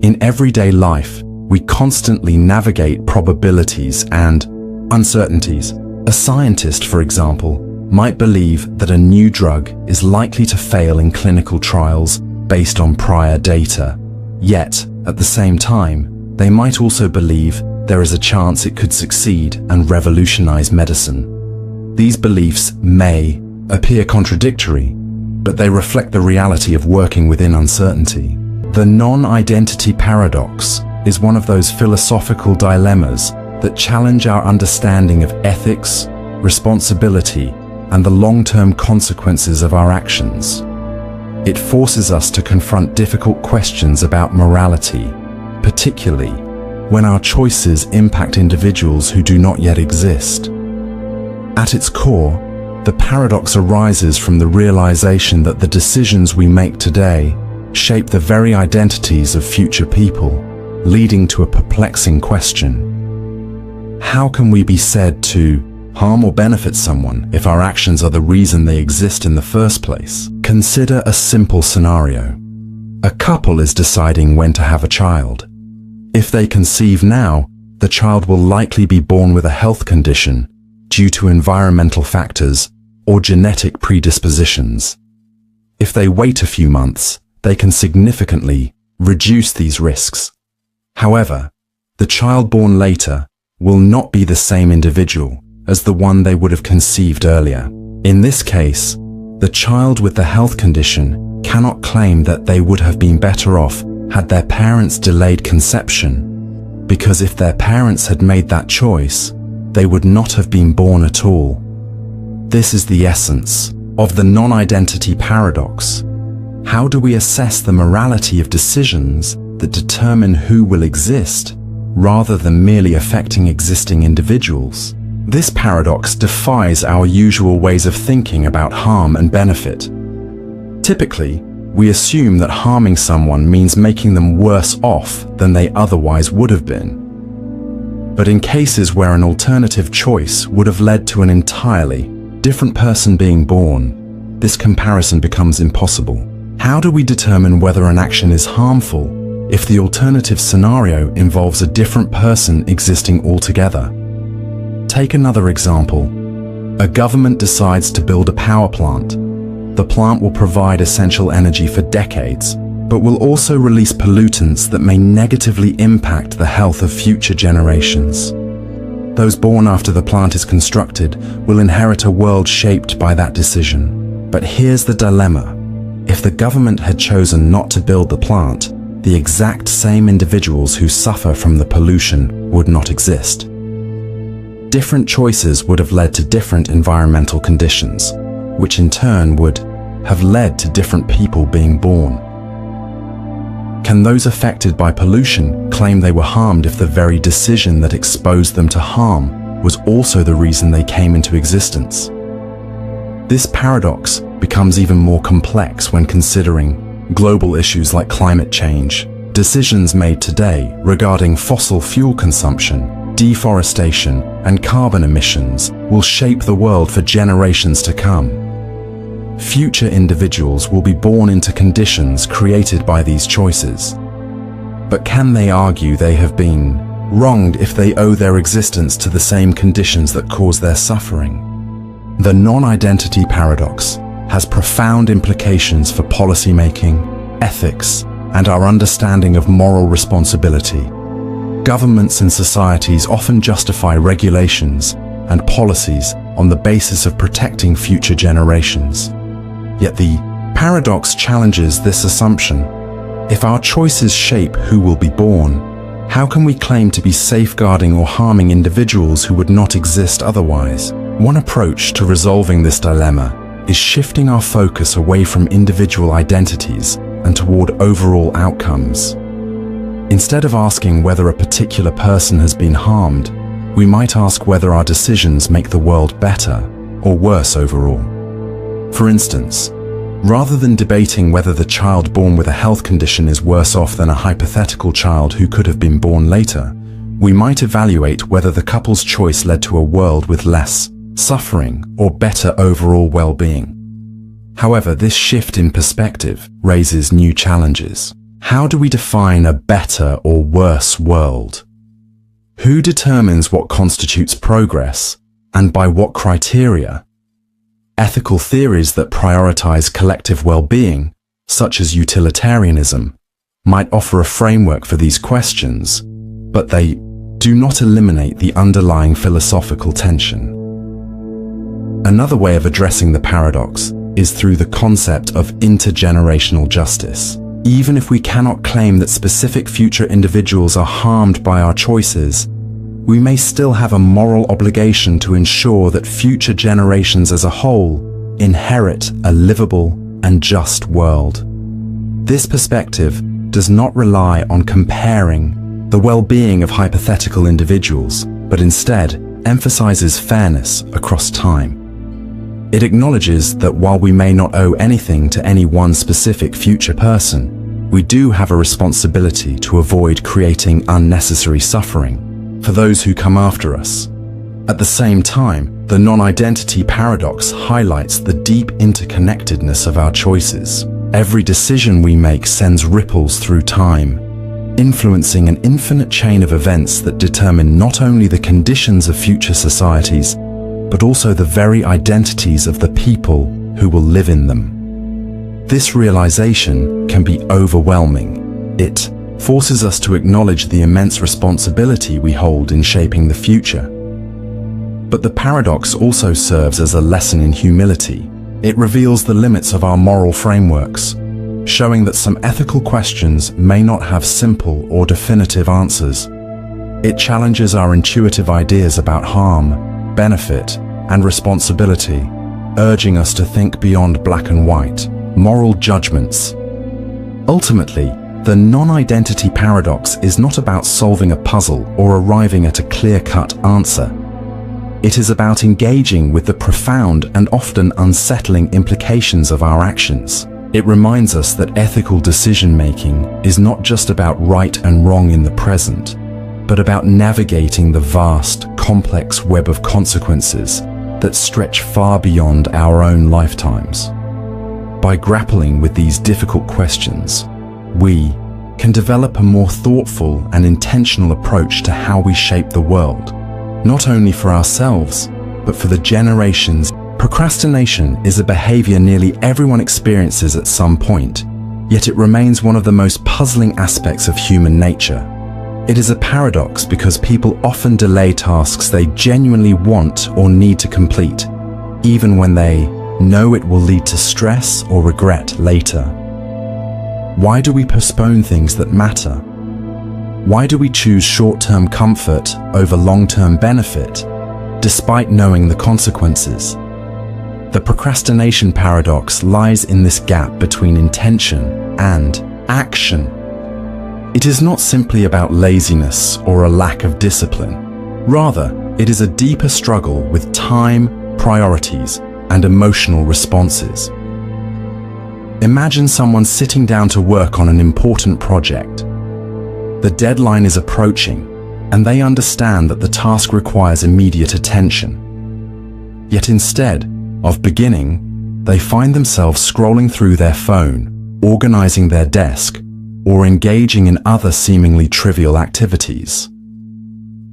Speaker 1: In everyday life, we constantly navigate probabilities and uncertainties. A scientist, for example, might believe that a new drug is likely to fail in clinical trials based on prior data. Yet, at the same time, they might also believe there is a chance it could succeed and revolutionize medicine. These beliefs may appear contradictory, but they reflect the reality of working within uncertainty. The non-identity paradox is one of those philosophical dilemmas that challenge our understanding of ethics, responsibility, and the long-term consequences of our actions. It forces us to confront difficult questions about morality, particularly when our choices impact individuals who do not yet exist. At its core, the paradox arises from the realization that the decisions we make today shape the very identities of future people, leading to a perplexing question. How can we be said to harm or benefit someone if our actions are the reason they exist in the first place? Consider a simple scenario. A couple is deciding when to have a child. If they conceive now, the child will likely be born with a health condition due to environmental factors or genetic predispositions. If they wait a few months, they can significantly reduce these risks. However, the child born later will not be the same individual as the one they would have conceived earlier. In this case, the child with the health condition cannot claim that they would have been better off had their parents delayed conception, because if their parents had made that choice, they would not have been born at all. This is the essence of the non-identity paradox. How do we assess the morality of decisions that determine who will exist, rather than merely affecting existing individuals? This paradox defies our usual ways of thinking about harm and benefit. Typically, we assume that harming someone means making them worse off than they otherwise would have been. But in cases where an alternative choice would have led to an entirely different person being born, this comparison becomes impossible. How do we determine whether an action is harmful if the alternative scenario involves a different person existing altogether? Take another example. A government decides to build a power plant. The plant will provide essential energy for decades, but will also release pollutants that may negatively impact the health of future generations. Those born after the plant is constructed will inherit a world shaped by that decision. But here's the dilemma. If the government had chosen not to build the plant, the exact same individuals who suffer from the pollution would not exist. Different choices would have led to different environmental conditions, which in turn would have led to different people being born. Can those affected by pollution claim they were harmed if the very decision that exposed them to harm was also the reason they came into existence? This paradox becomes even more complex when considering global issues like climate change. Decisions made today regarding fossil fuel consumption, deforestation, and carbon emissions will shape the world for generations to come. Future individuals will be born into conditions created by these choices. But can they argue they have been wronged if they owe their existence to the same conditions that cause their suffering? The non-identity paradox has profound implications for policymaking, ethics, and our understanding of moral responsibility. Governments and societies often justify regulations and policies on the basis of protecting future generations. Yet the paradox challenges this assumption. If our choices shape who will be born, how can we claim to be safeguarding or harming individuals who would not exist otherwise? One approach to resolving this dilemma is shifting our focus away from individual identities and toward overall outcomes. Instead of asking whether a particular person has been harmed, we might ask whether our decisions make the world better or worse overall. For instance, rather than debating whether the child born with a health condition is worse off than a hypothetical child who could have been born later, we might evaluate whether the couple's choice led to a world with less suffering or better overall well-being. However, this shift in perspective raises new challenges. How do we define a better or worse world? Who determines what constitutes progress, and by what criteria? Ethical theories that prioritize collective well-being, such as utilitarianism, might offer a framework for these questions, but they do not eliminate the underlying philosophical tension. Another way of addressing the paradox is through the concept of intergenerational justice. Even if we cannot claim that specific future individuals are harmed by our choices, we may still have a moral obligation to ensure that future generations as a whole inherit a livable and just world. This perspective does not rely on comparing the well-being of hypothetical individuals, but instead emphasizes fairness across time. It acknowledges that while we may not owe anything to any one specific future person, we do have a responsibility to avoid creating unnecessary suffering for those who come after us. At the same time, the non-identity paradox highlights the deep interconnectedness of our choices. Every decision we make sends ripples through time, influencing an infinite chain of events that determine not only the conditions of future societies, but also the very identities of the people who will live in them. This realization can be overwhelming. It forces us to acknowledge the immense responsibility we hold in shaping the future. But the paradox also serves as a lesson in humility. It reveals the limits of our moral frameworks, showing that some ethical questions may not have simple or definitive answers. It challenges our intuitive ideas about harm, benefit, and responsibility, urging us to think beyond black and white, moral judgments. Ultimately, the non-identity paradox is not about solving a puzzle or arriving at a clear-cut answer. It is about engaging with the profound and often unsettling implications of our actions. It reminds us that ethical decision-making is not just about right and wrong in the present, but about navigating the vast, complex web of consequences that stretch far beyond our own lifetimes. By grappling with these difficult questions, we can develop a more thoughtful and intentional approach to how we shape the world, not only for ourselves, but for the generations. Procrastination is a behavior nearly everyone experiences at some point, yet it remains one of the most puzzling aspects of human nature. It is a paradox because people often delay tasks they genuinely want or need to complete, even when they know it will lead to stress or regret later. Why do we postpone things that matter? Why do we choose short-term comfort over long-term benefit, despite knowing the consequences? The procrastination paradox lies in this gap between intention and action. It is not simply about laziness or a lack of discipline. Rather, it is a deeper struggle with time, priorities, and emotional responses. Imagine someone sitting down to work on an important project. The deadline is approaching, and they understand that the task requires immediate attention. Yet instead of beginning, they find themselves scrolling through their phone, organizing their desk, or engaging in other seemingly trivial activities.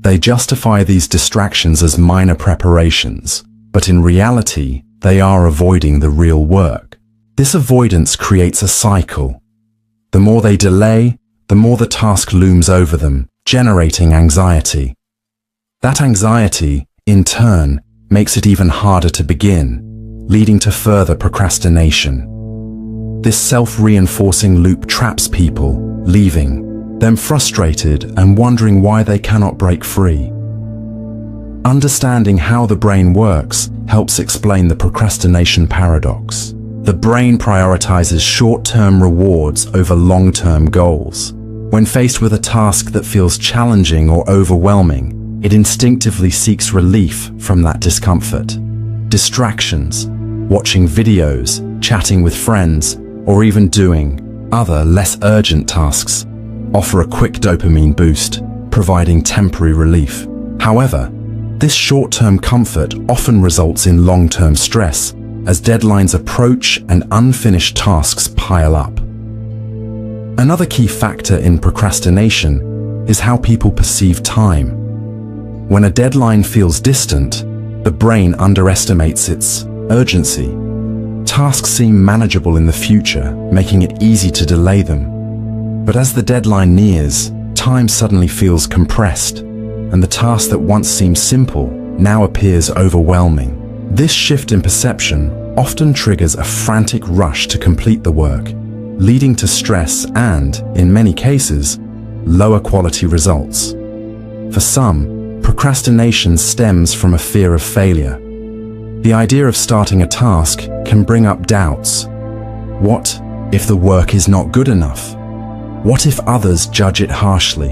Speaker 1: They justify these distractions as minor preparations, but in reality, they are avoiding the real work. This avoidance creates a cycle. The more they delay, the more the task looms over them, generating anxiety. That anxiety, in turn, makes it even harder to begin, leading to further procrastination. This self-reinforcing loop traps people, leaving them frustrated and wondering why they cannot break free. Understanding how the brain works helps explain the procrastination paradox. The brain prioritizes short-term rewards over long-term goals. When faced with a task that feels challenging or overwhelming, it instinctively seeks relief from that discomfort. Distractions, watching videos, chatting with friends, or even doing other less urgent tasks offer a quick dopamine boost, providing temporary relief. However, this short-term comfort often results in long-term stress as deadlines approach and unfinished tasks pile up. Another key factor in procrastination is how people perceive time. When a deadline feels distant, the brain underestimates its urgency. Tasks seem manageable in the future, making it easy to delay them. But as the deadline nears, time suddenly feels compressed, and the task that once seemed simple now appears overwhelming. This shift in perception often triggers a frantic rush to complete the work, leading to stress and, in many cases, lower quality results. For some, procrastination stems from a fear of failure. The idea of starting a task can bring up doubts. What if the work is not good enough? What if others judge it harshly?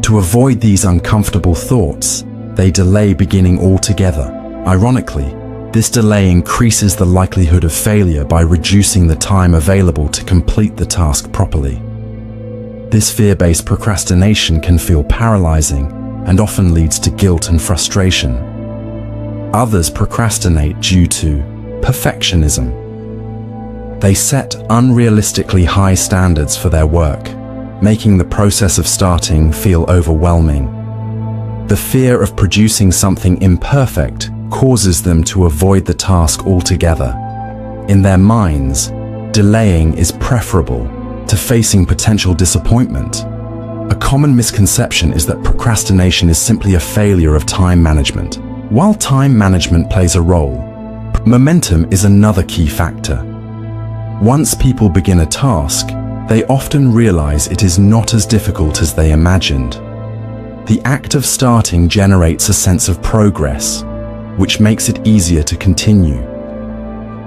Speaker 1: To avoid these uncomfortable thoughts, they delay beginning altogether. Ironically, this delay increases the likelihood of failure by reducing the time available to complete the task properly. This fear-based procrastination can feel paralyzing and often leads to guilt and frustration. Others procrastinate due to perfectionism. They set unrealistically high standards for their work, making the process of starting feel overwhelming. The fear of producing something imperfect causes them to avoid the task altogether. In their minds, delaying is preferable to facing potential disappointment. A common misconception is that procrastination is simply a failure of time management. While time management plays a role, momentum is another key factor. Once people begin a task, they often realize it is not as difficult as they imagined. The act of starting generates a sense of progress, which makes it easier to continue.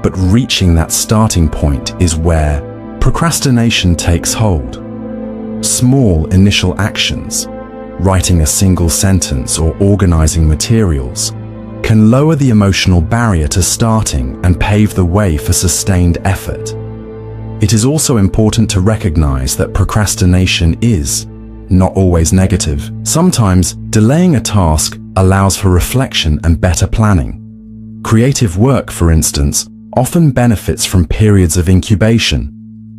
Speaker 1: But reaching that starting point is where procrastination takes hold. Small initial actions, writing a single sentence or organizing materials, can lower the emotional barrier to starting and pave the way for sustained effort. It is also important to recognize that procrastination is not always negative. Sometimes, delaying a task allows for reflection and better planning. Creative work, for instance, often benefits from periods of incubation,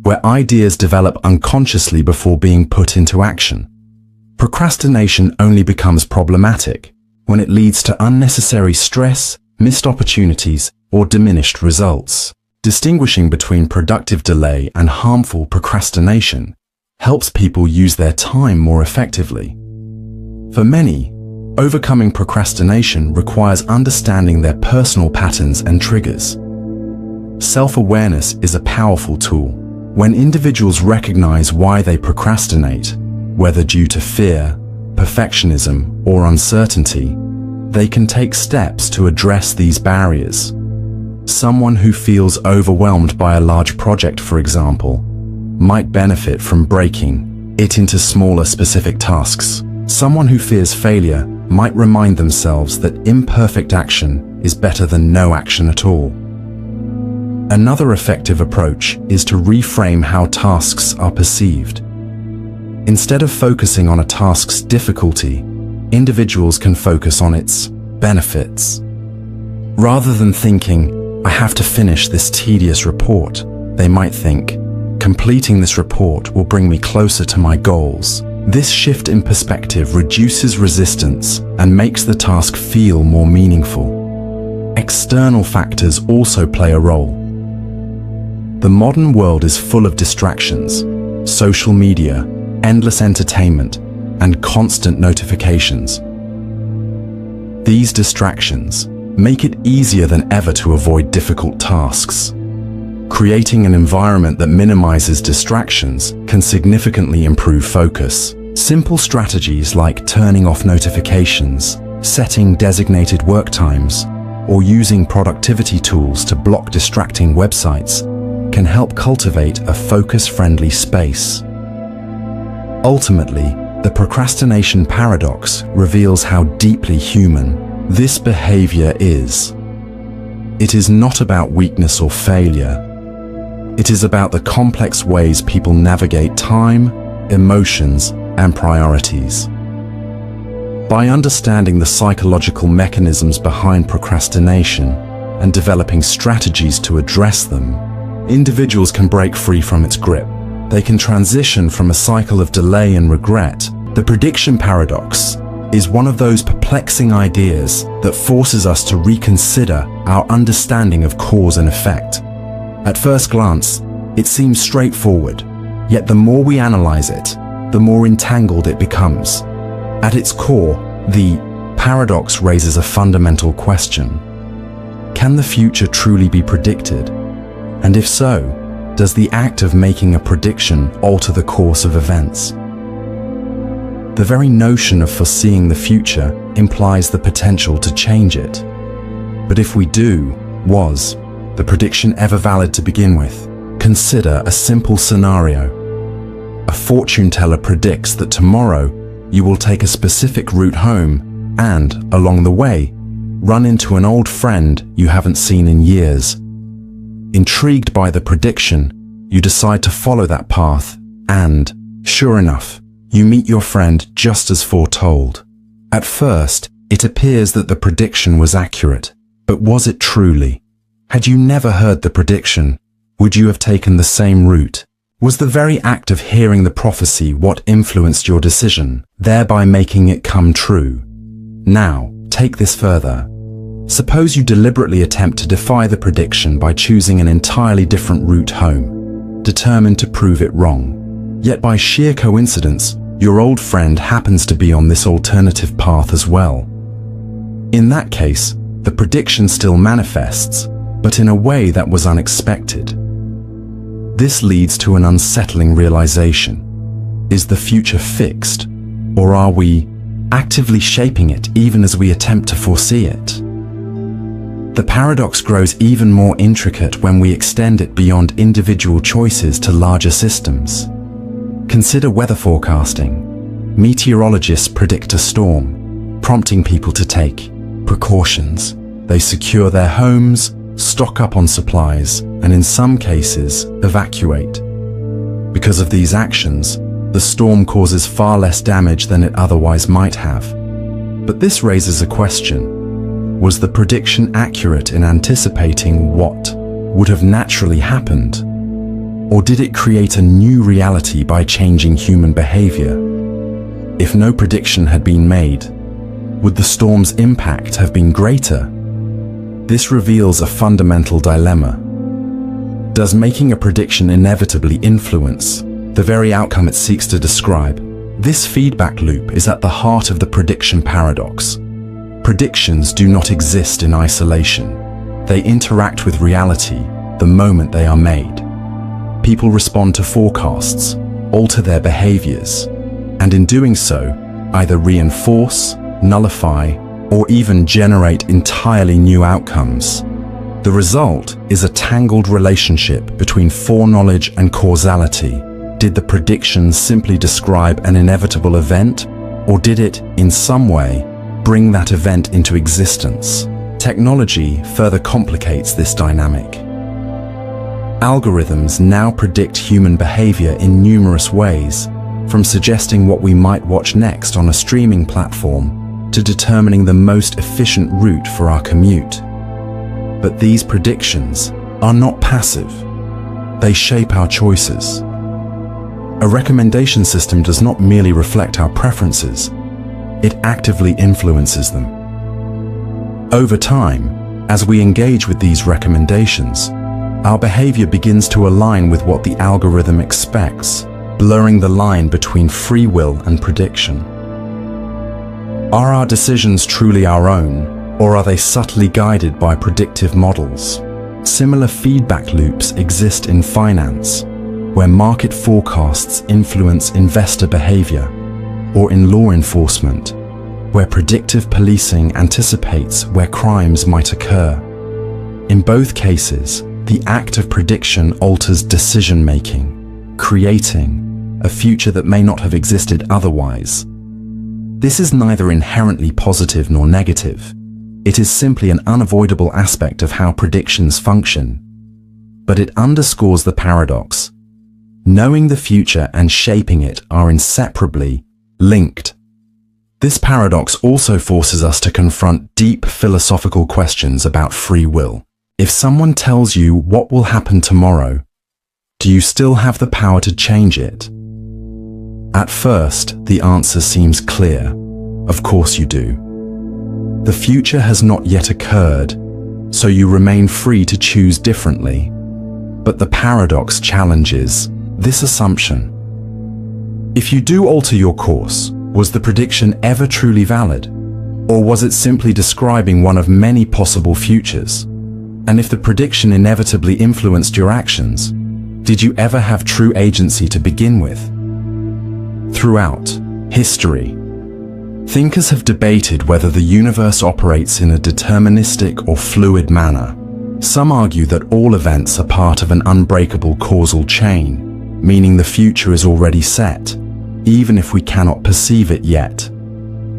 Speaker 1: where ideas develop unconsciously before being put into action. Procrastination only becomes problematic when it leads to unnecessary stress, missed opportunities, or diminished results. Distinguishing between productive delay and harmful procrastination helps people use their time more effectively. For many, overcoming procrastination requires understanding their personal patterns and triggers. Self-awareness is a powerful tool. When individuals recognize why they procrastinate, whether due to fear, perfectionism, or uncertainty, they can take steps to address these barriers. Someone who feels overwhelmed by a large project, for example, might benefit from breaking it into smaller specific tasks. Someone who fears failure might remind themselves that imperfect action is better than no action at all. Another effective approach is to reframe how tasks are perceived. Instead of focusing on a task's difficulty, individuals can focus on its benefits. Rather than thinking, "I have to finish this tedious report," they might think, "Completing this report will bring me closer to my goals." This shift in perspective reduces resistance and makes the task feel more meaningful. External factors also play a role. The modern world is full of distractions: social media, endless entertainment, and constant notifications. These distractions make it easier than ever to avoid difficult tasks. Creating an environment that minimizes distractions can significantly improve focus. Simple strategies like turning off notifications, setting designated work times, or using productivity tools to block distracting websites can help cultivate a focus-friendly space. Ultimately, the procrastination paradox reveals how deeply human this behavior is. It is not about weakness or failure. It is about the complex ways people navigate time, emotions, and priorities. By understanding the psychological mechanisms behind procrastination and developing strategies to address them, individuals can break free from its grip. They can transition from a cycle of delay and regret. The prediction paradox is one of those perplexing ideas that forces us to reconsider our understanding of cause and effect. At first glance, it seems straightforward, yet the more we analyze it, the more entangled it becomes. At its core, the paradox raises a fundamental question. Can the future truly be predicted? And if so, does the act of making a prediction alter the course of events? The very notion of foreseeing the future implies the potential to change it. But if we do, was the prediction ever valid to begin with? Consider a simple scenario. A fortune teller predicts that tomorrow you will take a specific route home and, along the way, run into an old friend you haven't seen in years. Intrigued by the prediction, you decide to follow that path and, sure enough, you meet your friend just as foretold. At first, it appears that the prediction was accurate, but was it truly? Had you never heard the prediction, would you have taken the same route? Was the very act of hearing the prophecy what influenced your decision, thereby making it come true? Now, take this further. Suppose you deliberately attempt to defy the prediction by choosing an entirely different route home, determined to prove it wrong. Yet by sheer coincidence, your old friend happens to be on this alternative path as well. In that case, the prediction still manifests, but in a way that was unexpected. This leads to an unsettling realization. Is the future fixed, or are we actively shaping it even as we attempt to foresee it? The paradox grows even more intricate when we extend it beyond individual choices to larger systems. Consider weather forecasting. Meteorologists predict a storm, prompting people to take precautions. They secure their homes, stock up on supplies, and in some cases, evacuate. Because of these actions, the storm causes far less damage than it otherwise might have. But this raises a question. Was the prediction accurate in anticipating what would have naturally happened? Or did it create a new reality by changing human behavior? If no prediction had been made, would the storm's impact have been greater? This reveals a fundamental dilemma. Does making a prediction inevitably influence the very outcome it seeks to describe? This feedback loop is at the heart of the prediction paradox. Predictions do not exist in isolation. They interact with reality the moment they are made. People respond to forecasts, alter their behaviors, and in doing so, either reinforce, nullify, or even generate entirely new outcomes. The result is a tangled relationship between foreknowledge and causality. Did the prediction simply describe an inevitable event, or did it, in some way, bring that event into existence? Technology further complicates this dynamic. Algorithms now predict human behavior in numerous ways, from suggesting what we might watch next on a streaming platform to determining the most efficient route for our commute. But these predictions are not passive. They shape our choices. A recommendation system does not merely reflect our preferences, it actively influences them. Over time, as we engage with these recommendations, our behavior begins to align with what the algorithm expects, blurring the line between free will and prediction. Are our decisions truly our own, or are they subtly guided by predictive models? Similar feedback loops exist in finance, where market forecasts influence investor behavior, or in law enforcement, where predictive policing anticipates where crimes might occur. In both cases, the act of prediction alters decision-making, creating a future that may not have existed otherwise. This is neither inherently positive nor negative. It is simply an unavoidable aspect of how predictions function. But it underscores the paradox. Knowing the future and shaping it are inseparably linked. This paradox also forces us to confront deep philosophical questions about free will. If someone tells you what will happen tomorrow, do you still have the power to change it? At first, the answer seems clear. Of course you do. The future has not yet occurred, so you remain free to choose differently. But the paradox challenges this assumption. If you do alter your course, was the prediction ever truly valid? Or was it simply describing one of many possible futures? And if the prediction inevitably influenced your actions, did you ever have true agency to begin with? Throughout history, thinkers have debated whether the universe operates in a deterministic or fluid manner. Some argue that all events are part of an unbreakable causal chain, meaning the future is already set, even if we cannot perceive it yet.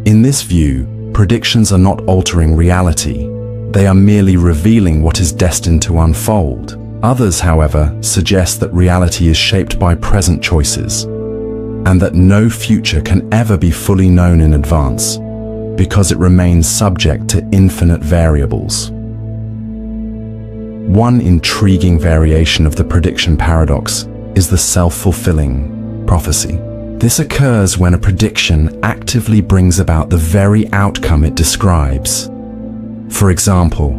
Speaker 1: In this view, predictions are not altering reality. They are merely revealing what is destined to unfold. Others, however, suggest that reality is shaped by present choices, and that no future can ever be fully known in advance, because it remains subject to infinite variables. One intriguing variation of the prediction paradox is the self-fulfilling prophecy. This occurs when a prediction actively brings about the very outcome it describes. For example,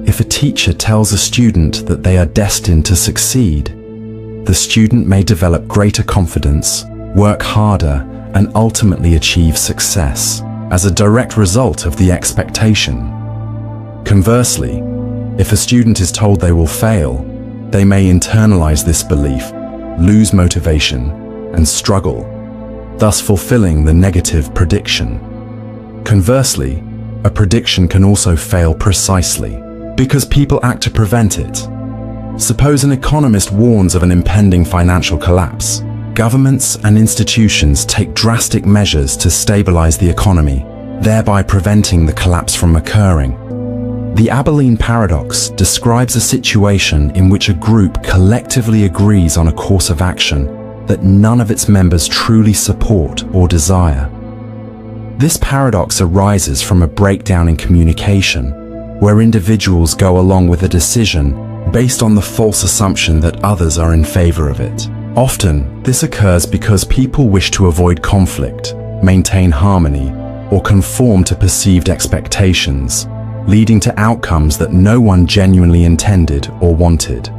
Speaker 1: if a teacher tells a student that they are destined to succeed, the student may develop greater confidence, work harder, and ultimately achieve success as a direct result of the expectation. Conversely, if a student is told they will fail, they may internalize this belief, lose motivation, and struggle, thus fulfilling the negative prediction. Conversely, a prediction can also fail precisely because people act to prevent it. Suppose an economist warns of an impending financial collapse. Governments and institutions take drastic measures to stabilize the economy, thereby preventing the collapse from occurring. The Abilene Paradox describes a situation in which a group collectively agrees on a course of action that none of its members truly support or desire. This paradox arises from a breakdown in communication, where individuals go along with a decision based on the false assumption that others are in favor of it. Often, this occurs because people wish to avoid conflict, maintain harmony, or conform to perceived expectations, leading to outcomes that no one genuinely intended or wanted.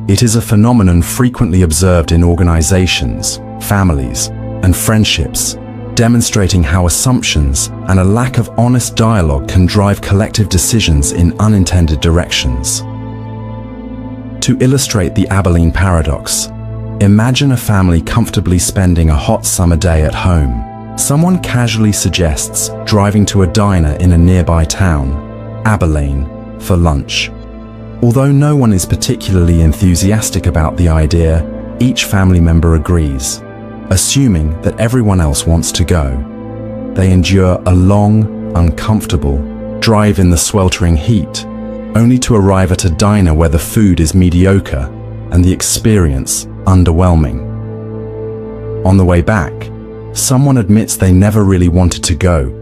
Speaker 1: It is a phenomenon frequently observed in organizations, families, and friendships, demonstrating how assumptions and a lack of honest dialogue can drive collective decisions in unintended directions. To illustrate the Abilene Paradox, imagine a family comfortably spending a hot summer day at home. Someone casually suggests driving to a diner in a nearby town, Abilene, for lunch. Although no one is particularly enthusiastic about the idea, each family member agrees, assuming that everyone else wants to go. They endure a long, uncomfortable drive in the sweltering heat, only to arrive at a diner where the food is mediocre and the experience underwhelming. On the way back, someone admits they never really wanted to go,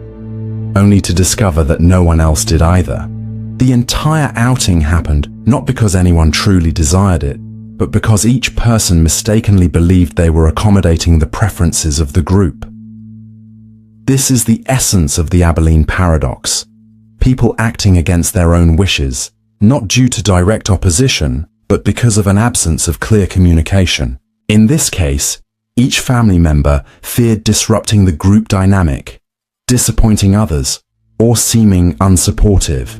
Speaker 1: only to discover that no one else did either. The entire outing happened not because anyone truly desired it, but because each person mistakenly believed they were accommodating the preferences of the group. This is the essence of the Abilene Paradox. People acting against their own wishes, not due to direct opposition, but because of an absence of clear communication. In this case, each family member feared disrupting the group dynamic, disappointing others, or seeming unsupportive.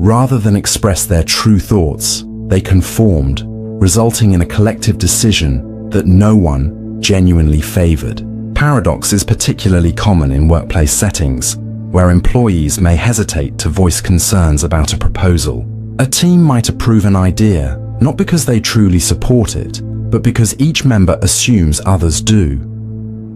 Speaker 1: Rather than express their true thoughts, they conformed, resulting in a collective decision that no one genuinely favored. Paradox is particularly common in workplace settings, where employees may hesitate to voice concerns about a proposal. A team might approve an idea, not because they truly support it, but because each member assumes others do.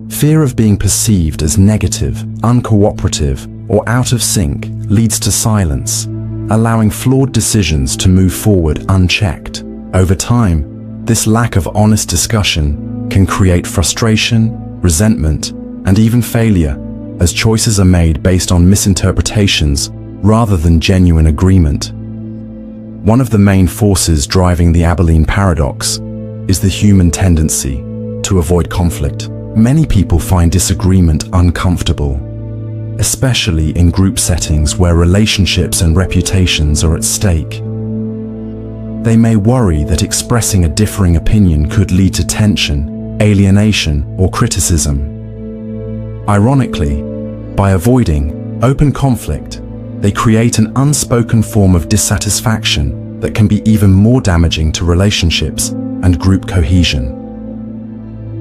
Speaker 1: Fear of being perceived as negative, uncooperative, or out of sync leads to silence, allowing flawed decisions to move forward unchecked. Over time, this lack of honest discussion can create frustration, resentment, and even failure, as choices are made based on misinterpretations rather than genuine agreement. One of the main forces driving the Abilene Paradox is the human tendency to avoid conflict. Many people find disagreement uncomfortable, especially in group settings where relationships and reputations are at stake. They may worry that expressing a differing opinion could lead to tension, alienation, or criticism. Ironically, by avoiding open conflict, they create an unspoken form of dissatisfaction that can be even more damaging to relationships and group cohesion.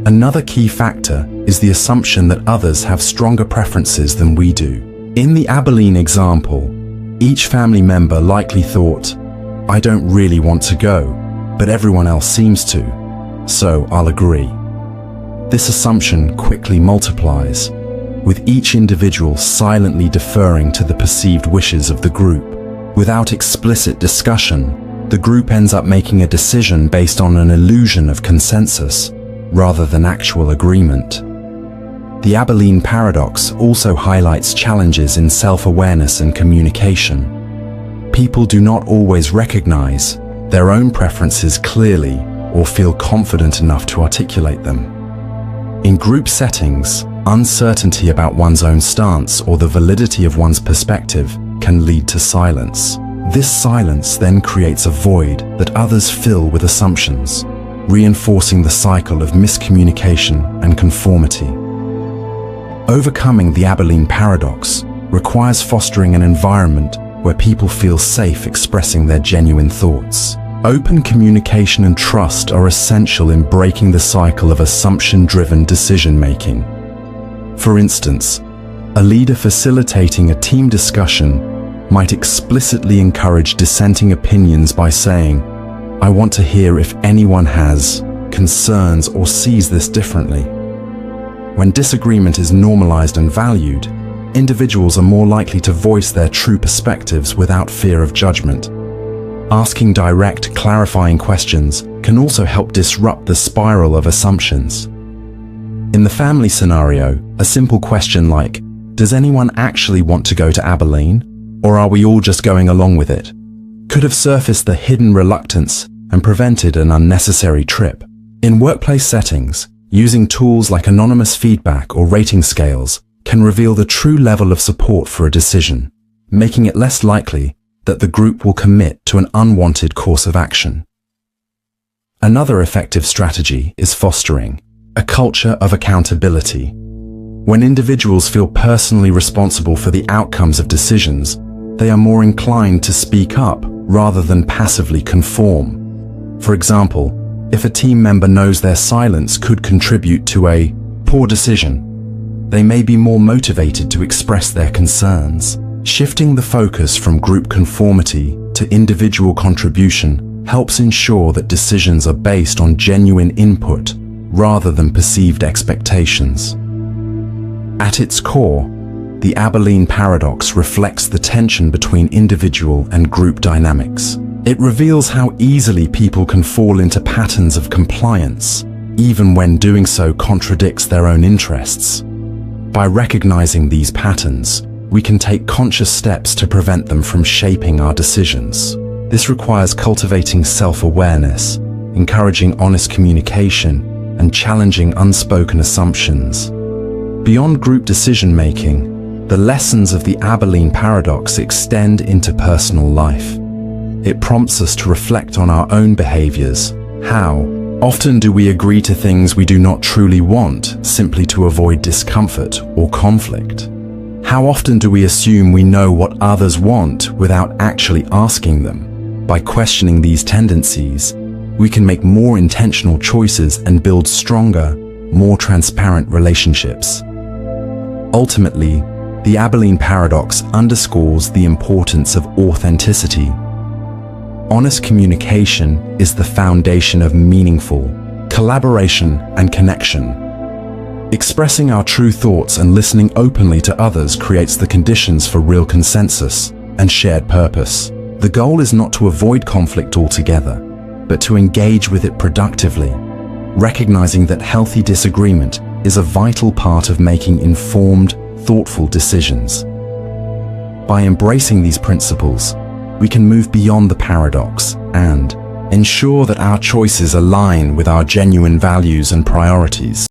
Speaker 1: Another key factor is the assumption that others have stronger preferences than we do. In the Abilene example, each family member likely thought, "I don't really want to go, but everyone else seems to, so I'll agree." This assumption quickly multiplies, with each individual silently deferring to the perceived wishes of the group. Without explicit discussion, the group ends up making a decision based on an illusion of consensus, rather than actual agreement. The Abilene Paradox also highlights challenges in self-awareness and communication. People do not always recognize their own preferences clearly or feel confident enough to articulate them. In group settings, uncertainty about one's own stance or the validity of one's perspective can lead to silence. This silence then creates a void that others fill with assumptions, reinforcing the cycle of miscommunication and conformity. Overcoming the Abilene Paradox requires fostering an environment where people feel safe expressing their genuine thoughts. Open communication and trust are essential in breaking the cycle of assumption-driven decision-making. For instance, a leader facilitating a team discussion might explicitly encourage dissenting opinions by saying, "I want to hear if anyone has concerns or sees this differently." When disagreement is normalized and valued, individuals are more likely to voice their true perspectives without fear of judgment. Asking direct, clarifying questions can also help disrupt the spiral of assumptions. In the family scenario, a simple question like, "Does anyone actually want to go to Abilene, or are we all just going along with it?" could have surfaced the hidden reluctance and prevented an unnecessary trip. In workplace settings, using tools like anonymous feedback or rating scales can reveal the true level of support for a decision, making it less likely that the group will commit to an unwanted course of action. Another effective strategy is fostering a culture of accountability. When individuals feel personally responsible for the outcomes of decisions, they are more inclined to speak up rather than passively conform. For example, if a team member knows their silence could contribute to a poor decision, they may be more motivated to express their concerns. Shifting the focus from group conformity to individual contribution helps ensure that decisions are based on genuine input rather than perceived expectations. At its core, the Abilene Paradox reflects the tension between individual and group dynamics. It reveals how easily people can fall into patterns of compliance, even when doing so contradicts their own interests. By recognizing these patterns, we can take conscious steps to prevent them from shaping our decisions. This requires cultivating self-awareness, encouraging honest communication, and challenging unspoken assumptions. Beyond group decision-making, the lessons of the Abilene Paradox extend into personal life. It prompts us to reflect on our own behaviors. How often do we agree to things we do not truly want simply to avoid discomfort or conflict? How often do we assume we know what others want without actually asking them? By questioning these tendencies, we can make more intentional choices and build stronger, more transparent relationships. Ultimately, the Abilene Paradox underscores the importance of authenticity. Honest communication is the foundation of meaningful collaboration and connection. Expressing our true thoughts and listening openly to others creates the conditions for real consensus and shared purpose. The goal is not to avoid conflict altogether, but to engage with it productively, recognizing that healthy disagreement is a vital part of making informed, thoughtful decisions. By embracing these principles, we can move beyond the paradox and ensure that our choices align with our genuine values and priorities.